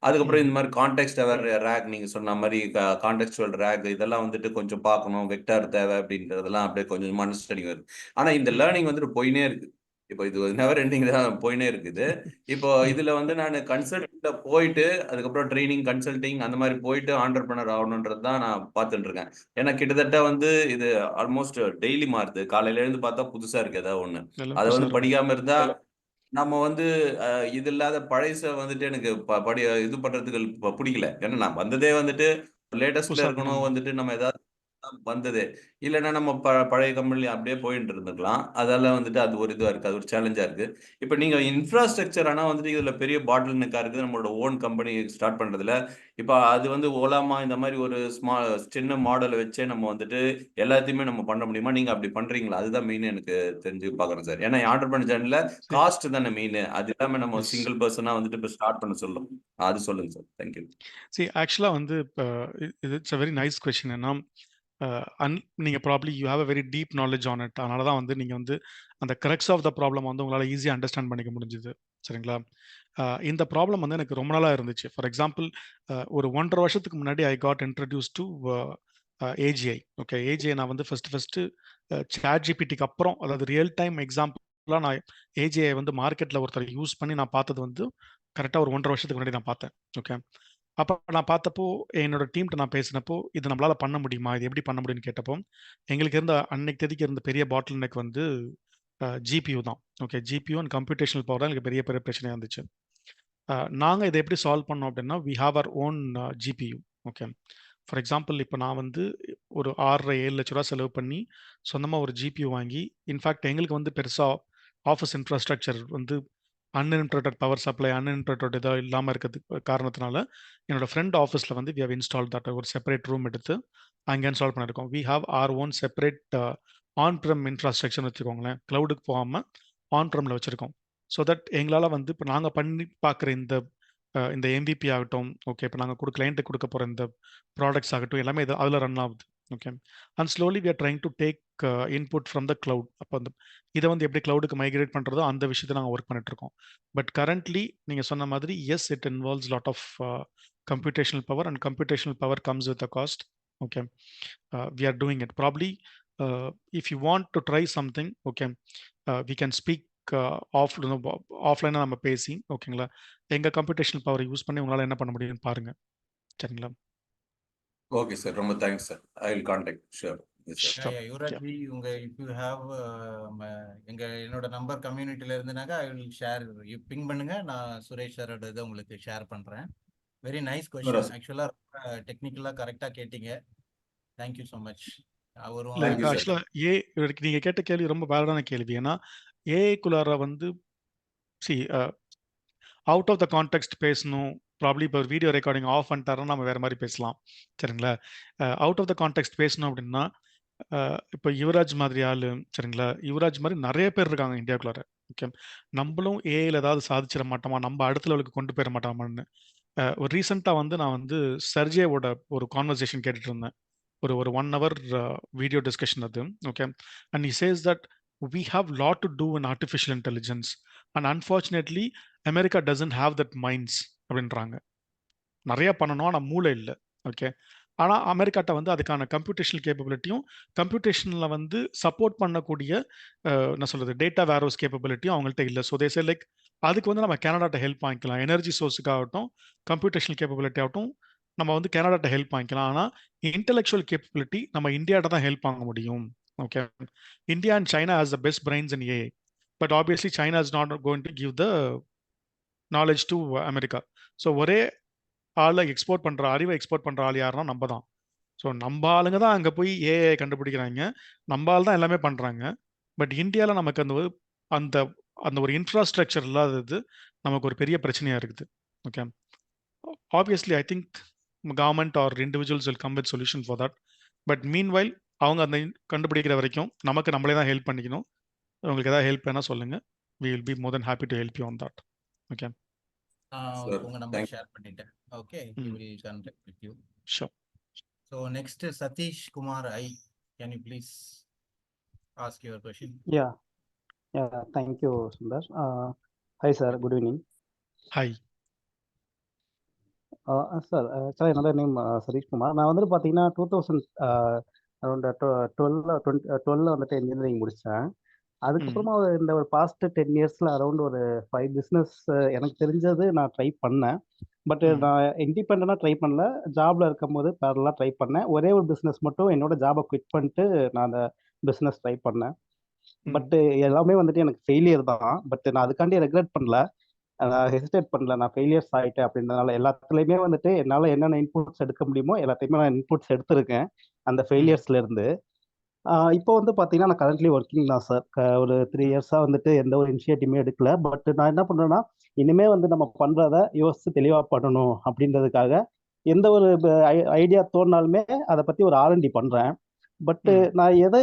அதுக்கப்புறம் இந்த மாதிரி கான்டெக்ஸ்ட் அவர் ரேக் நீங்க சொன்ன மாதிரி கான்டெக்ஸ்டுவல் ரேக் இதெல்லாம் வந்துட்டு கொஞ்சம் பார்க்கணும், வெக்டார் தேவை அப்படின்றதெல்லாம் அப்படியே கொஞ்சம் அண்டர்ஸ்டாண்டிங் வருது. ஆனா இந்த லேர்னிங் வந்துட்டு போயினே இருக்கு. இப்போ இது நெவர் எண்டிங் தான் போயினே இருக்குது. இப்போ இதுல வந்து நான் கன்சல்ட்ல போயிட்டு அதுக்கப்புறம் ட்ரைனிங் கன்சல்டிங் அந்த மாதிரி போயிட்டு ஆண்டர்பிரனர் ஆகணுன்றது தான் நான் பார்த்துட்டு இருக்கேன். ஏன்னா கிட்டத்தட்ட வந்து இது ஆல்மோஸ்ட் டெய்லி மாறுது. காலையில எழுந்து பார்த்தா புதுசா இருக்கு ஏதாவது ஒண்ணு. அதை வந்து படிக்காம இருந்தா நம்ம வந்து இது இல்லாத பழைச வந்துட்டு எனக்கு இது பண்றதுக்கு பிடிக்கல. ஏன்னா நான் வந்ததே வந்துட்டு லேட்டஸ்ட்ல இருக்கணும், வந்துட்டு நம்ம ஏதாவது வந்தது இல்லைன்னா நம்ம பழைய கம்பெனி அப்படியே போயிட்டு இருந்துக்கலாம். அதெல்லாம் வந்துட்டு அது ஒரு இதுவா இருக்கு, அது ஒரு சேலஞ்சா இருக்கு. இப்ப நீங்க இன்ஃப்ராஸ்ட்ரக்சர் ஆனா வந்துட்டு இதுல பெரிய பாட்டில் நெக்கா இருக்குது நம்மளோட ஓன் கம்பெனி ஸ்டார்ட் பண்றதுல. இப்ப அது வந்து ஓலாமா இந்த மாதிரி ஒரு சின்ன மாடலை வச்சே நம்ம வந்துட்டு எல்லாத்தையுமே நம்ம பண்ண முடியுமா? நீங்க அப்படி பண்றீங்களா? அதுதான் மெயின் எனக்கு தெரிஞ்சு பாக்குறேன் சார். ஏன்னா ஆண்டர்பிரினர் ஜர்னில காஸ்ட் தானே மெயின். அது இல்லாம நம்ம சிங்கிள் பர்சனா வந்துட்டு இப்ப ஸ்டார்ட் பண்ண சொல்லும். அது சொல்லுங்க சார். தேங்க்யூ. ஆக்சுவலா வந்து இப்போ it's a very nice question. ஏன்னா நீங்க probably you have a very deep knowledge on it. அதனால தான் வந்து நீங்க வந்து அந்த கிரக்ஸ் ஆஃப் த ப்ராப்ளம் வந்து உங்களால் ஈஸியாக அண்டர்ஸ்டாண்ட் பண்ணிக்க முடிஞ்சுது. சரிங்களா? இந்த ப்ராப்ளம் வந்து எனக்கு ரொம்ப நாளாக இருந்துச்சு. ஃபார் எக்ஸாம்பிள் ஒரு 1.5 வருஷத்துக்கு முன்னாடி I got introduce to AgI. Okay, AgI நான் வந்து ஃபர்ஸ்ட் சாட் ஜிபிடிக்கு அப்புறம், அதாவது ரியல் டைம் எக்ஸாம்பிளாக நான் ஏஜிஐ வந்து மார்க்கெட்டில் ஒருத்தர் யூஸ் பண்ணி நான் பார்த்தது வந்து கரெக்டாக ஒரு 1.5 வருஷத்துக்கு முன்னாடி நான் பார்த்தேன். ஓகே, அப்போ நான் பார்த்தப்போ என்னோட டீம்கிட்ட நான் பேசினப்போ இது நம்மளால பண்ண முடியுமா, இது எப்படி பண்ண முடியும்னு கேட்டப்போ எங்களுக்கு இருந்த அன்னைக்கு தேதிக்கு இருந்த பெரிய பாட்டில் நெக் வந்து ஜிபியூ தான். Okay, GPU and computational power தான் எனக்கு பெரிய பெரிய பிரச்சனையாக இருந்துச்சு. நாங்கள் இதை எப்படி சால்வ் பண்ணோம் அப்படின்னா, we have our own GPU. Okay, for example இப்போ நான் வந்து ஒரு 6.5-7 லட்ச ரூபா செலவு பண்ணி சொந்தமாக ஒரு ஜிபியூ வாங்கி, இன்ஃபேக்ட் எங்களுக்கு வந்து பெருசாக ஆஃபீஸ் இன்ஃப்ராஸ்ட்ரக்சர் வந்து அன்இன்டரப்டட் பவர் சப்ளை, அன்இன்டரப்டட் இதாக இல்லாமல் இருக்கிறதுக்கு காரணத்தினால என்னோட ஃப்ரெண்ட் ஆஃபீஸில் வந்து வி ஹவ் இன்ஸ்டால் தட் ஒரு செப்பரேட் ரூம் எடுத்து அங்கே இன்ஸ்டால் பண்ணியிருக்கோம். We have our own separate on prem இன்ஃப்ராஸ்ட்ரக்சர்னு வச்சுக்கோங்களேன். க்ளவுடுக்கு போகாமல் ஆன் ப்ரமில் வச்சுருக்கோம். ஸோ தட் எங்களால் வந்து இப்போ நாங்கள் பண்ணி பார்க்குற இந்த MVP ஆகட்டும், ஓகே, இப்போ நாங்கள் கிளைண்ட்டுக்கு கொடுக்க போகிற இந்த ப்ராடக்ட்ஸ் ஆகட்டும், எல்லாமே இது அதில் ரன் ஆகுது. Okay, and slowly we are trying to take input from the cloud. அப்போ அந்த இதை வந்து எப்படி க்ளவுடுக்கு மைக்ரேட் பண்ணுறதோ அந்த விஷயத்தை நாங்கள் ஒர்க் பண்ணிட்டு இருக்கோம். பட் கரண்ட்லி நீங்கள் சொன்ன மாதிரி yes, it involves lot of computational power, and computational power comes with a cost. Okay, we are doing it. Probably if you want to try something, okay, we can speak ஆஃப்லைனாக நம்ம பேசி, ஓகேங்களா, எங்கள் computational பவரை use பண்ணி உங்களால் என்ன பண்ண முடியும்னு பாருங்க. சரிங்களா? ஓகே சார், ரொம்ப thanks sir. I will contact. Sure. Yuvraj, உங்க இஃப் யூ ஹேவ் என்னோட நம்பர் கம்யூனிட்டில இருந்துனாக்கா ஐ வில் ஷேர். பிங் பண்ணுங்க, நான் சுரேஷ் சாரோட இதை உங்களுக்கு ஷேர் பண்றேன். Very nice question. ஆக்சுவலா டெக்னிக்கலா கரெக்டா கேட்டீங்க. Thank you so much. ஆக்சுவலா நீங்க கேட்ட கேள்வி ரொம்ப வேலிடான கேள்வி. ஏன்னா ஏஐக்குள்ளார வந்து அவுட் ஆஃப் த கான்டெக்ஸ்ட் பேசணும். ப்ராப்ளி இப்போ வீடியோ ரெக்கார்டிங் ஆஃப் பண்ணிட்டாருன்னா நம்ம வேற மாதிரி பேசலாம். சரிங்களா? அவுட் ஆஃப் த கான்டெக்ஸ்ட் பேசணும் அப்படின்னா இப்போ யுவராஜ் மாதிரி ஆளு, சரிங்களா, யுவராஜ் மாதிரி நிறைய பேர் இருக்காங்க இந்தியாவுக்குள்ளார. ஓகே, நம்மளும் ஏஐல ஏதாவது சாதிச்சிட மாட்டோமா, நம்ம அடுத்த லெவலுக்கு கொண்டு போயிட மாட்டோமான்னு. ஒரு ரீசெண்டாக வந்து நான் வந்து சர்ஜேவோட ஒரு கான்வர்சேஷன் கேட்டுட்டு இருந்தேன். ஒரு 1 hour வீடியோ டிஸ்கஷன் அது. Okay, and he says that we have lot to do in artificial intelligence and unfortunately America doesn't have that minds அப்படின்றாங்க. நிறைய பண்ணணும், ஆனால் மூளை இல்லை. ஓகே. ஆனால் அமெரிக்காட்ட வந்து அதுக்கான கம்ப்யூட்டேஷனல் கேப்பபிலிட்டியும் கம்ப்யூட்டேஷனில் வந்து சப்போர்ட் பண்ணக்கூடிய என்ன சொல்கிறது டேட்டா வேர்ஹவுஸ் கேப்பபிலிட்டியும் அவங்கள்ட்ட இல்லை. ஸோ தேசே லைக் அதுக்கு வந்து நம்ம கனடாட்ட ஹெல்ப் வாங்கிக்கலாம். எனர்ஜி சோர்ஸுக்காகட்டும் கம்ப்யூட்டேஷனல் கேப்பபிலிட்டி ஆகட்டும் நம்ம வந்து கனடாட்ட ஹெல்ப் வாங்கிக்கலாம். ஆனால் இன்டெலெக்சுவல் கேப்பபிலிட்டி நம்ம இந்தியாட்ட தான் ஹெல்ப் வாங்க முடியும். Okay. India and China has the best Brains in AI, but obviously China is not going to give the knowledge to America. So ஒரே ஆளை எக்ஸ்போர்ட் பண்ணுற அறிவை எக்ஸ்போர்ட் பண்ணுற ஆள் யாருன்னா நம்ம தான். ஸோ நம்ம ஆளுங்க தான் அங்கே போய் ஏஐ கண்டுபிடிக்கிறாங்க, நம்ம ஆள் தான் எல்லாமே பண்ணுறாங்க. பட் இந்தியாவில் நமக்கு அந்த அந்த அந்த ஒரு இன்ஃப்ராஸ்ட்ரக்சர் இல்லாதது நமக்கு ஒரு பெரிய பிரச்சனையாக இருக்குது. Okay. Obviously I think government or individuals will come with solution for that. But meanwhile அவங்க அந்த கண்டுபிடிக்கிற வரைக்கும் நமக்கு நம்மளே தான் ஹெல்ப் பண்ணிக்கணும். உங்களுக்கு ஏதாவது ஹெல்ப் வேணால் சொல்லுங்கள். we will be more than happy to help you on that. Okay. உங்க நம்பர் ஷேர் பண்ணிட்டேன். Okay, he will contact with you. Sure. So next Satish Kumar I, can you please ask your question? Yeah, thank you Sundar. Hi sir, good evening. Hi. Sir, actually என்னோட name Satish Kumar. நான் வந்துட்டு பார்த்தீங்கன்னா 2000 around 12 வந்துட்டு engineering முடித்தேன். அதுக்கப்புறமா இந்த ஒரு past 10 இயர்ஸில் அரௌண்ட் ஒரு 5 பிஸ்னஸ் எனக்கு தெரிஞ்சது நான் ட்ரை பண்ணேன். பட் நான் இண்டிபெண்டாக ட்ரை பண்ணல, ஜாப்ல இருக்கும்போது பேரலாக ட்ரை பண்ணேன். ஒரே ஒரு பிஸ்னஸ் மட்டும் என்னோட ஜாபை குவிட் பண்ணிட்டு நான் அந்த பிஸ்னஸ் ட்ரை பண்ணேன். பட் எல்லாமே வந்துட்டு எனக்கு ஃபெயிலியர் தான். பட் நான் அதுக்காண்டி ரெக்ரெட் பண்ணல, நான் ஹெசிடேட் பண்ணல, நான் ஃபெயிலியர்ஸ் ஆகிட்டேன் அப்படின்றதுனால. எல்லாத்துலேயுமே வந்துட்டு என்னால் என்னென்ன இன்புட்ஸ் எடுக்க முடியுமோ எல்லாத்தையுமே நான் இன்புட்ஸ் எடுத்திருக்கேன் அந்த ஃபெயிலியர்ஸ்லேருந்து. இப்போ வந்து பார்த்தீங்கன்னா நான் கரண்ட்லி ஒர்க்கிங் தான் சார். ஒரு 3 இயர்ஸாக வந்துட்டு எந்த ஒரு இனிஷியேட்டிவுமே எடுக்கல. பட் நான் என்ன பண்ணுறேன்னா இனிமேல் வந்து நம்ம பண்ணுறத யோசித்து தெளிவாக பண்ணணும் அப்படின்றதுக்காக எந்த ஒரு ஐடியா தோணினாலுமே அதை பற்றி ஒரு R&D பண்ணுறேன். பட்டு நான் எதை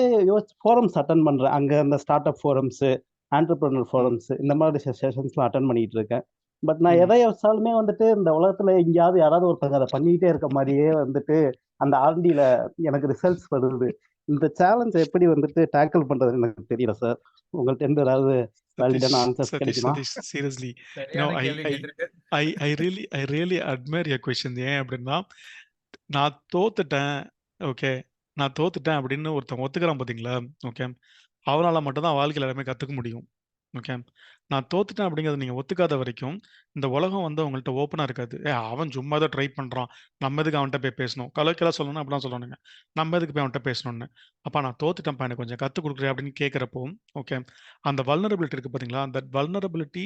ஃபோரம்ஸ் அட்டன் பண்ணுறேன், அங்கே அந்த ஸ்டார்ட் அப் ஃபோரம்ஸு, ஆண்டர்பிரினர் ஃபோரம்ஸு, இந்த மாதிரி செஷன்ஸ்லாம் அட்டன் பண்ணிகிட்டு இருக்கேன். பட் நான் எதை யோசிச்சாலுமே வந்துட்டு இந்த உலகத்தில் எங்கேயாவது யாராவது ஒருத்தங்க அதை பண்ணிக்கிட்டே இருக்க மாதிரியே வந்துட்டு அந்த R&Dல எனக்கு ரிசல்ட்ஸ் வருது. இந்த சேலஞ்சை எப்படி வந்துட்டு டேக்கிள் பண்றதுன்னு எனக்கு தெரியல சார். உங்கள்ட்ட இருந்து ஏதாவது வேலிடான ஆன்சர்ஸ் கிடைக்குமா? Seriously I really admire your question. ஏன் அப்படின்னா நான் தோத்துட்டேன், ஓகே நான் தோத்துட்டேன் அப்படின்னு ஒருத்தன் ஒத்துக்கிறான் பார்த்தீங்களா? ஓகே, அவனால மட்டும் தான் வாழ்க்கையில் எல்லாமே கற்றுக்க முடியும். ஓகே, நான் தோத்துட்டேன் அப்படிங்கிறத நீங்கள் ஒத்துக்காத வரைக்கும் இந்த உலகம் வந்து அவங்கள்ட்ட ஓப்பனாக இருக்காது. அவன் சும்மா தான் ட்ரை பண்ணுறான், நம்ம எதுக்கு அவன்கிட்ட போய் பேசணும், கலக்கெல்லாம் சொல்லணும் அப்படிலாம் சொல்லணுங்க, நம்ம எதுக்கு போய் அவன்கிட்ட பேசணும்னு. அப்பா நான் தோத்துட்டேன்ப்பா, எனக்கு கொஞ்சம் கற்றுக் கொடுக்குறேன் அப்படின்னு கேட்குறப்போ ஓகே அந்த வல்னரபிலிட்டி இருக்குது பார்த்தீங்களா, அந்த vulnerability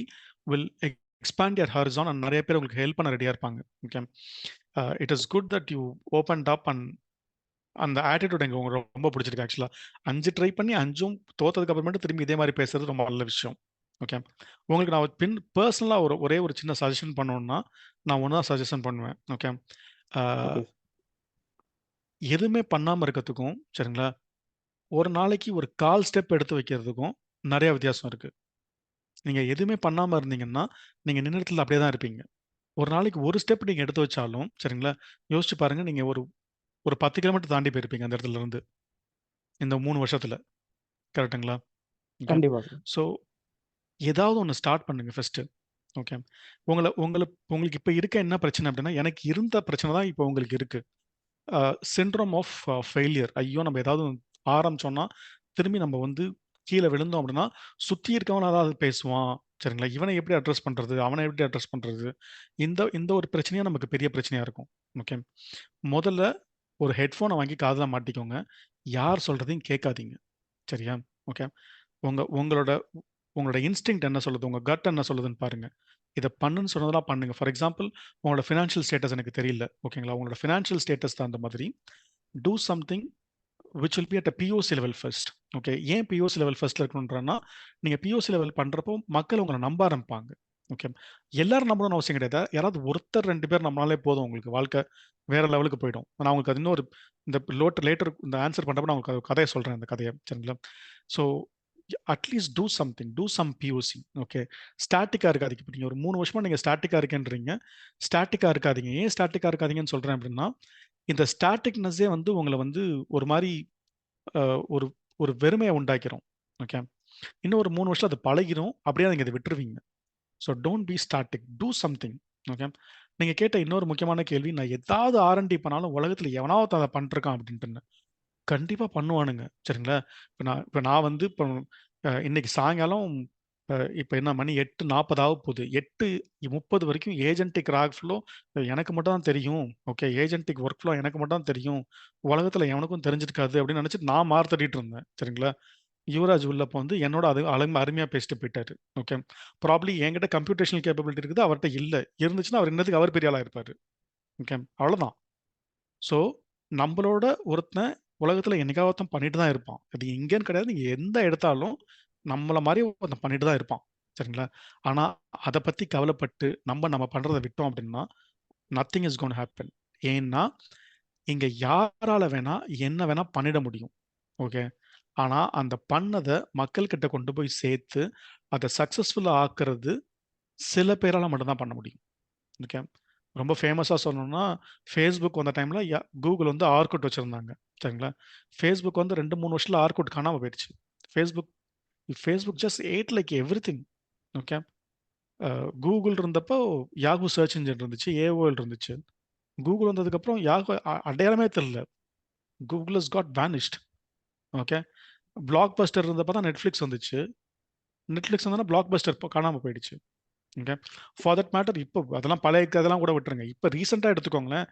will expand your horizon and நிறைய பேர் உங்களுக்கு ஹெல்ப் பண்ண ரெடியாக இருப்பாங்க. Okay, it is good that you opened up and அந்த ஆட்டிடியூட் எனக்கு உங்களுக்கு ரொம்ப பிடிச்சிருக்கு. ஆக்சுவலாக 5 ட்ரை பண்ணி 5ம் தோத்ததுக்கு அப்புறமேட்டு திரும்பி இதே மாதிரி பேசுறது ரொம்ப நல்ல விஷயம். ஓகே, உங்களுக்கு நான் பர்சனலாக ஒரே ஒரு சின்ன சஜஷன் பண்ணணும்னா நான் ஒன்று தான் சஜஷன் பண்ணுவேன். ஓகே, எதுவுமே பண்ணாமல் இருக்கிறதுக்கும் சரிங்களா, ஒரு நாளைக்கு ஒரு 1/4 ஸ்டெப் எடுத்து வைக்கிறதுக்கும் நிறைய வித்தியாசம் இருக்குது. நீங்கள் எதுவுமே பண்ணாமல் இருந்தீங்கன்னா நீங்கள் நின்ன இடத்துல அப்படியே தான் இருப்பீங்க. ஒரு நாளைக்கு ஒரு ஸ்டெப் நீங்கள் எடுத்து வச்சாலும் சரிங்களா, யோசிச்சு பாருங்கள், நீங்கள் ஒரு 10 கிலோமீட்டர் தாண்டி போயிருப்பீங்க அந்த இடத்துல இருந்து இந்த 3 வருஷத்துல. கரெக்டுங்களா? கண்டிப்பாக. ஸோ ஏதாவது ஒன்று ஸ்டார்ட் பண்ணுங்க ஃபர்ஸ்ட்டு. ஓகே, உங்களுக்கு இப்போ இருக்க என்ன பிரச்சனை அப்படின்னா, எனக்கு இருந்த பிரச்சனை தான் இப்போ உங்களுக்கு இருக்கு. Syndrome of failure. ஐயோ நம்ம ஏதாவது ஆரம்பிச்சோம்னா திரும்பி நம்ம வந்து கீழே விழுந்தோம் அப்படின்னா சுற்றி இருக்கவன் அதாவது பேசுவான் சரிங்களா, இவனை எப்படி அட்ரஸ் பண்ணுறது, அவனை எப்படி அட்ரஸ் பண்ணுறது, இந்த ஒரு பிரச்சனையாக நமக்கு பெரிய பிரச்சனையாக இருக்கும். ஓகே, முதல்ல ஒரு ஹெட்ஃபோனை வாங்கி காதில் மாட்டிக்கோங்க, யார் சொல்கிறதையும் கேட்காதீங்க. சரியா? ஓகே, உங்களோட இன்ஸ்டிங்க்ட் என்ன சொல்லுது, உங்கள் கட் என்ன சொல்லுதுன்னு பாருங்கள். இதை பண்ணுன்னு சொன்னதெல்லாம் பண்ணுங்கள். ஃபார் எக்ஸாம்பிள் உங்களோட ஃபினான்ஷியல் ஸ்டேட்டஸ் எனக்கு தெரியல, ஓகேங்களா, உங்களோட ஃபினான்ஷியல் ஸ்டேட்டஸ் தான் அந்த மாதிரி do something which will be at a POC level first. Okay, ஏன் POC level ஃபர்ஸ்ட்ல இருக்கணுன்றனா, நீங்கள் POC லெவல் பண்ணுறப்போ மக்கள் உங்களை நம்ப ஆரம்பிப்பாங்க. ஓகே, எல்லாரும் நம்பணும்னு அவசியம் கிடையாது, யாராவது ஒருத்தர் 2 பேர் நம்பினாலே போதும், உங்களுக்கு வாழ்க்கை வேற லெவலுக்கு போயிடும். நான் உங்களுக்கு அது இன்னொரு இந்த லேட்டர் இந்த ஆன்சர் பண்ணுறப்ப நான் உங்களுக்கு கதையை சொல்கிறேன், இந்த கதையை சரிங்களா. So at least do something, do some POC. Okay, ஸ்டாட்டிக்காக இருக்காதீங்க. இப்போ நீங்கள் ஒரு 3 வருஷமாக நீங்கள் ஸ்டாட்டிக்காக இருக்கேன்றீங்க, ஸ்டாட்டிக்காக இருக்காதீங்க. ஏன் ஸ்டாட்டிக்காக இருக்காதீங்கன்னு சொல்கிறேன் அப்படின்னா, இந்த ஸ்டாட்டிக்னஸே வந்து உங்களை வந்து ஒரு மாதிரி ஒரு வெறுமையை உண்டாக்கிறோம். ஓகே, இன்னும் ஒரு 3 வருஷம் அது பழகிரும், அப்படியே நீங்கள் அதை விட்டுருவீங்க. So don't be static, do something. Okay, நீங்க கேட்ட இன்னொரு முக்கியமான கேள்வி, நான் ஏதாவது R&D பண்ணாலும் உலகத்துல எவனாவது அதை பண்ணிருக்கான் அப்படின்ட்டு. கண்டிப்பா பண்ணுவானுங்க. சரிங்களா? இப்ப நான் வந்து இன்னைக்கு சாயங்காலம் இப்ப என்ன மணி 8:40 ஆகப்போகுது. 8:30 வரைக்கும் ஏஜென்டிக் ராக் ஃப்ளோ எனக்கு மட்டும் தான் தெரியும். ஓகே. ஏஜென்டிக் ஒர்க் ஃப்ளோ எனக்கு மட்டும் தான் தெரியும். உலகத்துல எவனுக்கும் தெரிஞ்சிருக்காது அப்படின்னு நினைச்சிட்டு நான் மார்த்தட்டிட்டு இருந்தேன். சரிங்களா? யுவராஜ் உள்ளப்ப வந்து என்னோட அது அருமையா பேசிட்டு போயிட்டாரு. ஓகே. ப்ராபப்ளி என்கிட்ட கம்ப்யூட்டேஷனல் கேப்பபிலிட்டி இருக்குது. அவர்ட்ட இல்ல. இருந்துச்சுன்னா அவர் என்னத்துக்கு அவர் பெரிய ஆளா இருப்பாரு. ஓகே. அவ்வளவுதான். ஸோ நம்மளோட ஒருத்தன் உலகத்துல என்னைக்காவது ஒருத்தன் பண்ணிட்டு தான் இருப்பான். அது எங்கேன்னு கிடையாது. நீங்க எந்த எடுத்தாலும் நம்மள மாதிரி ஒருத்தன் பண்ணிட்டு தான் இருப்பான். சரிங்களா? ஆனா அதை பத்தி கவலைப்பட்டு நம்ம பண்றதை விட்டோம் அப்படின்னா நத்திங் இஸ் கோன் ஹேப்பன். ஏன்னா இங்க யாரால வேணா என்ன வேணா பண்ணிட முடியும். ஓகே. ஆனா அந்த பண்ணதை மக்கள் கிட்ட கொண்டு போய் சேர்த்து அதை சக்சஸ்ஃபுல்லா ஆக்குறது சில பேரால மட்டும்தான் பண்ண முடியும். ஓகே. ரொம்ப ஃபேமஸா சொல்லணும்னா ஃபேஸ்புக் வந்த டைம்ல கூகுள் வந்து ஆர்குட் வச்சிருந்தாங்க. சரிங்களா? ஃபேஸ்புக் வந்து 2-3 வருஷத்துல ஆர்குட் காணாம போயிடுச்சு. Facebook just ate like everything. Okay. Google இருந்தப்போ யாஹூ சர்ச் இன்ஜின் இருந்துச்சு, ஏஓஎல் இருந்துச்சு. கூகுள் வந்ததுக்கப்புறம் யாஹூ அடையாளமே தெரியல. Google is got vanished. Okay. Blockbuster இருந்தப்போ தான் நெட்ஃப்ளிக்ஸ் வந்துச்சு. நெட்ஃப்ளிக்ஸ் வந்தோன்னா பிளாக் பஸ்டர் காணாம போயிடுச்சு. ஓகே. ஃபார் தட் மேட்டர் இப்போ அதெல்லாம் பழைய கதெல்லாம் கூட விட்டுருங்க. இப்போ ரீசெண்டாக எடுத்துக்கோங்களேன்.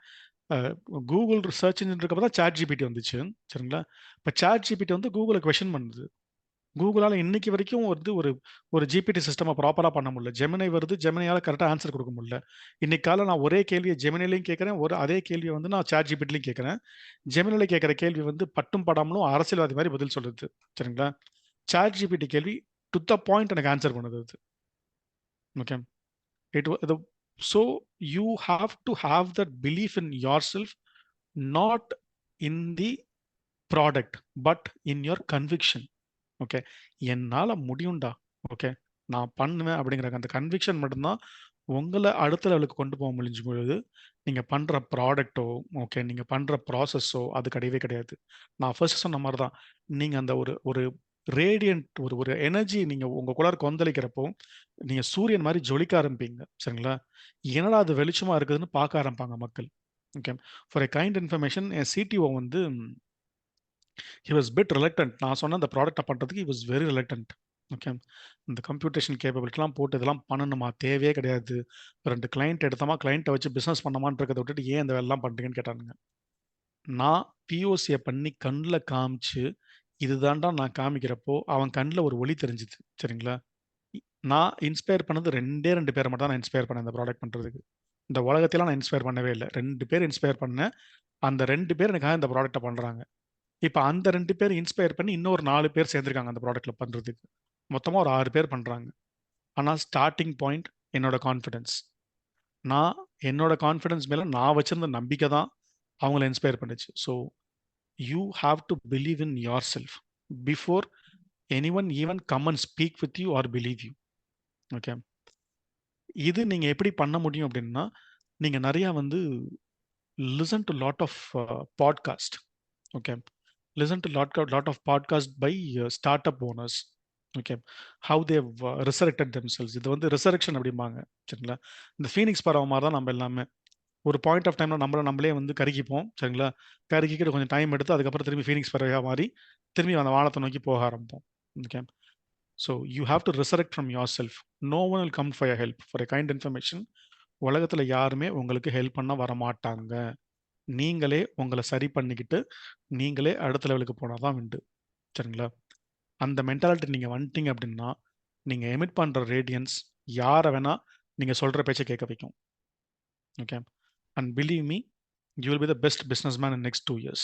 கூகுள் சர்ச் இன்ஜின் இருக்கப்போ தான் சாட் ஜிபிடி வந்துச்சு. சரிங்களா? இப்போ சாட் ஜிபிடி வந்து கூகுளை கொஷின் பண்ணுது. கூகுளால் இன்னைக்கு வரைக்கும் வந்து ஒரு ஜிபிடி சிஸ்டமை ப்ராப்பராக பண்ண முடியல. ஜெமினை வருது, ஜெமினியால் கரெக்டாக ஆன்சர் கொடுக்க முடியல. இன்னைக்கு காலம் நான் ஒரே கேள்வியை ஜெமினிலையும் கேட்குறேன், அதே கேள்வியை வந்து நான் சாட் ஜிபிடிலையும் கேட்குறேன். ஜெமினில கேட்குற கேள்வி வந்து பட்டும் படாமலும் அரசியல்வாதி மாதிரி பதில் சொல்லுது. சரிங்களா? சாட் ஜிபிடி கேள்வி டு த பாயிண்ட் எனக்கு ஆன்சர் பண்ணுது அது. Okay. So you have to have that belief in yourself, not in the product, but in your conviction. Okay. என்னால முடியும்டா. ஓகே. நான் பண்ணுவேன் அப்படிங்கிற அந்த கன்விக்ஷன் மட்டும்தான் உங்களை அடுத்த லெவலுக்கு கொண்டு போக முடிஞ்சு பொழுது நீங்க பண்ற ப்ராடக்ட்டோ, ஓகே, நீங்க பண்ற ப்ராசஸோ அது கிடையவே கிடையாது. நான் ஃபர்ஸ்ட் சொன்ன மாதிரி தான். நீங்க அந்த ஒரு ரேடியன்ட் ஒரு எனர்ஜி நீங்க உங்களுக்குள்ளார கொந்தளிக்கிறப்போ நீங்க சூரியன் மாதிரி ஜொலிக்க ஆரம்பிப்பீங்க. சரிங்களா? என்னடா அது வெளிச்சமா இருக்குதுன்னு பார்க்க ஆரம்பிப்பாங்க மக்கள். Okay. For a kind information N CTO வந்து he was bit reluctant. நான் சொன்ன அந்த ப்ராடக்ட்டை பண்ணுறதுக்கு he was very reluctant. Okay. இந்த கம்ப்யூட்டேஷன் கேப்பபிலிட்டிலாம் போட்டு இதெல்லாம் பண்ணணுமா? தேவையே கிடையாது. 2 கிளைண்ட் எடுத்தோமா, கிளைண்ட்டை வச்சு பிஸ்னஸ் பண்ணமான்றதை விட்டுட்டு ஏன் இந்த வேலைலாம் பண்ணுறீங்கன்னு கேட்டானுங்க. நான் பிஓசியை பண்ணி கண்ணில் காமிச்சு இதுதான்டா நான் காமிக்கிறப்போ அவன் கண்ணில் ஒரு ஒளி தெரிஞ்சுது. சரிங்களா? நான் இன்ஸ்பயர் பண்ணது 2 பேரை மட்டும் தான் நான் இன்ஸ்பயர் பண்ணேன் இந்த ப்ராடக்ட் பண்ணுறதுக்கு. இந்த உலகத்தையெல்லாம் நான் இன்ஸ்பயர் பண்ணவே இல்லை. 2 பேர் இன்ஸ்பயர் பண்ணேன். அந்த 2 பேர் எனக்காக இந்த ப்ராடக்ட்டை பண்ணுறாங்க. இப்போ அந்த 2 பேர் இன்ஸ்பயர் பண்ணி இன்னொரு 4 பேர் சேர்ந்துருக்காங்க அந்த ப்ராடக்ட்ல பண்றதுக்கு. மொத்தமாக ஒரு 6 பேர் பண்றாங்க. ஆனால் ஸ்டார்டிங் பாயிண்ட் என்னோட கான்ஃபிடன்ஸ். என்னோட கான்ஃபிடன்ஸ் மேல நான் வச்சிருந்த நம்பிக்கை தான் அவங்கள இன்ஸ்பயர் பண்ணுச்சு. So you have to believe in yourself before anyone even come and speak with you or believe you. Okay. இது நீங்க எப்படி பண்ண முடியும் அப்படின்னா நீங்க நிறைய வந்து listen to lot of podcast. Okay. Listen to lot of podcasts by startup owners. Okay. How they've resurrected themselves. இது வந்து resurrection அப்படிம்பாங்க. சரிங்களா? இந்த ஃபீனிக்ஸ் பறவை மாதிரி தான் நம்ம எல்லாமே. ஒரு பாயிண்ட் ஆஃப் டைம்ல நம்மளே வந்து கருகிப்போம். சரிங்களா? கருகிக்கிட்டு கொஞ்சம் டைம் எடுத்து அதுக்கப்புறம் திரும்பி ஃபீனிக்ஸ் பறவையாக மாறி திரும்பி அந்த வானத்தை நோக்கி போக ஆரம்பிப்போம். Okay. So you have to resurrect from yourself. No one will come for your help. For a kind information, உலகத்துல யாருமே உங்களுக்கு ஹெல்ப் பண்ண வர மாட்டாங்க. நீங்களே உங்களை சரி பண்ணிக்கிட்டு நீங்களே அடுத்த லெவலுக்கு போனால் தான் உண்டு. சரிங்களா? அந்த மென்டாலிட்டி நீங்கள் வந்துட்டீங்க அப்படின்னா நீங்கள் எமிட் பண்ணுற ரேடியன்ஸ் யாரை வேணா நீங்கள் சொல்கிற பேச்சை கேட்க வைக்கும். Okay. And believe me, you will be the best businessman in next 2 years.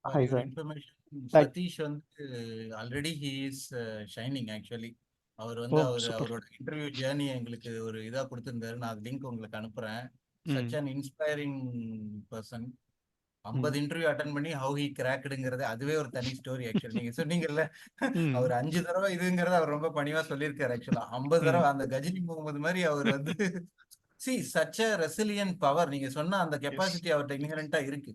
For your information, Satish வந்து already he is shining actually. அவர் வந்து அவரோட இன்டர்வியூ ஜேர்னி எங்களுக்கு ஒரு இதா கொடுத்திருந்தாரு. நான் அது லிங்க் உங்களுக்கு அனுப்புறேன். Such an inspiring person. 50 interview attend பண்ணி how he crackடுங்கிறது அதுவே ஒரு தனி ஸ்டோரி ஆக்சுவலி. நீங்க சொன்னீங்கல்ல அவர் 5 தடவை இதுங்கிறத அவர் ரொம்ப பணிவா சொல்லியிருக்காரு. ஆக்சுவலா 50 தடவை அந்த கஜினி முகமது மாதிரி அவர் வந்து see such a resilient power. நீங்க சொன்ன அந்த கெப்பாசிட்டி அவர்கிட்ட இன்ஹெரண்டா இருக்கு.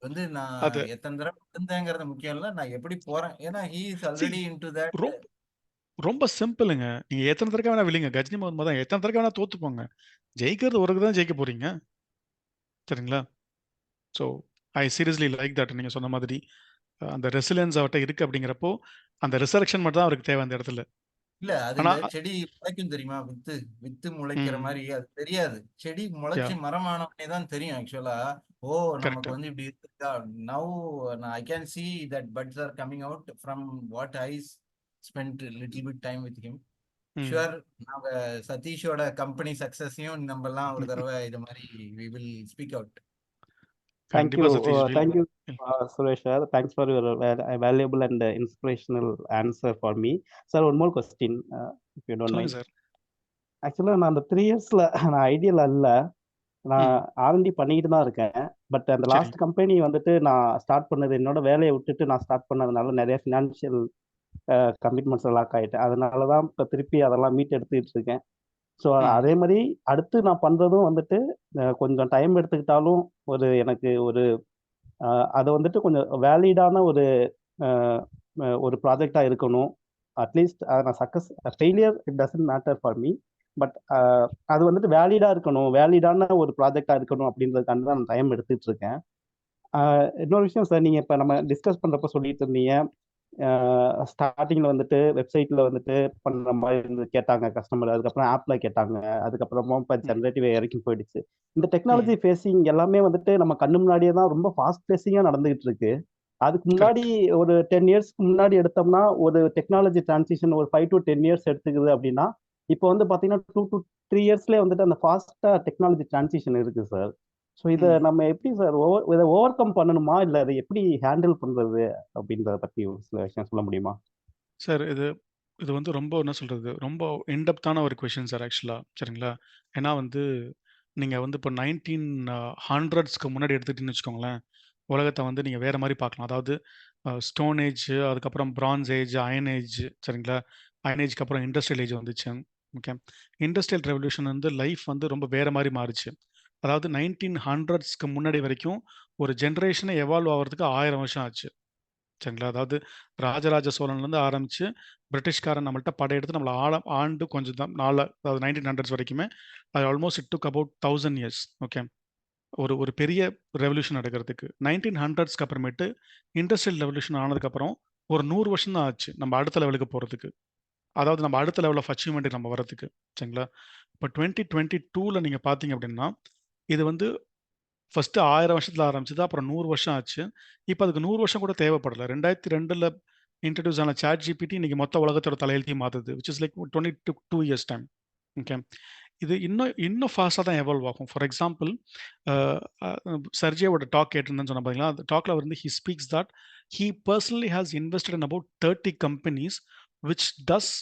வந்து நான் எத்தனை தடவை இருந்தேங்கிறது முக்கியம் இல்ல, நான் எப்படி போறேன். ஏன்னா he is already into that. ரொம்ப சிம்பிளுங்க. நீங்க எத்தனை தடவை வேணா விழுங்க. கஜினி முகமது தான் எத்தனை தடவை வேணா தோத்து போங்க. ஜெயிக்கிறது ஒரு தான் ஜெயிக்க போறீங்க. சரிங்களா? So I seriously like that. நீங்க சொன்ன மாதிரி அந்த ரெசிலியன்ஸ் அவர்ட்ட இருக்கு அப்படிங்கிறப்போ, அந்த ரிசரக்ஷன் மட்டும் தான் அவருக்கு தேவை அந்த இடத்துல. இல்ல அது ஆனா இந்த செடி முளைக்கும் தெரியுமா? வித்து முளைக்கிற மாதிரி அது தெரியாது. செடி முளைச்சு யா மரமான உடனே தான் தெரியும் ஆக்சுவலா. ஓ நமக்கு கரெக்ட். வந்து இப்படி இருக்கா. Now I can see that buds are coming out from what I spent little bit time with him. Sure நாங்க சதீஷோட கம்பெனி சக்சஸையும் நம்ம எல்லாம் ஒரு தடவை இது மாதிரி we will speak out. Thank you. கண்டிப்பா Satish. Thank you, Suresh sir. Thanks for your valuable and inspirational answer for me. Sir, one more question, if you don't சொல்லுங்க mind. Sir. ஆக்சுவலாக நான் அந்த 3 இயர்ஸில் நான் ஐடியல் அல்ல. நான் R&D பண்ணிக்கிட்டு தான் இருக்கேன். பட் அந்த சரி. லாஸ்ட் கம்பெனி வந்துட்டு நான் ஸ்டார்ட் பண்ணது என்னோட வேலையை விட்டுட்டு நான் ஸ்டார்ட் பண்ணதுனால நிறைய ஃபினான்ஷியல் கமிட்மெண்ட்ஸ் லாக் ஆகிட்டேன். அதனால தான் இப்போ திருப்பி அதெல்லாம் மீட் எடுத்துக்கிட்டு இருக்கேன். ஸோ அதே மாதிரி அடுத்து நான் பண்ணுறதும் வந்துட்டு கொஞ்சம் டைம் எடுத்துக்கிட்டாலும் எனக்கு அது வந்துட்டு கொஞ்சம் வேலிடான ஒரு ப்ராஜெக்டாக இருக்கணும். அட்லீஸ்ட் நான் failure it doesn't matter for me. But அது வந்துட்டு வேலிடாக இருக்கணும், வேலிடான ஒரு ப்ராஜெக்டாக இருக்கணும் அப்படின்றதுக்காண்டி தான் நான் டைம் எடுத்துகிட்டு இருக்கேன். இன்னொரு விஷயம் சார், நீங்கள் இப்போ நம்ம டிஸ்கஸ் பண்ணுறப்ப சொல்லிட்டு இருந்தீங்க, ஸ்டார்டிங்கில் வந்துட்டு வெப்சைட்டில் வந்துட்டு பண்ணுற மாதிரி கேட்டாங்க கஸ்டமர், அதுக்கப்புறம் ஆப்பில் கேட்டாங்க, அதுக்கப்புறமா இப்போ ஜென்ரேட்டிவ் வரைக்கும் போயிடுச்சு. இந்த டெக்னாலஜி ஃபேஸிங் எல்லாமே வந்துட்டு நம்ம கண்ணு முன்னாடியே தான் ரொம்ப ஃபாஸ்ட் ஃபேஸிங்காக நடந்துகிட்டு இருக்கு. அதுக்கு முன்னாடி ஒரு 10 இயர்ஸ்க்கு முன்னாடி எடுத்தோம்னா ஒரு டெக்னாலஜி டிரான்சிஷன் ஒரு 5 to 10 இயர்ஸ் எடுத்துக்குது அப்படின்னா, இப்போ வந்து பார்த்தீங்கன்னா 2 to 3 இயர்ஸ்லேயே வந்துட்டு அந்த ஃபாஸ்ட்டாக டெக்னாலஜி டிரான்சிஷன் இருக்கு சார். ஸோ இதை நம்ம எப்படி சார் இதை ஓவர் கம் பண்ணணுமா, இல்லை அதை எப்படி ஹேண்டில் பண்ணுறது அப்படின்றத பற்றி ஒரு சில விஷயம் சொல்ல முடியுமா? சார் இது இது வந்து ரொம்ப என்ன சொல்றது, ரொம்ப இன்டெப்த்தான ஒரு கொஷின் சார் ஆக்சுவலா. சரிங்களா? ஏன்னா வந்து நீங்க வந்து இப்போ 1900ஸ்க்கு முன்னாடி எடுத்துக்கிட்டீங்கன்னு வச்சுக்கோங்களேன், உலகத்தை வந்து நீங்க வேற மாதிரி பார்க்கலாம். அதாவது ஸ்டோன் ஏஜ், அதுக்கப்புறம் பிரான்ஸ் ஏஜ், அயன் ஏஜ். சரிங்களா? அயன் ஏஜ்க்கு அப்புறம் இண்டஸ்ட்ரியல் ஏஜ் வந்துச்சு. ஓகே. இண்டஸ்ட்ரியல் ரெவல்யூஷன் வந்து லைஃப் வந்து ரொம்ப வேற மாதிரி மாறுச்சு. அதாவது 1900ஸ்க்கு முன்னாடி வரைக்கும் ஒரு ஜென்ரேஷனை எவால்வ் ஆகிறதுக்கு 1000 வருஷம் ஆச்சு. சரிங்களா? அதாவது ராஜராஜ சோழன்லேருந்து ஆரம்பிச்சு பிரிட்டிஷ்காரன் நம்மள்ட்ட படையெடுத்து நம்மளை ஆண்டு கொஞ்சம் தான் அதாவது 1900s வரைக்குமே அது almost it took about 1000 years. Okay. ஒரு பெரிய ரெவல்யூஷன் நடக்கிறதுக்கு 1900ஸ்க்கு அப்புறமேட்டு இண்டஸ்ட்ரியல் ரெவல்யூஷன் ஆனதுக்கப்புறம் ஒரு 100 வருஷம் தான் ஆச்சு நம்ம அடுத்த லெவலுக்கு போகிறதுக்கு. அதாவது நம்ம அடுத்த லெவல் ஆஃப் அச்சீவ்மெண்ட்டுக்கு நம்ம வரதுக்கு. சரிங்களா? இப்போ 2022ல் நீங்கள் பார்த்தீங்க அப்படின்னா இது வந்து ஃபர்ஸ்ட் 1000 வருஷத்துல ஆரம்பிச்சது, அப்புறம் 100 வருஷம் ஆச்சு. இப்போ அதுக்கு 100 வருஷம் கூட தேவைப்படல. 2002ல இன்ட்ரோடியூஸ் ஆன சாட் ஜிபிடி இன்னைக்கு மொத்த உலகத்தோட தலையெழுத்தையும் மாத்துது. Which is like 22 years time. Okay. இது இன்னும் ஃபாஸ்ட்டாக தான் எவால்வ் ஆகும். ஃபார் எக்ஸாம்பிள் சர்ஜியோட டாக் கேட்டிருந்தேன்னு சொன்ன பார்த்தீங்களா, அந்த டாக்ல வந்து he speaks that he personally has invested in about 30 companies which does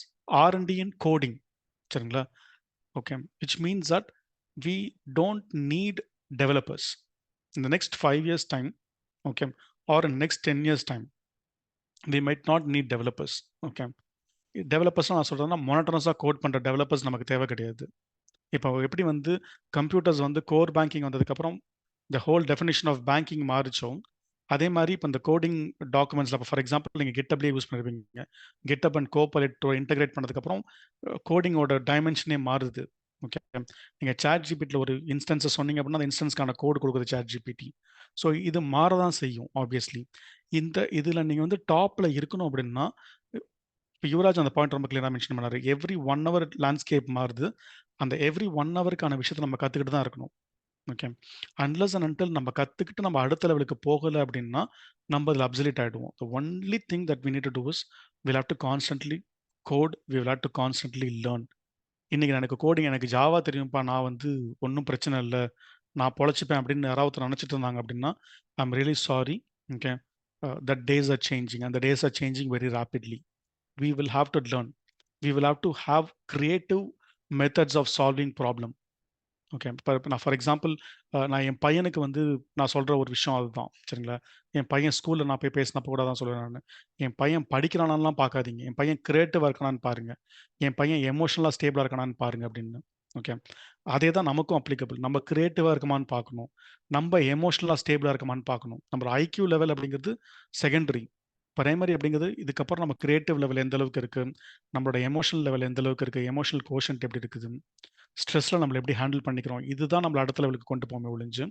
R&D in coding. சரிங்களா? Okay. Which means that we don't need developers in the next 5 years time, okay, or in next 10 years time, we might not need developers. Okay. Developers நான் சொல்கிறேன்னா மோனட்டனஸாக code பண்ணுற developers நமக்கு தேவை கிடையாது. இப்போ எப்படி வந்து கம்ப்யூட்டர்ஸ் வந்து கோர் பேங்கிங் வந்ததுக்கப்புறம் the whole definition of banking மாறிச்சோ, அதே மாதிரி இப்போ இந்த கோடிங் டாக்குமெண்ட்ஸில் இப்போ ஃபார் எக்ஸாம்பிள் நீங்கள் GitHubலேயே யூஸ் பண்ணிருப்பீங்க. GitHub அண்ட் கோபலைட் இன்டெகிரேட் பண்ணதுக்கப்புறம் கோடிங்கோட டைமென்ஷனே மாறுது. ஓகே. நீங்கள் சாட் ஜிபிடியில் ஒரு இன்ஸ்டன்ஸை சொன்னீங்க அப்படின்னா அந்த இன்ஸ்டன்ஸ்க்கான கோடு கொடுக்குது சாட் ஜிபிடி. ஸோ இது மாறதான் செய்யும் ஆப்வியஸ்லி. இதில் நீங்கள் வந்து டாப்பில் இருக்கணும் அப்படின்னா, இப்போ யுவராஜ் அந்த பாயிண்ட் ரொம்ப கிளியராக மென்ஷன் பண்ணாரு. எவ்ரி 1 hour லேண்ட்ஸ்கேப் மாறுது. அந்த எவ்ரி 1 hourக்கான விஷயத்தை நம்ம கற்றுக்கிட்டு தான் இருக்கணும். ஓகே. அன்லஸ் அண்ட் அன்டில் நம்ம கற்றுக்கிட்டு நம்ம அடுத்த லெவலுக்கு போகலை அப்படின்னா நம்ம அதில் அப்சல்யூட் ஆகிடுவோம். The only thing that we need to do is will have to constantly code, we will have to constantly learn. இன்னைக்கு எனக்கு கோடிங், எனக்கு ஜாவா தெரியும்ப்பா, நான் வந்து ஒன்றும் பிரச்சனை இல்லை, நான் பொழைச்சிப்பேன் அப்படின்னு யாராவது நினச்சிட்டு இருந்தாங்க அப்படின்னா I am really sorry. Okay. That days or changing and the days or changing very rapidly. we will have to learn. We will have to have creative methods of solving problem. Okay. இப்போ நான் for example நான் என் பையனுக்கு வந்து நான் சொல்கிற ஒரு விஷயம் அதுதான். சரிங்களா? என் பையன் ஸ்கூலில் நான் போய் பேசினப்போ கூட தான் சொல்லுவேன் நான், என் பையன் படிக்கிறானான்லாம் பார்க்காதீங்க, என் பையன் கிரியேட்டிவாக இருக்கானான்னு பாருங்கள், என் பையன் எமோஷனலாக ஸ்டேபிளாக இருக்கானான்னு பாருங்கள் அப்படின்னு. ஓகே. அதே தான் நமக்கும் அப்ளிகபிள். நம்ம கிரியேட்டிவாக இருக்குமான்னு பார்க்கணும், நம்ம எமோஷனலாக ஸ்டேபிளாக இருக்குமான்னு பார்க்கணும். நம்ம ஐக்யூ லெவல் அப்படிங்கிறது செகண்டரி. பிரைமரி அப்படிங்கிறது இதுக்கப்புறம் நம்ம கிரியேட்டிவ் லெவல் எந்த அளவுக்கு இருக்கு, நம்மளோட எமோஷனல் லெவல் எந்த அளவுக்கு இருக்கு, எமோஷனல் கோஷன்ட் எப்படி இருக்குது, ஸ்ட்ரெஸ்ல நம்மள எப்படி ஹேண்டில் பண்ணிக்கிறோம், இதுதான் நம்மள அடுத்த லெவலுக்கு கொண்டு போமே ஒழிஞ்சு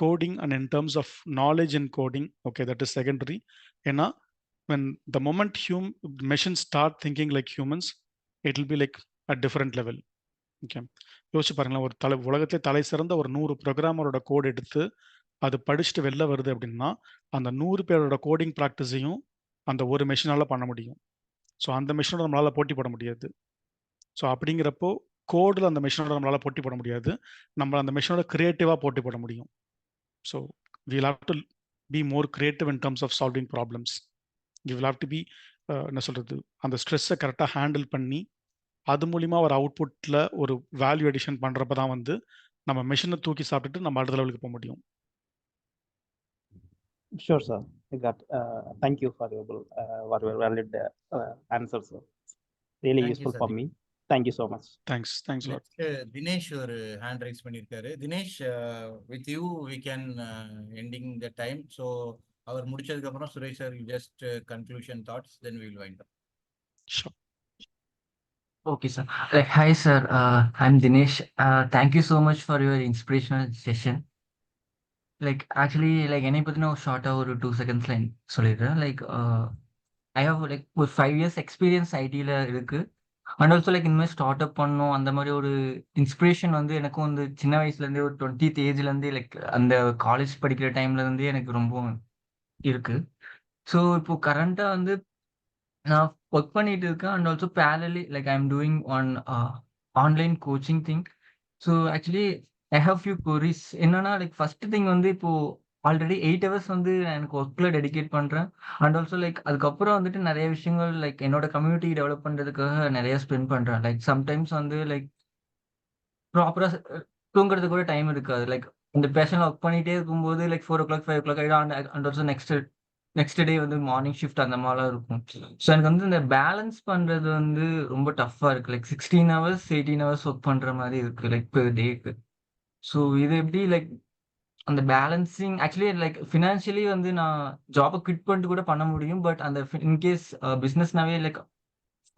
coding and in terms of knowledge in coding okay that is secondary. ஏன்னா when the moment machines start thinking like humans, it will be like a different level. Okay, யோசிச்சு பாருங்களேன், ஒரு உலகத்திலே தலை சிறந்த ஒரு 100 ப்ரோக்ராமரோட கோட் எடுத்து அது படிச்சுட்டு வெளில வருது அப்படின்னா அந்த 100 பேரோட கோடிங் ப்ராக்டிஸையும் அந்த ஒரு மெஷினால பண்ண முடியும். ஸோ அந்த மெஷினோட நம்மளால போட்டி போட முடியாது. ஸோ அப்படிங்கிறப்போ கோடில் அந்த மெஷினோட நம்மளால போட்டி போட முடியாது, நம்ம அந்த மெஷினோட கிரியேட்டிவாக போட்டி போட முடியும். So we'll have to be more creative in terms of solving problems. You will have to be என்ன சொல்கிறது, அந்த ஸ்ட்ரெஸ்ஸை கரெக்டாக ஹேண்டில் பண்ணி அது மூலிமா ஒரு அவுட்புட்டில் ஒரு வேல்யூ எடிஷன் பண்ணுறப்ப தான் வந்து நம்ம மெஷினை தூக்கி சாப்பிட்டுட்டு நம்ம அடுத்த லெவலுக்கு போக முடியும். Sure, sir. I got. Thank you for your valid answer, sir. Really Thank you, useful sir. for me. Thank you so much. Thanks lot. Next Dinesh ஒரு ஹேண்ட் ரைஸ் பண்ணியிருக்காரு. Dinesh, with you we can ending the time. So அவர் முடிச்சதுக்கு அப்புறம் Suresh sir just conclusion thoughts, then we will wind up. Sure. Okay, sir. Hi, sir. I'm Dinesh. Thank you so much for your inspirational session. Actually, என்னை பத்தின ஒரு ஷார்ட்டா ஒரு 2 செகண்ட்ஸ்ல சொல்லிடுறேன். I have ஒரு 5 years எக்ஸ்பீரியன்ஸ் ஐடியில் இருக்கு. அண்ட் ஆல்சோ இந்த மாதிரி ஸ்டார்ட் அப் பண்ணணும் அந்த மாதிரி ஒரு இன்ஸ்பிரேஷன் வந்து எனக்கும் வந்து சின்ன வயசுலேருந்தே ஒரு 20th ஏஜ்லேருந்தே அந்த காலேஜ் படிக்கிற டைம்லேருந்தே எனக்கு ரொம்ப இருக்கு. ஸோ இப்போ கரண்ட்டாக வந்து நான் ஒர்க் பண்ணிட்டு இருக்கேன். And also parallelly I'm doing one online coaching thing. So actually I have few queries. என்னன்னா ஃபர்ஸ்ட் திங் வந்து இப்போ ஆல்ரெடி 8 hours வந்து நான் எனக்கு ஒர்க்ல டெடிகேட் பண்றேன். அண்ட் ஆல்சோ அதுக்கப்புறம் வந்துட்டு நிறைய விஷயங்கள் என்னோட கம்யூனிட்டி டெவலப் பண்றதுக்காக நிறைய ஸ்பெண்ட் பண்றேன். சம்டைம்ஸ் வந்து ப்ராப்பரா தூங்குறதுக்கு கூட டைம் இருக்காது. இந்த பேஷன்ல ஒர்க் பண்ணிட்டே இருக்கும்போது 4 o'clock 5 o'clock ஆயிடும். அண்ட் ஆல்சோ நெக்ஸ்ட் டே வந்து மார்னிங் ஷிஃப்ட் அந்த மாதிரிலாம் இருக்கும். ஸோ எனக்கு வந்து இந்த பேலன்ஸ் பண்றது வந்து ரொம்ப டஃப்பா இருக்கு. 16 hours 18 hours ஒர்க் பண்ற மாதிரி இருக்கு பெர் டேக்கு. ஸோ இது எப்படி அந்த பேலன்சிங் ஆக்சுவலி ஃபினான்ஷியலி வந்து நான் ஜாபை குவிட் பண்ணிட்டு கூட பண்ண முடியும். பட் அந்த இன்கேஸ் பிஸ்னஸ்னாவே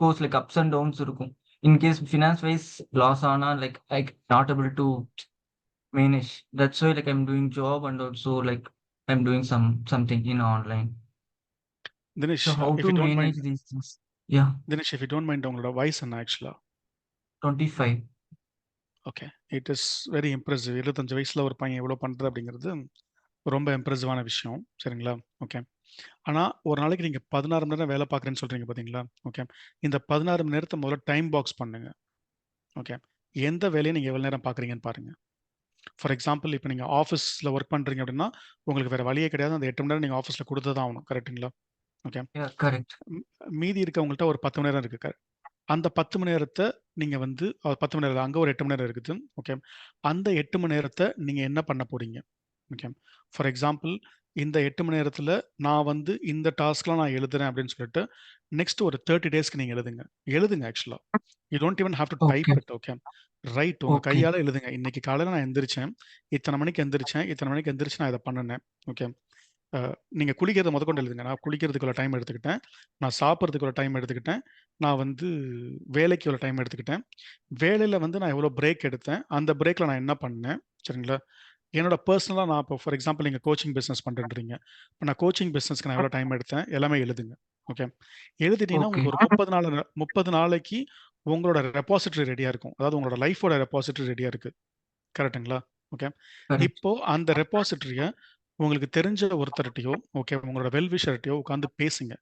கோர்ஸ் அப்ஸ் அண்ட் டவுன்ஸ் இருக்கும். இன்கேஸ் ஃபினான்ஸ் வைஸ் லாஸ் ஆனா not able to manage. That's why I'm doing job and also I'm doing something in online. Dinesh, So how if to you don't manage mind, these things? Yeah, Dinesh, if you don't mind, உங்களோட வயசு என்ன ஆக்சுவலா? 25. Okay, it is very impressive. 25 வயசுல ஒரு பையன் எவ்வளோ பண்ணுறது அப்படிங்கிறது ரொம்ப இம்ப்ரெசிவான விஷயம். சரிங்களா? ஓகே. ஆனால் ஒரு நாளைக்கு நீங்கள் 16 மணி நேரம் வேலை பார்க்குறேன்னு சொல்கிறீங்க பார்த்தீங்களா? ஓகே, இந்த 16 மணி நேரத்தை முதல்ல டைம் பாக்ஸ் பண்ணுங்க. ஓகே, எந்த வேலையை நீங்கள் எவ்வளோ நேரம் பார்க்குறீங்கன்னு பாருங்கள். ஃபார் எக்ஸாம்பிள், இப்போ நீங்கள் ஆஃபீஸில் ஒர்க் பண்ணுறீங்க அப்படின்னா உங்களுக்கு வேறு வழியே கிடையாது. அந்த 8 மணி நேரம் நீங்கள் ஆஃபீஸில் கொடுத்து தான் ஆகணும். கரெக்டுங்களா? ஓகே. Yeah, correct. மீதி இருக்கவங்கள்ட்ட ஒரு 10 மணி நேரம் இருக்குது. அந்த 10 மணி நேரத்தை நீங்கள் வந்து 10 மணி நேரம் அங்கே ஒரு 8 மணி நேரம் இருக்குது. ஓகே, அந்த 8 மணி நேரத்தை நீங்கள் என்ன பண்ண போறீங்க? ஓகே, ஃபார் எக்ஸாம்பிள், இந்த 8 மணி நேரத்தில் நான் வந்து இந்த டாஸ்க்லாம் நான் எழுதுறேன் அப்படின்னு சொல்லிட்டு நெக்ஸ்ட் ஒரு 30 டேஸ்க்கு நீங்கள் எழுதுங்க. ஆக்சுவலாக you don't even have to type Okay. It. Okay, right, உங்கள் Okay. கையால் எழுதுங்க. இன்னைக்கு காலையில் நான் எந்திரிச்சேன், இத்தனை மணிக்கு எந்திரிச்சு நான் இதை பண்ணினேன். ஓகே, நீங்கள் குளிக்கிறத முதற்கொண்டு எழுதுங்க. நான் குளிக்கிறதுக்குள்ள டைம் எடுத்துக்கிட்டேன், நான் சாப்பிட்றதுக்குள்ள டைம் எடுத்துக்கிட்டேன், நான் வந்து வேலைக்கு எவ்வளோ டைம் எடுத்துக்கிட்டேன், வேலையில் வந்து நான் எவ்வளோ பிரேக் எடுத்தேன், அந்த பிரேக்கில் நான் என்ன பண்ணேன். சரிங்களா? என்னோட பர்சனலாக நான் இப்போ ஃபார் எக்ஸாம்பிள் நீங்கள் கோச்சிங் பிஸ்னஸ் பண்ணுறீங்க, இப்போ நான் கோச்சிங் பிஸ்னஸ்க்கு நான் எவ்வளோ டைம் எடுத்தேன் எல்லாமே எழுதுங்க. ஓகே, எழுதிட்டீங்கன்னா Okay. உங்களுக்கு ஒரு 30 நாளைக்கு உங்களோட ரெபாசிட்டரி ரெடியாக இருக்கும். அதாவது உங்களோட லைஃபோட ரெபாசிட்டரி ரெடியாக இருக்குது. கரெக்டுங்களா? Okay, Correct. இப்போ அந்த ரெபாசிட்டரியை உங்களுக்கு தெரிஞ்ச ஒருத்தர்கிட்டயோ ஓகே உங்களோட வெல்விஷர்கிட்டயோ உட்காந்து பேசுங்க.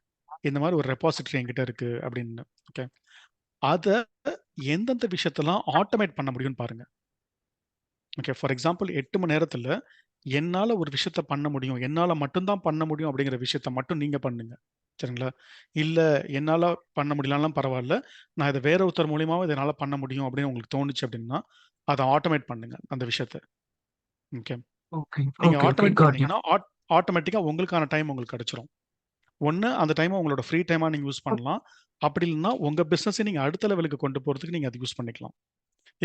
இந்த மாதிரி ஒரு ரெபாசிட்டரி என்கிட்ட இருக்கு அப்படின்னு. ஓகே, அதை எந்தெந்த விஷயத்தெல்லாம் ஆட்டோமேட் பண்ண முடியும்னு பாருங்க. ஓகே, ஃபார் எக்ஸாம்பிள் 8 மணி நேரத்தில் என்னால் ஒரு விஷயத்த பண்ண முடியும், என்னால் மட்டும்தான் பண்ண முடியும் அப்படிங்கிற விஷயத்த மட்டும் நீங்கள் பண்ணுங்க. சரிங்களா? இல்லை என்னால் பண்ண முடியலனாலும் பரவாயில்ல, நான் இதை வேற ஒருத்தர் மூலியமாவும் இதனால் பண்ண முடியும் அப்படின்னு உங்களுக்கு தோணுச்சு அப்படின்னா அதை ஆட்டோமேட் பண்ணுங்க அந்த விஷயத்த. Okay, Okay. நீங்கள் Okay. Automate Got you. பண்ணீங்கன்னா ஆட்டோமேட்டிக்காக உங்களுக்கான டைம் உங்களுக்கு கிடைச்சிரும். ஒன்று அந்த டைமை உங்களோட ஃப்ரீ டைமாக நீங்கள் யூஸ் பண்ணலாம். அப்படி இல்லைன்னா உங்கள் பிஸ்னஸை நீங்கள் அடுத்த லெவலுக்கு கொண்டு போகிறதுக்கு நீங்கள் அதை யூஸ் பண்ணிக்கலாம்.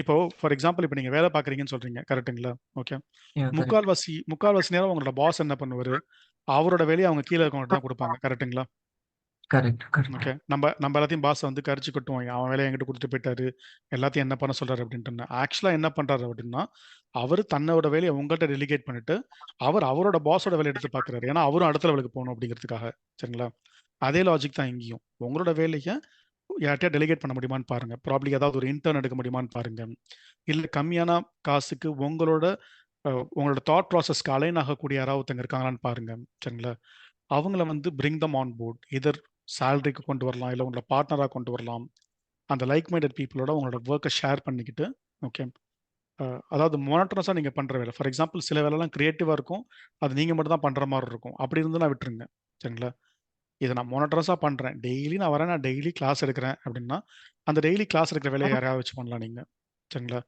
இப்போ ஃபார் எக்ஸாம்பிள், இப்போ நீங்கள் வேலை பார்க்குறீங்கன்னு சொல்கிறீங்க. கரெக்டுங்களா? Okay, Yeah, correct. முக்கால்வாசி நேரம் உங்களோட பாஸ் என்ன பண்ணுவார், அவரோட வேலையை அவங்க கீழே இருக்கவங்கள்ட்ட தான் கொடுப்பாங்க. கரெக்டுங்களா? Correct, correct. ஓகே. நம்ம எல்லாத்தையும் பாஸ வந்து கரிச்சு கொட்டுவோம். அவன் வேலைய என்கிட்ட குடுத்துட்டு போயிட்டாரு. எல்லாத்தையும் என்ன பண்ண சொல்றாரு அப்படின்ட்டுன்னு. ஆக்சுவலா என்ன பண்றாரு அப்படின்னா, அவரு தன்னோட வேலைய உங்கள்ட்ட டெலிகேட் பண்ணிட்டு, அவரோட பாஸோட வேலைய எடுத்து பார்க்குறாரு. ஏன்னா, அவரும் அடுத்த லெவலுக்கு போணும் அப்படிங்கிறதுக்காக. சரிங்களா? அதே லாஜிக் தான் இங்கேயும். உங்களோட வேலைய யார்ட்டயா டெலிகேட் பண்ண முடியுமான்னு பாருங்க. ப்ராபப்ளி ஏதாவது ஒரு இன்டர்ன் எடுக்க முடியுமான்னு பாருங்க. இல்ல கம்மியான காசுக்கு உங்களோட தாட் ப்ராசஸ்க்கு அலைன் ஆகக்கூடிய யாராவது ஒருத்தங்க இருக்காங்களான்னு பாருங்க. சரிங்களா? அவங்கள வந்து பிரிங் தம் ஆன் போர்ட். எதர் சேலரிக்கு கொண்டு வரலாம், இல்ல உங்களோட பார்ட்னரா கொண்டு வரலாம். அந்த லைக் மைண்டட் பீப்புளோட உங்களோட ஒர்க்கை ஷேர் பண்ணிக்கிட்டு, ஓகே. அதாவது மோனோட்டனஸா நீங்க பண்ற வேலை. ஃபார் எக்ஸாம்பிள் சில வேலைலாம் கிரியேட்டிவா இருக்கும். அது நீங்க மட்டும் தான் பண்ற மாரி இருக்கும். அப்படி இருந்ததுன்னா விட்டுருங்க. சரிங்களா? இத நான் மோனோட்டனஸா பண்றேன். டெய்லி நான் வரேன், நான் டெய்லி கிளாஸ் எடுக்கிறேன் அப்படின்னா, அந்த டெய்லி கிளாஸ் எடுக்கிற வேலைய யாரையாவது வச்சு பண்ணலாம் நீங்க. சரிங்களா?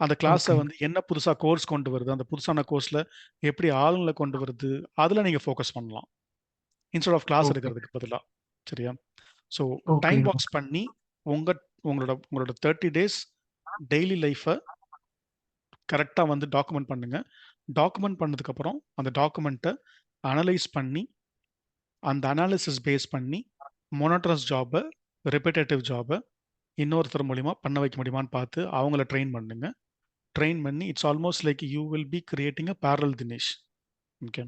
அந்த கிளாஸ ஓகே. வந்து என்ன புதுசா கோர்ஸ் கொண்டு வருது, அந்த புதுசான கோர்ஸ்ல எப்படி ஆளுங்கள கொண்டு வருது, அதுல நீங்க ஃபோக்கஸ் பண்ணலாம். Instead of class okay. எடுக்கிறதுக்கு பதிலா. சரியா? So okay. டைம் பாக்ஸ் பண்ணி உங்களோட 30 டேஸ் டெய்லி லைஃப கரெக்ட்டா வந்து டாக்குமெண்ட் பண்ணுங்க. டாக்குமெண்ட் பண்ணதுக்கப்புறம் அந்த டாக்குமெண்ட்ட அனலைஸ் பண்ணி, அந்த அனாலிசிஸ் பேஸ் பண்ணி மோனோட்டோனஸ் ஜாப, ரிப்பிட்டேட்டிவ் ஜாப இன்னொருத்தர் மூலியமா பண்ண வைக்க முடியுமான்னு பார்த்து அவங்கள ட்ரெயின் பண்ணுங்க. ட்ரெயின் பண்ணி it's almost like you will be creating a parallel Dinesh. Okay.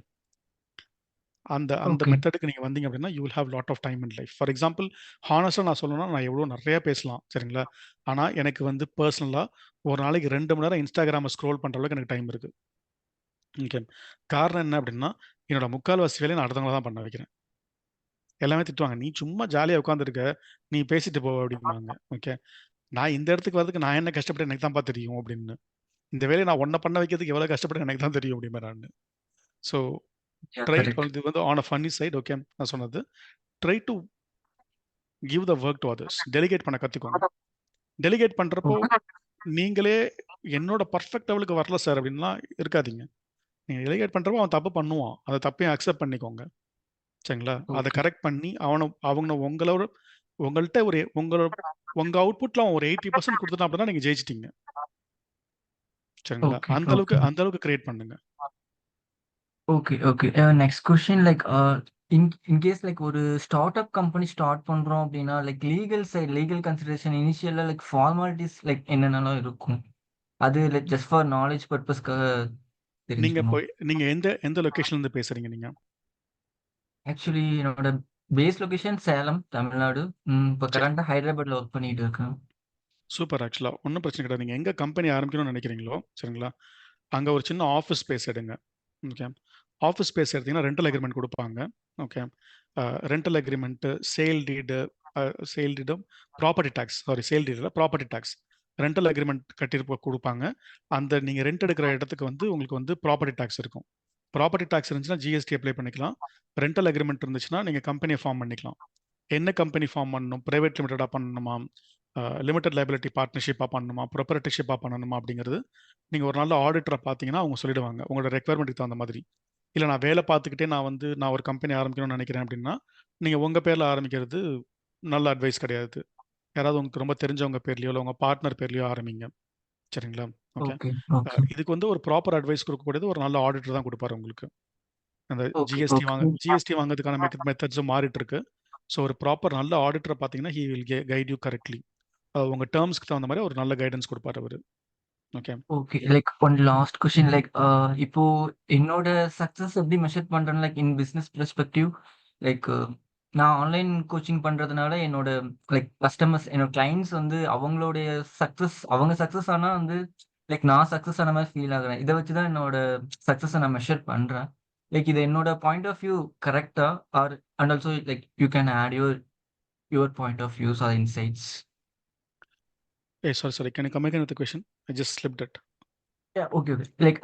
அந்த ஓகே. மெத்தடுக்கு நீங்க வந்தீங்க அப்படின்னா, you will have lot of time in life. For example, ஹானஸ்ட்டா நான் சொல்லணும்னா, நான் எவ்வளோ நெறைய பேசலாம். சரிங்களா? ஆனா, எனக்கு வந்து பெர்சனலா ஒரு நாளைக்கு 2 மணி நேரம் Instagramம ஸ்க்ரோல் பண்ற அளவுக்கு எனக்கு டைம் இருக்கு. ஓகே. காரணம் என்ன அப்படின்னா, என்னோட முக்கால்வாசி வேலைய நான் அடுத்தவங்கள தான் பண்ண வைக்கிறேன். எல்லாமே திட்டுவாங்க. "நீ சும்மா ஜாலியா உட்காந்துருக்க. நீ பேசிட்டு போ" அப்படிம்பாங்க. ஓகே. நான் இந்த இடத்துக்கு வரதுக்கு நான் என்ன கஷ்டப்பட்டேன்னு எனக்கு தான்ப்பா தெரியும் அப்படின்னு. இந்த வேலைய நான் உன்ன பண்ண வைக்கிறதுக்கு எவ்வளோ கஷ்டப்பட்டேன்னு எனக்கு தான் தெரியும் அப்படிம்பேன் நானு. So yeah, try correct. இது வந்து on a funny side. Okay. நான் சொன்னது. Try to give the work to others. Delegate பண்ண கத்துக்கோங்க. டெலிகேட் பண்றப்போ, ஓகே. நீங்களே என்னோட பெர்ஃபெக்ட் லெவலுக்கு வரல சார் அப்படின்லாம் இருக்காதீங்க. நீங்க டெலிகேட் பண்றப்போ அவன் தப்பு பண்ணுவான். அந்த தப்பையும் அக்செப்ட் பண்ணிக்கோங்க. சரிங்களா? அத ஓகே. கரெக்ட் பண்ணி அவங்க உங்கள்ட்ட உங்க அவுட்புட்ல அவன் ஒரு 80% குடுத்துட்டான் அப்படின்னா நீங்க ஜெயிச்சிட்டீங்க. சரிங்களா? ஓகே. அந்த ஓகே. அளவுக்கு கிரியேட் பண்ணுங்க. Okay. Okay. Next question like in case like ஒரு ஸ்டார்ட் அப் கம்பெனி ஸ்டார்ட் பண்றோம் அப்படின்னா, like legal consideration initially like formalities like என்னென்னலாம் இருக்கும்? அது லைக் ஜஸ்ட் ஃபார் நாலேட்ஜ் பர்ப்பஸ்க்காக தெரிஞ்சுக்கணும். நீங்க எந்த லொகேஷன்ல இருந்து பேசுறீங்க நீங்க? ஆக்சுவலி என்னோட பேஸ் லொகேஷன் சேலம், தமிழ்நாடு. இப்போ சரி. கரண்ட்டா ஹைதராபாத்ல ஒர்க் பண்ணிட்டு இருக்கேன். சூப்பர் ஆக்சுவலா. ஒண்ணும் பிரச்சனை கிடையாது. நீங்க எங்க கம்பெனி ஆரம்பிக்கணும்னு நினைக்கிறீங்களோ, சரிங்களா? அங்க ஒரு சின்ன ஆஃபீஸ் ஸ்பேஸ் எடுங்க. ஓகே. ஆஃபீஸ் ஸ்பேஸ் எடுத்தீங்கன்னா ரென்டல் அக்ரீமெண்ட் குடுப்பாங்க. ஓகே. ரென்டல் அக்ரீமெண்ட், சேல் டீடும், ப்ராப்பர்ட்டி டாக்ஸ். சேல் டீட் இல்ல, ப்ராப்பர்ட்டி டாக்ஸ். ரென்டல் அக்ரீமெண்ட் குடுப்பாங்க. அந்த நீங்க ரெண்ட் எடுக்கிற இடத்துக்கு வந்து உங்களுக்கு வந்து ப்ராப்பர்ட்டி டாக்ஸ் இருக்கும். ப்ராப்பர்ட்டி டாக்ஸ் இருந்துச்சுன்னா ஜிஎஸ்டி அப்ளை பண்ணிக்கலாம். ரென்டல் அக்ரீமெண்ட் இருந்துச்சுன்னா நீங்க கம்பெனிய ஃபார்ம் பண்ணிக்கலாம். என்ன கம்பெனி ஃபார்ம் பண்ணணும்? பிரைவேட் லிமிட்டடா பண்ணணுமா? லிமிடெட் லைபிலிட்டி பார்ட்னர்ஷிப்பா பண்ணணுமா? ப்ரொப்ரைட்டர்ஷிப்பா பண்ணணுமா? அப்படிங்கிறது நீங்க ஒரு நல்ல ஆடிட்டர பார்த்தீங்கன்னா, அவங்க சொல்லிடுவாங்க. உங்களோட ரெக்யர்மென்ட்க்கு தகுந்த மாதிரி. இல்ல நான் வேலை பார்த்துக்கிட்டே நான் ஒரு கம்பெனி ஆரம்பிக்கணும்னு நினைக்கிறேன் அப்படின்னா, நீங்க உங்க பேர்ல ஆரம்பிக்கிறது நல்ல அட்வைஸ் கிடையாது. யாராவது உங்களுக்கு ரொம்ப தெரிஞ்சவங்க பேர்லயோ, இல்ல உங்க பார்ட்னர் பேர்லயோ ஆரம்பிங்க. சரிங்களா? ஓகே. ஓகே. ஓகே. இதுக்கு வந்து ஒரு ப்ராப்பர் அட்வைஸ் குடுக்கக்கூடியது ஒரு நல்ல ஆடிட்டர் தான் குடுப்பாரு உங்களுக்கு. அந்த ஓகே. ஓகே. ஜிஎஸ்டி வாங்குறதுக்கான மெத்தட்ஸும் மாறிட்டு இருக்கு. ஸோ ஒரு ப்ராப்பர் நல்ல ஆடிட்டர பார்த்தீங்கன்னா, he will guide you correctly. உங்க டெர்ம்ஸ்க்கு தகுந்த மாரி ஒரு நல்ல கைடன்ஸ் குடுப்பாரு அவரு. Okay. Okay. Like one last question like இப்போ என்னோட சக்சஸ் எப்படி மெஷர் பண்றேன்னு like in business perspective like நான் ஆன்லைன் கோச்சிங் பண்றதுனால என்னோட லைக் கஸ்டமர்ஸ் என்னோட கிளைண்ட்ஸ் வந்து அவங்க சக்சஸ் ஆனா வந்து லைக் நான் சக்சஸ் ஆன மாதிரி ஃபீல் ஆகுறேன். இதை வச்சு தான் என்னோட சக்சஸை நான் மெஷர் பண்றேன். லைக் இது என்னோட பாயிண்ட் ஆஃப் வியூ கரெக்டா or and also like you can add your point of views or insights. Sorry. Can you come again with the question? I just slipped it. Okay. Like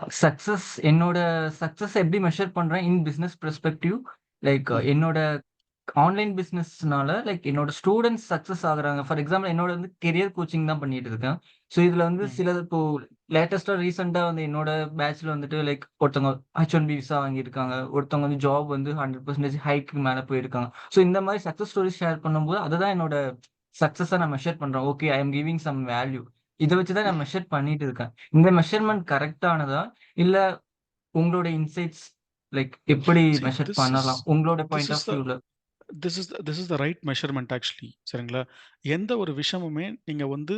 என்னோட success எப்படி measure பண்றேன் இன் business perspective like என்னோட online பிசினஸ்னால like என்னோட students success ஆகுறாங்க. For example என்னோட வந்து career coaching தான் பண்ணிட்டு இருக்கேன். ஸோ இதுல வந்து சிலது இப்போ லேட்டஸ்டா ரீசெண்டா வந்து என்னோட பேட்ச்ல வந்துட்டு லைக் ஒருத்தவங்க H1B விசா வாங்கியிருக்காங்க. ஒருத்தவங்க வந்து ஜாப் வந்து 100% ஹைக்கு மேல போயிருக்காங்க. ஸோ இந்த மாதிரி சக்சஸ் ஸ்டோரிஸ் ஷேர் பண்ணும்போது அதுதான் என்னோட சக்சஸா நான் மெஷர் பண்றேன். Okay, I am giving some value. இதை வச்சுதான் நான் மெஷர் பண்ணிட்டு இருக்கேன். இந்த மெஷர்மெண்ட் கரெக்டானதா இல்ல உங்களோட இன்சைட்ஸ் லைக் எப்படி மெஷர் பண்ணலாம் உங்களோட பாயிண்ட் ஆஃப் வியூல? This is the right measurement actually. சரிங்களா? எந்த ஒரு விஷயமுமே நீங்க வந்து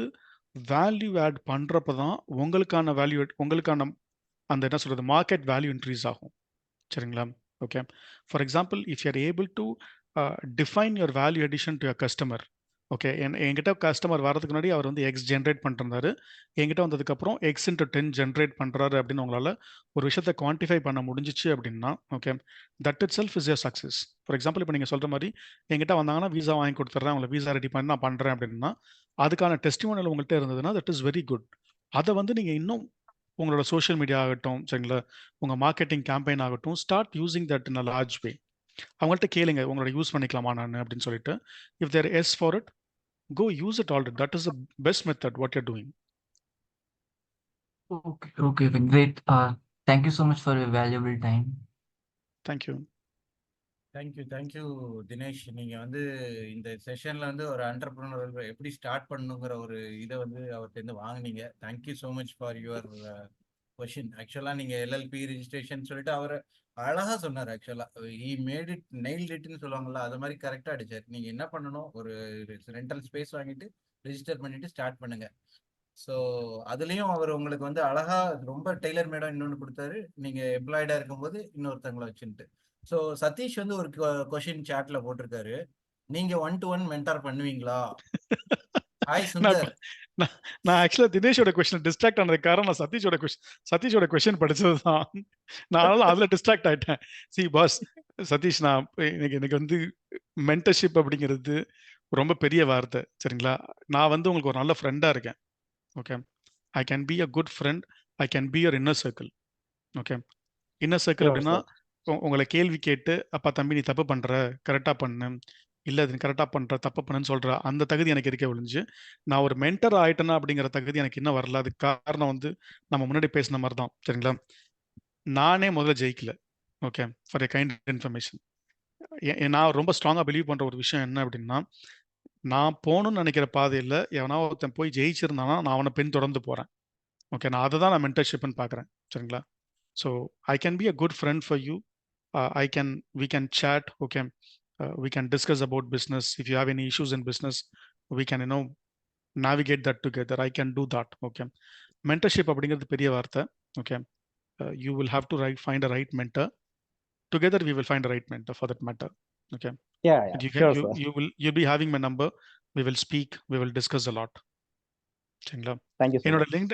வேல்யூ ஆட் பண்றப்ப தான் உங்களுக்கான அந்த என்ன சொல்றது மார்க்கெட் வேல்யூ இன்க்ரீஸ் ஆகும். சரிங்களா? Okay. For example, if you are able to define your value addition to your customer. Okay. என்கிட்ட கஸ்டமர் வரதுக்கு முன்னாடி அவர் வந்து எக்ஸ் ஜென்ரேட் பண்ணிருந்தாரு. என்கிட்ட வந்ததுக்கப்புறம் எக்ஸ் இன்ட்டு 10 ஜென்ரேட் பண்ணுறாரு அப்படின்னு உங்களால் ஒரு விஷயத்தை குவான்டிஃபை பண்ண முடிஞ்சிச்சு அப்படின்னா, okay, that it self is your success. For example, இப்போ நீங்கள் சொல்கிற மாதிரி என்கிட்ட வந்தாங்கன்னா வீசா வாங்கி கொடுத்துட்றேன், உங்களை வீசா ரெடி பண்ணி நான் பண்ணுறேன் அப்படின்னா, அதுக்கான டெஸ்டிமோனியல் உங்கள்கிட்ட இருந்ததுன்னா தட் இஸ் வெரி குட். அதை வந்து நீங்கள் இன்னும் உங்களோட சோஷியல் மீடியா ஆகட்டும், சரிங்களா, உங்கள் மார்க்கெட்டிங் கேம்பெயின் ஆகட்டும், start using that in a large way. அவங்கள்ட்ட கேளுங்க, உங்களோட யூஸ் பண்ணிக்கலாமா நான் அப்படின்னு சொல்லிட்டு. If there yes for it, go use it already. That is the best method what you're doing. Okay, great. Thank you so much for your valuable time. Thank you. Thank you Dinesh. நீங்க வந்து இந்த செஷன்ல வந்து ஒரு entrepreneur எப்படி start பண்ணுங்கிற ஒரு இதை வந்து அவர்கிட்ட வாங்குனீங்க. Thank you so much for your question. ஆக்சுவலா நீங்க எல்எல்பி ரிஜிஸ்ட்ரேஷன் சொல்லிட்டு அவர் அழகா சொன்னார். ஆக்சுவலா ஹி மேட் இட் நெயில் இட்னு சொல்லுவாங்கல்ல, அது மாதிரி கரெக்டா அடிச்சார். நீங்க என்ன பண்ணணும், ஒரு ரெண்டல் ஸ்பேஸ் வாங்கிட்டு ரெஜிஸ்டர் பண்ணிட்டு ஸ்டார்ட் பண்ணுங்க. ஸோ அதுலயும் அவர் உங்களுக்கு வந்து அழகா ரொம்ப டெய்லர் மேடம் இன்னொன்னு கொடுத்தாரு, நீங்க எம்ப்ளாய்டா இருக்கும்போது இன்னொருத்தவங்களை வச்சுட்டு. ஸோ சதீஷ் வந்து ஒரு கொஷின் சாட்ல போட்டிருக்காரு, நீங்க 1-to-1 மென்டார் பண்ணுவீங்களா? ஹாய் சுந்தர். நான் ஆக்சுவலா தினேஷோட கொஸ்டின் டிஸ்ட்ராக்ட் ஆனதுக்கு காரணம் நான் சதீஷோட கொஸ்டின் படிச்சது தான். நான் அதுல டிஸ்ட்ராக்ட் ஆயிட்டேன். சி பாஸ் சதீஷ், நான் எனக்கு வந்து மென்டர்ஷிப் அப்படிங்கிறது ரொம்ப பெரிய வார்த்தை. சரிங்களா? நான் வந்து உங்களுக்கு ஒரு நல்ல ஃப்ரெண்டா இருக்கேன். Okay. I can be a good friend. I can be your inner circle. Okay. Inner circle அப்படின்னா உங்களை கேள்வி கேட்டு, அப்பா தம்பி நீ தப்பு பண்ற, கரெக்டா பண்ணு, இல்லை அது கரெக்டாக பண்ணுற தப்பு பண்ணுன்னு சொல்கிற அந்த தகுதி எனக்கு இருக்கே ஒழிஞ்சு, நான் ஒரு மென்டர் ஆயிட்டேனா அப்படிங்கிற தகுதி எனக்கு இன்னும் வரல. அதுக்கு காரணம் வந்து நம்ம முன்னாடி பேசின மாதிரி தான். சரிங்களா? நானே முதல்ல ஜெயிக்கல. Okay, for a kind information. நான் ரொம்ப ஸ்ட்ராங்காக பிலீவ் பண்ணுற ஒரு விஷயம் என்ன அப்படின்னா, நான் போகணும்னு நினைக்கிற பாதையில் எவனா ஒருத்தன் போய் ஜெயிச்சிருந்தானா நான் அவனை பின் தொடர்ந்து போகிறேன். ஓகே, நான் அதை தான் நான் மென்டர்ஷிப்னு பார்க்குறேன். சரிங்களா? So I can be a good friend for you. we can chat. Okay. We can discuss about business. If you have any issues in business, we can navigate that together. I can do that. Okay. Mentorship அப்படிங்கிறது பெரிய வார்த்தை. Okay. You will have to find a right mentor. Together we will find a right mentor for that matter. Okay. Yeah, sure, sir. You'll be having my number. We will speak. We will discuss a lot. சரிங்களா? Thank you, sir.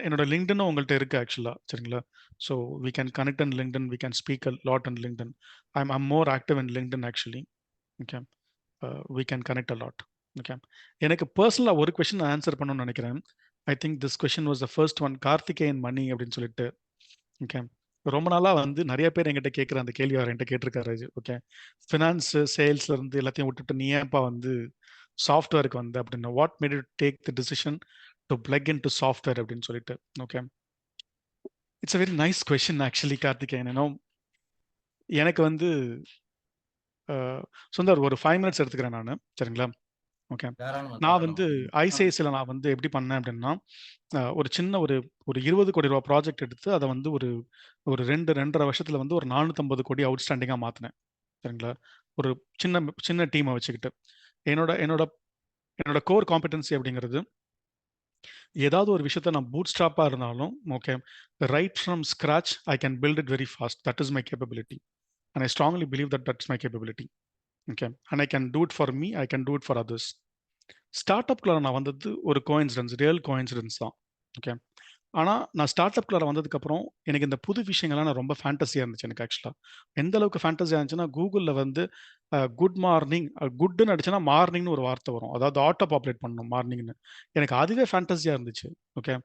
என்னோட LinkedIn உங்கள்கிட்ட இருக்கு ஆக்சுவலா. சரிங்களா? So we can connect on LinkedIn. We can speak a lot on LinkedIn. I'm more active in LinkedIn actually. Okay. We can connect a lot. Okay. எனக்கு பர்சனலாக ஒரு question answer பண்ணணும்னு நினைக்கிறேன். I think this question was the first one, Karthikeyan Mani அப்படின்னு சொல்லிட்டு. Okay. ரொம்ப நாளாக வந்து நிறைய பேர் என்கிட்ட கேட்குற அந்த கேள்வி அவர் என்கிட்ட கேட்டிருக்காரு. ஓகே. ஃபினான்ஸ் சேல்ஸ்ல இருந்து எல்லாத்தையும் விட்டுட்டு நீ ஏன்ப்பா வந்து சாஃப்ட்வேருக்கு வந்து அப்படின்னா, what made you take the decision to plug in to software அப்படின்னு சொல்லிட்டு. Okay. It's a very nice question actually Karthikeyan. எனக்கு வந்து சுந்தர் ஒரு 5 minutes எடுத்துக்கிறேன் நான். சரிங்களா? ஓகே. நான் வந்து ஐசிஐசியில் நான் வந்து எப்படி பண்ணேன் அப்படின்னா, ஒரு சின்ன ஒரு 20 கோடி ரூபா ப்ராஜெக்ட் எடுத்து அதை வந்து ஒரு 2-2.5 வருஷத்துல வந்து ஒரு 450 கோடி அவுட்ஸ்டாண்டிங்காக மாற்றினேன். சரிங்களா? ஒரு சின்ன டீமை வச்சுக்கிட்டு. என்னோட கோர் காம்படன்சி அப்படிங்கிறது, ஏதாவது ஒரு விஷயத்த நான் பூட் ஸ்ட்ராப்பாக இருந்தாலும், okay, right from scratch I can build it very fast. That is my capability. And I strongly believe that that's my capability. Okay. And I can do it for me. I can do it for others. Startup குள்ள நான் வந்தது ஒரு coincidence, real coincidence தான். Okay. ஆனால் நான் start up குள்ள வந்ததுக்கப்புறம் எனக்கு இந்த புது விஷயங்கள்லாம் நான் ரொம்ப ஃபேண்டஸியாக இருந்துச்சு. எனக்கு ஆக்சுவலாக எந்த அளவுக்கு ஃபேண்டஸியாக இருந்துச்சுன்னா, கூகுளில் வந்து குட் மார்னிங், குட்டுன்னு அடிச்சுன்னா மார்னிங்னு ஒரு வார்த்தை வரும். அதாவது ஆட்டோ பாப்புலேட் பண்ணணும் மார்னிங்னு. எனக்கு அதுவே ஃபேண்டஸியாக இருந்துச்சு. ஓகே.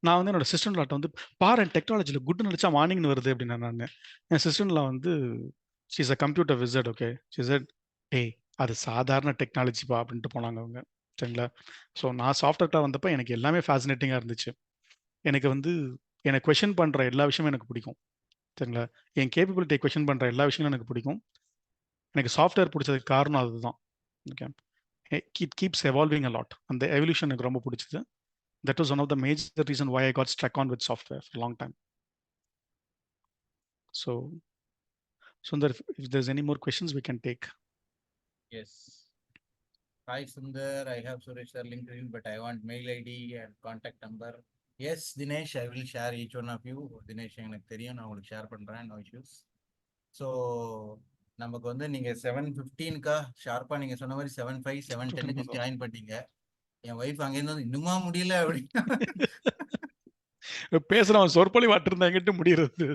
நான் வந்து என்னோட சிஸ்டம்லாட்ட வந்து பாரு டெக்னாலஜியில் குட்னு நினச்சா மார்னிங்னு வருது அப்படின்னு நான் என் சிஸ்டம்ல வந்து she's a computer wizard. Okay. She said, ஏய் அது சாதாரண டெக்னாலஜிப்பா அப்படின்ட்டு போனாங்க அவங்க. சரிங்களா? ஸோ நான் சாஃப்ட்வேர்ல வந்தப்போ எனக்கு எல்லாமே ஃபேசினேட்டிங்காக இருந்துச்சு. எனக்கு வந்து என்னை கொஷின் பண்ணுற எல்லா விஷயமும் எனக்கு பிடிக்கும். சரிங்களா? என் கேப்பபிலிட்டியை கொஷின் பண்ணுற எல்லா விஷயங்களும் எனக்கு பிடிக்கும். எனக்கு சாஃப்ட்வேர் பிடிச்சதுக்கு காரணம் அதுதான். Okay. It keeps evolving a lot. அந்த எவல்யூஷன் எனக்கு ரொம்ப பிடிச்சது. That was one of the major reason why I got stuck on with software for a long time. So, Sundar, if there's any more questions, we can take. Yes. Hi Sundar, I have Suresh sir LinkedIn, but I want mail ID and contact number. Yes, Dinesh, I will share each one of you. Dinesh எனக்கு தெரியும், நான் உங்களுக்கு share பண்றேன், no issues. So நமக்கு வந்து நீங்க 7:15 ஷார்ப்பா நீங்க சொன்ன மாதிரி 7:05 7:10 ஜாயின் பண்ணீங்க. என் ஒய்ஃப் அங்கேருந்து வந்து இன்னுமா முடியல அப்படின்னு பேசுறவன் சொற்பொழி வாட்டிருந்தாங்கிட்டு முடியறது.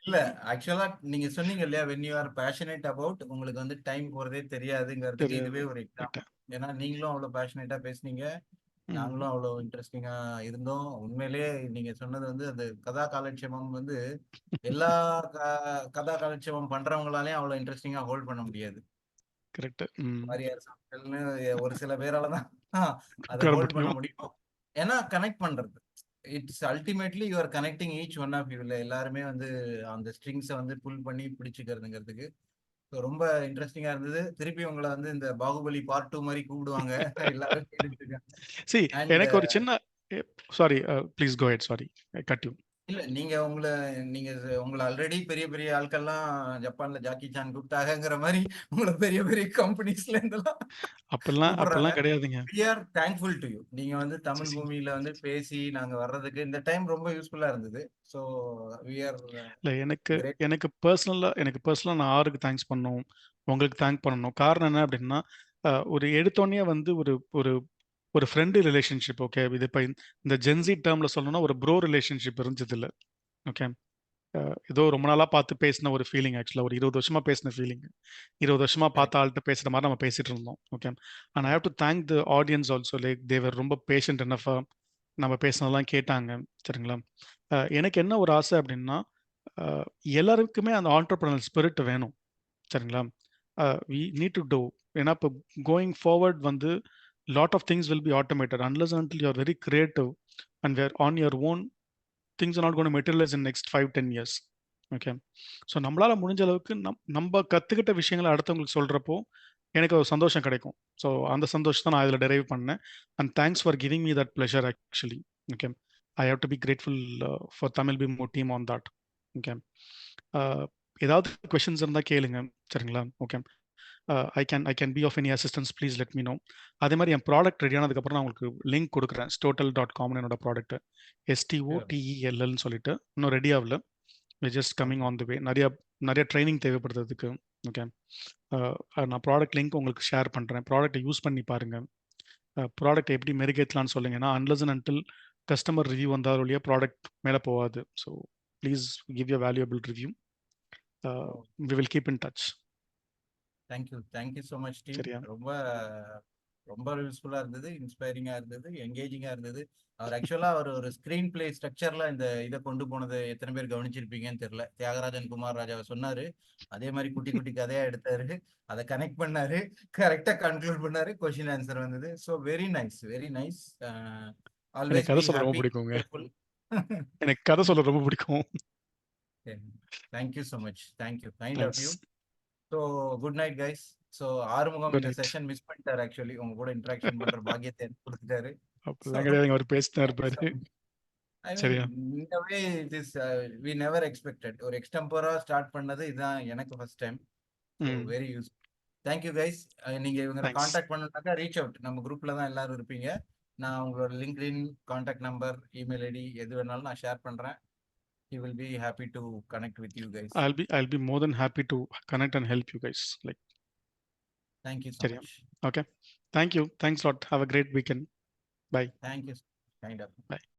இல்ல ஆக்சுவலா நீங்க சொன்னீங்க இல்லையா, when you are passionate about, உங்களுக்கு வந்து டைம் போறதே தெரியாதுங்கிறதுக்கு இதுவே ஒரு எக்ஸாம்பிள். ஏன்னா நீங்களும் அவ்வளவு பேஷனேட்டா பேசுனீங்க, நாங்களும் அவ்வளவு இன்ட்ரெஸ்டிங்கா இருந்தோம். உண்மையிலேயே நீங்க சொன்னது வந்து அந்த கதா காலட்சேபம் வந்து எல்லா கதா காலட்சேபம் பண்றவங்களாலையும் அவ்வளவு இன்ட்ரெஸ்டிங்கா ஹோல்ட் பண்ண முடியாது. கரெக்ட். வாரியார் சாப்பிட்டல்னு ஒரு சில பேரால தான் அதை ஹோல்ட் பண்ண முடியும். ஏன்னா கனெக்ட் பண்றது, it's ultimately you are connecting each one of you. எல்லாருமே வந்து அந்த ஸ்ட்ரிங்ஸை வந்து புல் பண்ணி பிடிச்சிக்கிறதுங்கிறதுக்கு ரொம்ப இன்ட்ரெஸ்டிங்கா இருந்தது. திருப்பி உங்களை வந்து இந்த பாகுபலி பார்ட் 2 மாதிரி கூப்பிடுவாங்க எல்லாரும் கேட்டுட்டு இருக்காங்க. எனக்கு ஒரு சின்ன sorry please go ahead, sorry I cut you. இல்ல நீங்க உங்களை ஆல்ரெடி பெரிய பெரிய ஆட்கள்லாம் ஜப்பான்ல ஜாக்கி சான் கூப்பிட்டாங்கிற மாதிரி உங்களை பெரிய பெரிய கம்பெனிஸ்ல இருந்தெல்லாம் அப்பெல்லாம் கிடையாதுங்க. we are thankful to you. நீங்க வந்து தமிழ் பூமியில வந்து பேசி நாங்க வர்றதுக்கு இந்த டைம் ரொம்ப யூஸ்ஃபுல்லா இருந்தது. ஸோ we are இல்லை எனக்கு பர்சனலாக நான் ஆருக்கு தேங்க்ஸ் பண்ணணும், உங்களுக்கு தேங்க் பண்ணணும். காரணம் என்ன அப்படின்னா, ஒரு எடுத்தோடனே வந்து ஒரு ஒரு ஒரு ஃப்ரெண்டு ரிலேஷன்ஷிப், ஓகே, இது இப்போ இந்த ஜென்சி டேர்மில் சொல்லணும்னா ஒரு ப்ரோ ரிலேஷன்ஷிப் இருந்தது இல்லை. ஓகே, ஏதோ ரொம்ப நாளாக பார்த்து பேசின ஒரு ஃபீலிங், ஆக்சுவலாக ஒரு 20 வருஷமாக பேசின ஃபீலிங், 20 வருஷமாக பார்த்த ஆள்கிட்ட பேசுகிற மாதிரி நம்ம பேசிகிட்டு இருந்தோம். Okay, and I have to thank the audience also, like they were ரொம்ப பேஷண்ட் என்னஃபாக நம்ம பேசினதெல்லாம் கேட்டாங்க. சரிங்களா? எனக்கு என்ன ஒரு ஆசை அப்படின்னா, எல்லாருக்குமே அந்த ஆண்டர்ப்ரனர் ஸ்பிரிட் வேணும். சரிங்களா? We need to do. ஏன்னா இப்போ கோயிங் ஃபார்வர்ட் வந்து lot of things will be automated unless until you are very creative and we are on your own, things are not going to materialize in next 5-10 years. Okay, so நம்மளால முடிஞ்ச அளவுக்கு நம்ம கற்றுக்கிட்ட விஷயங்களை அடுத்தவங்களுக்கு சொல்கிறப்போ எனக்கு ஒரு சந்தோஷம் கிடைக்கும். ஸோ அந்த சந்தோஷத்தை நான் இதில் டெரைவ் பண்ணேன். And thanks for giving me that pleasure actually. Okay, I have to be grateful for Tamil பிமோ டீம் ஆன் தட். ஓகே, ஏதாவது கொஷின்ஸ் இருந்தால் கேளுங்க. சரிங்களா? Okay, I can be of any assistance, please let me know. அதே மாதிரி என் product ready ஆனதுக்கப்புறம் நான் உங்களுக்கு லிங்க் கொடுக்குறேன். stotel.com என்னோட ப்ராடக்ட், STOTELLன்னு சொல்லிட்டு இன்னும் ரெடி ஆகல, ஜஸ்ட் கம்மிங் ஆன் தி வே. நிறைய ட்ரைனிங் தேவைப்படுறதுக்கு. ஓகே, நான் ப்ராடக்ட் லிங்க் உங்களுக்கு ஷேர் பண்ணுறேன். ப்ராடக்ட்டை யூஸ் பண்ணி பாருங்கள். ப்ராடக்ட் எப்படி மெருகேற்றலான்னு சொல்லுங்க. ஏன்னா unless and until customer review வந்தால் ஒழிய ப்ராடக்ட் மேலே போகாது. So please give you valuable review. We will keep in touch. Thank you so much team. ரொம்ப யூஸ்ஃபுல்லா இருந்தது, இன்ஸ்பைரிங்கா இருந்தது, என்கேஜிங்கா இருந்தது. அவர் ஒரு ஸ்கிரீன் பிளே ஸ்ட்ரக்சர்ல இந்த இதை கொண்டு போனது எத்தனை பேர் கவனிச்சிருப்பீங்கன்னு தெரியல. தியாகராஜன் குமார் ராஜாவை சொன்னாரு, அதே மாதிரி குட்டி குட்டி கதையா எடுத்தாரு, அதை கனெக்ட் பண்ணாரு, கரெக்டா கன்க்ளூட் பண்ணாரு, கொஸ்டின் ஆன்சர் வந்தது. So very nice. எனக்கு கதை சொல்ல ரொம்ப பிடிக்குங்க. எனக்கு கதை சொல்ல ரொம்ப பிடிக்கும். Thank you so much. Thank you, kind of you. So good night guys. So Arumugam இந்த செஷன் மிஸ் பண்ணிட்டாரு. ஆக்சுவலி உங்க கூட இன்டராக்ஷன் பண்ற பாக்கியத்தை கொடுத்துட்டாரு. அப்படிலாம் கிடையாது, அவர் பேசினா இருப்பாரு. சரியா? இந்த way it is we never expected. ஒரு எக்ஸ்டெம்பரா ஸ்டார்ட் பண்ணது இதுதான் எனக்கு first time. So very use. Thank you guys. நீங்க இவங்க கான்டாக்ட் பண்ணணும்னாக்கா ரீச் அவுட், நம்ம குரூப்ல தான் எல்லாரும் இருப்பீங்க. நான் உங்களோட LinkedIn, contact number, email ID எது வேணாலும் நான் ஷேர் பண்றேன். He will be happy to connect with you guys. I'll be more than happy to connect and help you guys. Like, thank you so much. Okay, thank you. Thanks a lot. Have a great weekend. Bye. Thank you. Kind of. Bye.